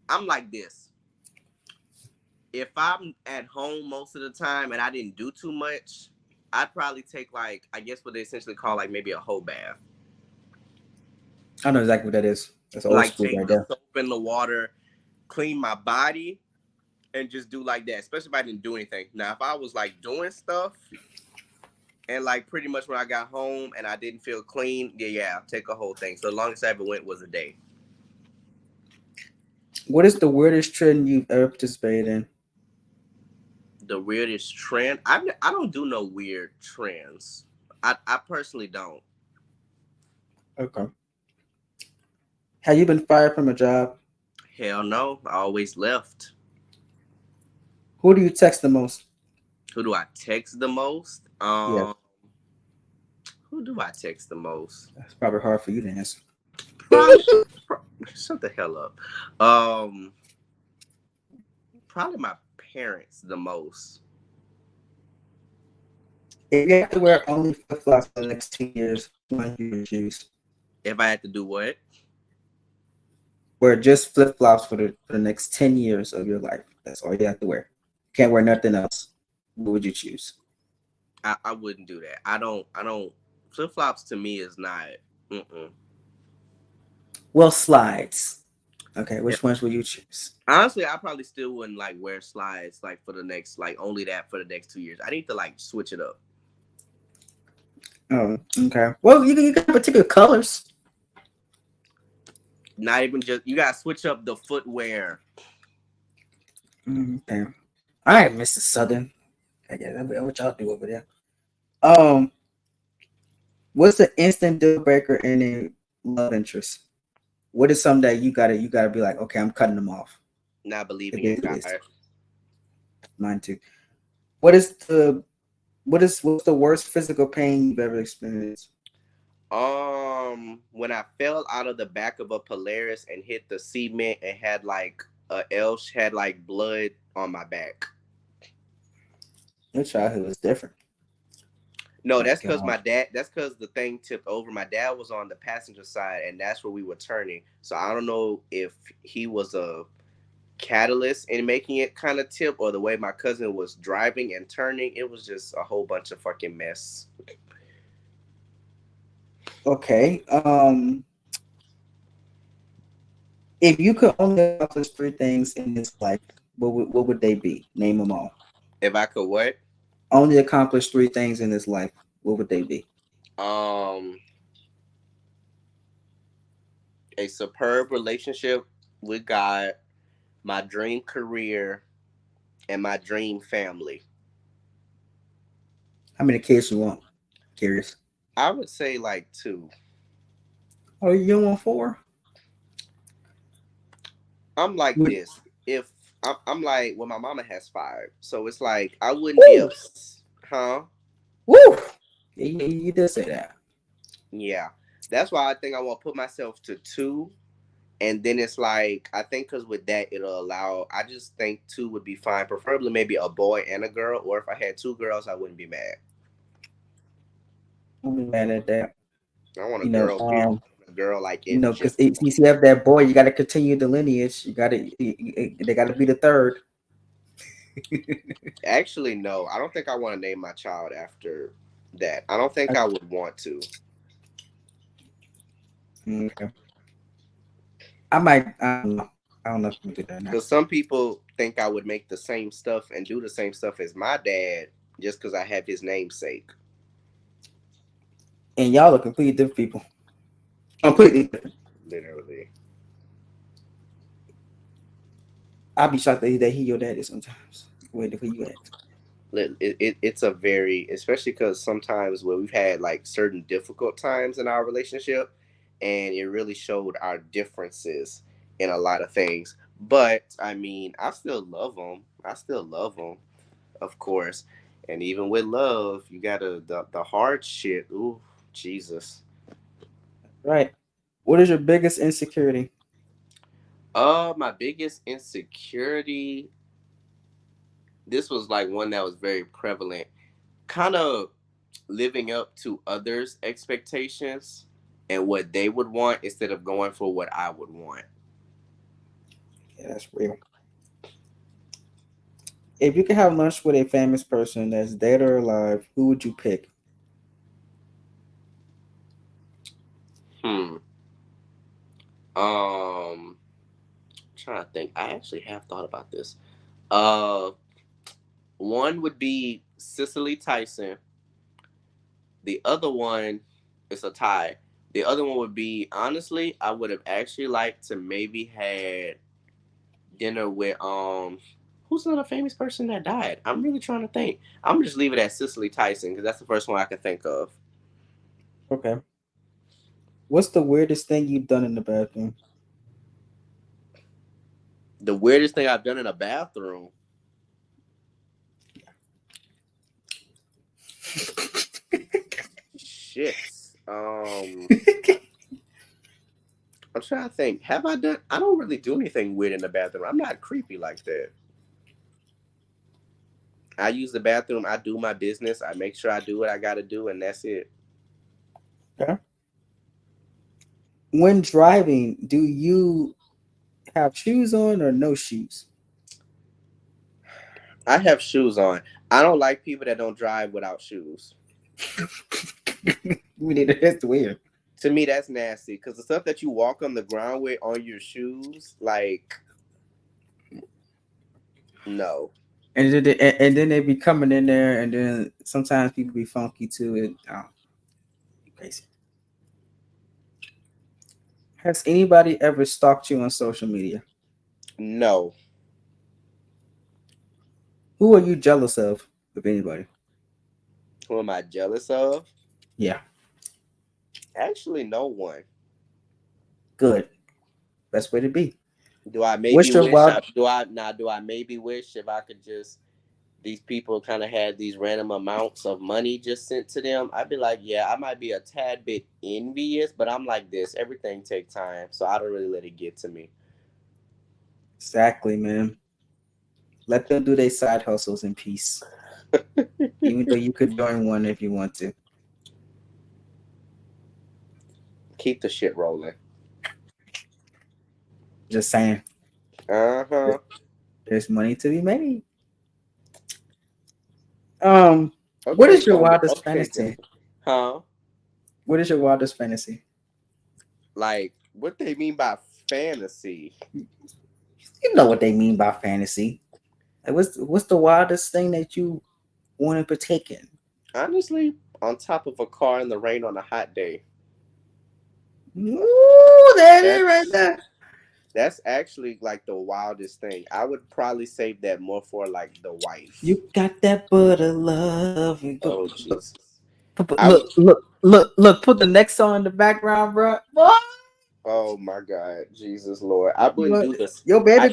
I'm like this, if I'm at home most of the time and I didn't do too much, I'd probably take like I guess what they essentially call like maybe a whole bath. I know exactly what that is. That's old Like school take right the there. soap in the water, clean my body, and just do like that. Especially if I didn't do anything. Now if I was like doing stuff and like pretty much when I got home and I didn't feel clean, yeah, I'll take a whole thing. So the longest I ever went was a day. What is the weirdest trend you've ever participated in? The weirdest trend? I don't do no weird trends. I personally don't. Okay. Have you been fired from a job? Hell no. I always left. Who do you text the most? Who do I text the most? Yeah, Who do I text the most? that's probably hard for you to answer. Probably. Shut the hell up. Um, Probably my parents the most. If you have to wear only flip flops for the next 2 years, which one you would choose? If I had to do what? Wear just flip flops for the next 10 years of your life. That's all you have to wear. Can't wear nothing else. What would you choose? I wouldn't do that. I don't. Flip flops to me is not. Mm-mm. Well, slides. Okay, Yeah. which ones will you choose? Honestly, I probably still wouldn't like wear slides like for the next like only that for the next 2 years. I need to like switch it up. Oh, okay. Well, you got particular colors. Not even just you gotta switch up the footwear. Okay. All right, Mr. Southern. I guess that's what y'all do over there. Um, what's the instant deal breaker in a love interest? What is something that you gotta be like, okay, I'm cutting them off Not if believing they in do this. God. Mine too. What is the what's the worst physical pain you've ever experienced? When I fell out of the back of a Polaris and hit the cement and had like a L had like blood on my back. Your childhood was different. No, My that's because God. my dad. That's because the thing tipped over. My dad was on the passenger side, and that's where we were turning. So I don't know if he was a catalyst in making it kind of tip, or the way my cousin was driving and turning. It was just a whole bunch of fucking mess. Okay. If you could only accomplish three things in this life, what would they be? Name them all. If I could what? Only accomplish three things in this life. What would they be? Um, a superb relationship with God, my dream career, and my dream family. How many kids you want? Curious. I would say like two. Oh, you don't want four? I'm like Would, this. If I'm like, well, my mama has five, so it's like I wouldn't be woo, ups, huh? woo. You did say that. Yeah, that's why I think I want to put myself to two, and then it's like I think because with that it'll allow. I just think two would be fine, preferably maybe a boy and a girl, or if I had two girls, I wouldn't be mad. I'm mad at that. I want a You know, girl. Period. A girl like it. because Just you have that boy, you got to continue the lineage. You got to, they got to be the third. actually, no. I don't think I want to name my child after that. I don't think I would want to. Okay. I might. I don't know. I don't know if I'm gonna do that or not. Because some people think I would make the same stuff and do the same stuff as my dad just because I have his namesake. And y'all are completely different people. Completely different. Literally. I'll be shocked that he your daddy sometimes. Where you at? It's a very, especially because sometimes where we've had like certain difficult times in our relationship, and it really showed our differences in a lot of things. But I mean, I still love him. I still love him, of course. And even with love, you gotta the hard shit. Ooh, Jesus. Right. What is your biggest insecurity? My biggest insecurity. This was like one that was very prevalent. Kind of living up to others' expectations and what they would want instead of going for what I would want. Yeah, that's real. If you could have lunch with a famous person that's dead or alive, who would you pick? Hmm. Um. Trying to think. I actually have thought about this. Uh. One would be Cicely Tyson. The other one is a tie. The other one would be honestly, I would have actually liked to maybe had dinner with who's another famous person that died? I'm really trying to think. I'm gonna just leave it at Cicely Tyson because that's the first one I can think of. Okay. What's the weirdest thing you've done in the bathroom? The weirdest thing I've done in a bathroom. Shit. Um, I'm trying to think. Have I done? I don't really do anything weird in the bathroom. I'm not creepy like that. I use the bathroom. I do my business. I make sure I do what I got to do, and that's it. Okay. When driving, do you have shoes on or no shoes? I have shoes on. I don't like people that don't drive without shoes. We need to. That's weird. To me, that's nasty because the stuff that you walk on the ground with on your shoes, like, no. And then they be coming in there, and then sometimes people be funky too. And crazy. Has anybody ever stalked you on social media? No. Who are you jealous of? If anybody. Who am I jealous of? Yeah. Actually, no one. Good. Best way to be. Do I maybe What's your wish wild? I do I now do I maybe wish if I could just these people kind of had these random amounts of money just sent to them, I'd be like, yeah, I might be a tad bit envious, but I'm like this. Everything take time, so I don't really let it get to me. Exactly, man. Let them do their side hustles in peace. Even though you could join one if you want to. Keep the shit rolling. Just saying. Uh huh. There's money to be made. Um, what Okay, is your Gomer. wildest Okay, fantasy? Gomer. Huh? What is your wildest fantasy? Like what they mean by fantasy? You know what they mean by fantasy. Like, what's the wildest thing that you want to partake in? Honestly, on top of a car in the rain on a hot day. Ooh, that is right That's there. that's actually like the wildest thing. I would probably save that more for like the wife. You got that butter love. Oh Jesus. I would. Look. Put the next song in the background, bro. Boy, Oh my God, Jesus Lord! I you wouldn't gonna, do this. your I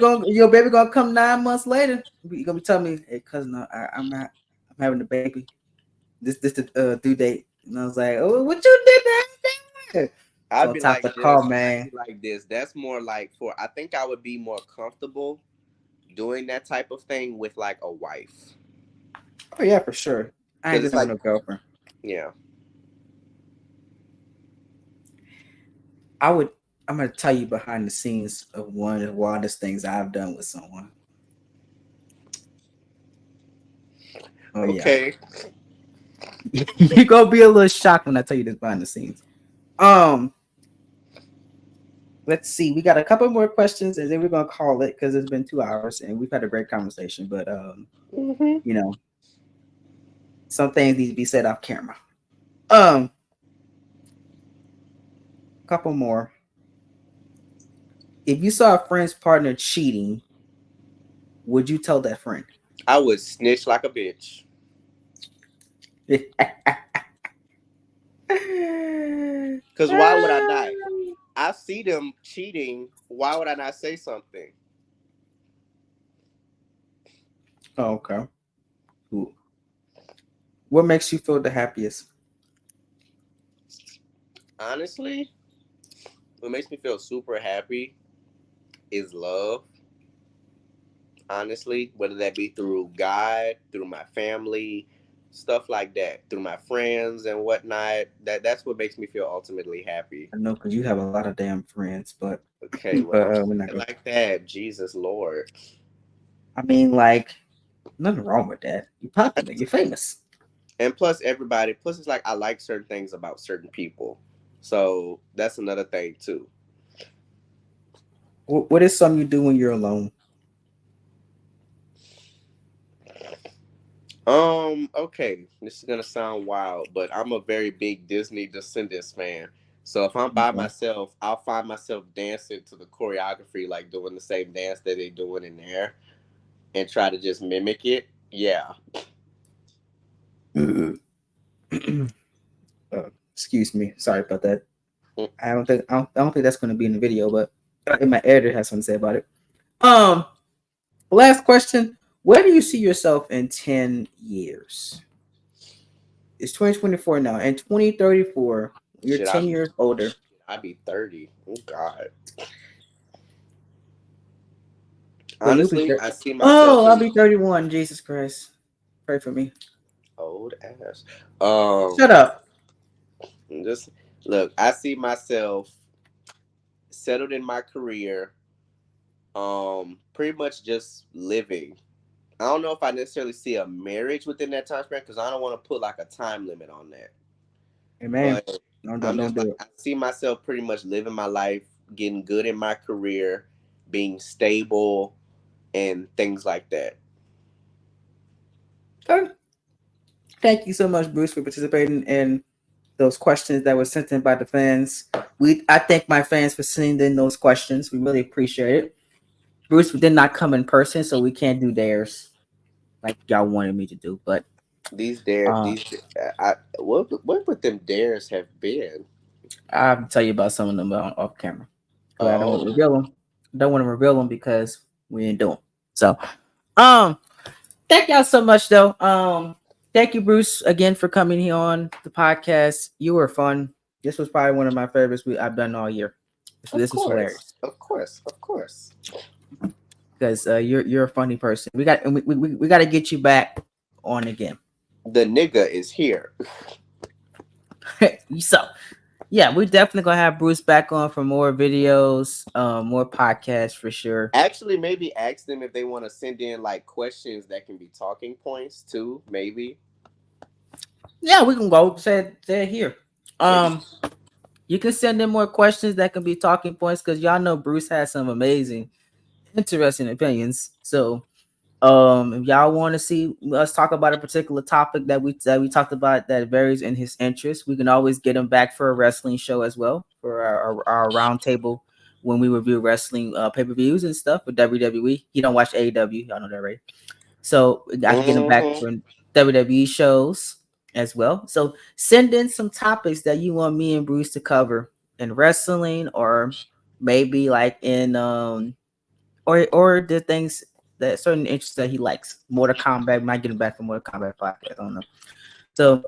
baby gonna come 9 months later. You gonna be telling me, hey cousin, I'm not. I'm having a baby. This the due date. And I was like, oh, what you did that? It's I'd on be top of like the car, this. I'd man. be like this. That's more like for. I think I would be more comfortable doing that type of thing with like a wife. Oh yeah, for sure. I ain't Because doing it's that with like, no girlfriend. yeah, I would. I'm gonna tell you behind the scenes of one of the wildest things I've done with someone. Oh yeah, Okay. you're gonna be a little shocked when I tell you this behind the scenes. Um, let's see. We got a couple more questions, and then we're gonna call it because it's been 2 hours and we've had a great conversation. But Hmm. you know, some things need to be said off camera. Um, couple more. If you saw a friend's partner cheating, would you tell that friend? I would snitch like a bitch. Cause why would I not? I see them cheating. Why would I not say something? Okay. Cool. What makes you feel the happiest? Honestly, what makes me feel super happy is love. Honestly, whether that be through God, through my family, stuff like that, through my friends and whatnot. That's what makes me feel ultimately happy. I know because you have a lot of damn friends, but Okay, well, don't we're not say it going. like that. Jesus Lord. I mean, like nothing wrong with that. You're popular. You're famous. And plus, everybody. Plus, it's like I like certain things about certain people. So that's another thing too. What is something you do when you're alone? Okay, this is gonna sound wild, but I'm a very big Disney Descendants fan. So if I'm by Okay. myself, I'll find myself dancing to the choreography, like doing the same dance that they doing in there, and try to just mimic it. Yeah. Excuse me. Sorry about that. Mm, I don't think that's going to be in the video, but my editor has something to say about it. Um, last question. Where do you see yourself in 10 years? It's 2024 now. In 2034, you're Should I 10 be? years older. I be 30. Oh God. Wait, you'll be Honestly, 30. I see myself Oh, I'll in be 31. Jesus Christ. Pray for me. old ass. Shut Um, up. just look. I see myself settled in my career. Pretty much just living. I don't know if I necessarily see a marriage within that time span because I don't want to put like a time limit on that. Amen. But Don't I'm don't just do like it. I see myself pretty much living my life, getting good in my career, being stable, and things like that. Okay. Thank you so much, Bruce, for participating in those questions that were sent in by the fans. I thank my fans for sending in those questions. We really appreciate it. Bruce did not come in person, so we can't do theirs like y'all wanted me to do. But uh, What would them dares have been? I'll tell you about some of them off camera. But I don't want to Oh, reveal them. I don't want to reveal them because we ain't doing. So, um, thank y'all so much though. Thank you, Bruce, again for coming here on the podcast. You were fun. This was probably one of my favorites I've done all year. of This was course, hilarious of course, of course. because you're a funny person. We got to get you back on again. The nigga is here. So yeah, we definitely gonna have Bruce back on for more videos, more podcasts for sure. Actually, maybe ask them if they want to send in like questions that can be talking points too. Maybe, Yeah, we can go say it here. maybe. Um, you can send in more questions that can be talking points because y'all know Bruce has some amazing, interesting opinions. So if y'all want to see us talk about a particular topic that we talked about that varies in his interest, we can always get him back for a wrestling show as well for our round table when we review wrestling pay-per-views and stuff with WWE. He don't watch AEW, y'all know that, right? So I can get him back Hmm. for WWE shows as well. So send in some topics that you want me and Bruce to cover in wrestling or maybe like in or the things that certain interests that he likes. Mortal Kombat, might get him back for Mortal Kombat podcast. I don't know. So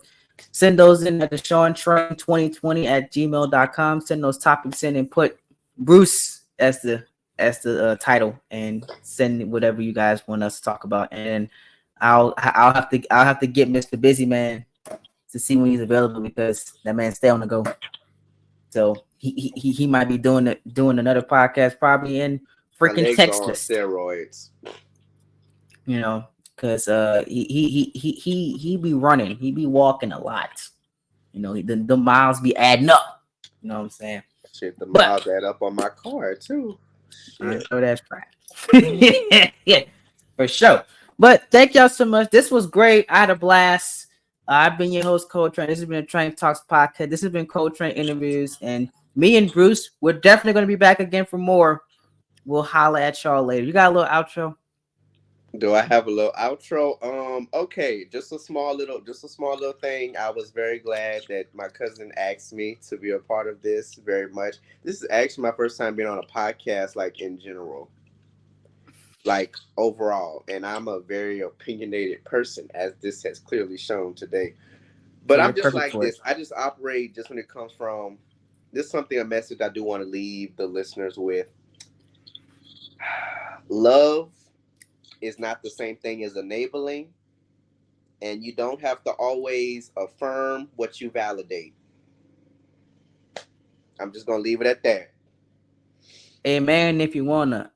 send those in at the Sean Train 2020 at gmail.com. Send those topics in and put Bruce as the title and send whatever you guys want us to talk about. And I'll have to get Mr. Busy Man to see when he's available because that man stay on the go. So he might be doing another podcast probably in My freaking legs are on Texas. steroids. You know, because he be running, he be walking a lot. You know, the miles be adding up. You know what I'm saying? Shit, the But miles add up on my car too. I Shit. know that's right. Yeah, for sure. But thank y'all so much. This was great. I had a blast. I've been your host, Coletrain. This has been a Train Talks podcast. This has been Coletrain interviews, and me and Bruce, we're definitely going to be back again for more. We'll holler at y'all later. You got a little outro? Do I have a little outro? Okay, just a small little thing. I was very glad that my cousin asked me to be a part of this very much. This is actually my first time being on a podcast, like in general, like overall. And I'm a very opinionated person, as this has clearly shown today. So But you're I'm just perfect like for it. this. I just operate just when it comes from this is something a message I do want to leave the listeners with. Love is not the same thing as enabling, and you don't have to always affirm what you validate. I'm just gonna leave it at that. Hey man, if you wanna,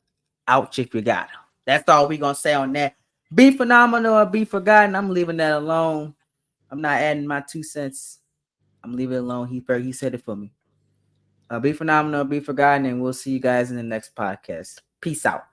ouch if you gotta. That's all we gonna say on that. Be phenomenal or be forgotten. I'm leaving that alone. I'm not adding my 2 cents. I'm leaving it alone. He said it for me. Be phenomenal, be forgotten, and we'll see you guys in the next podcast. Peace out.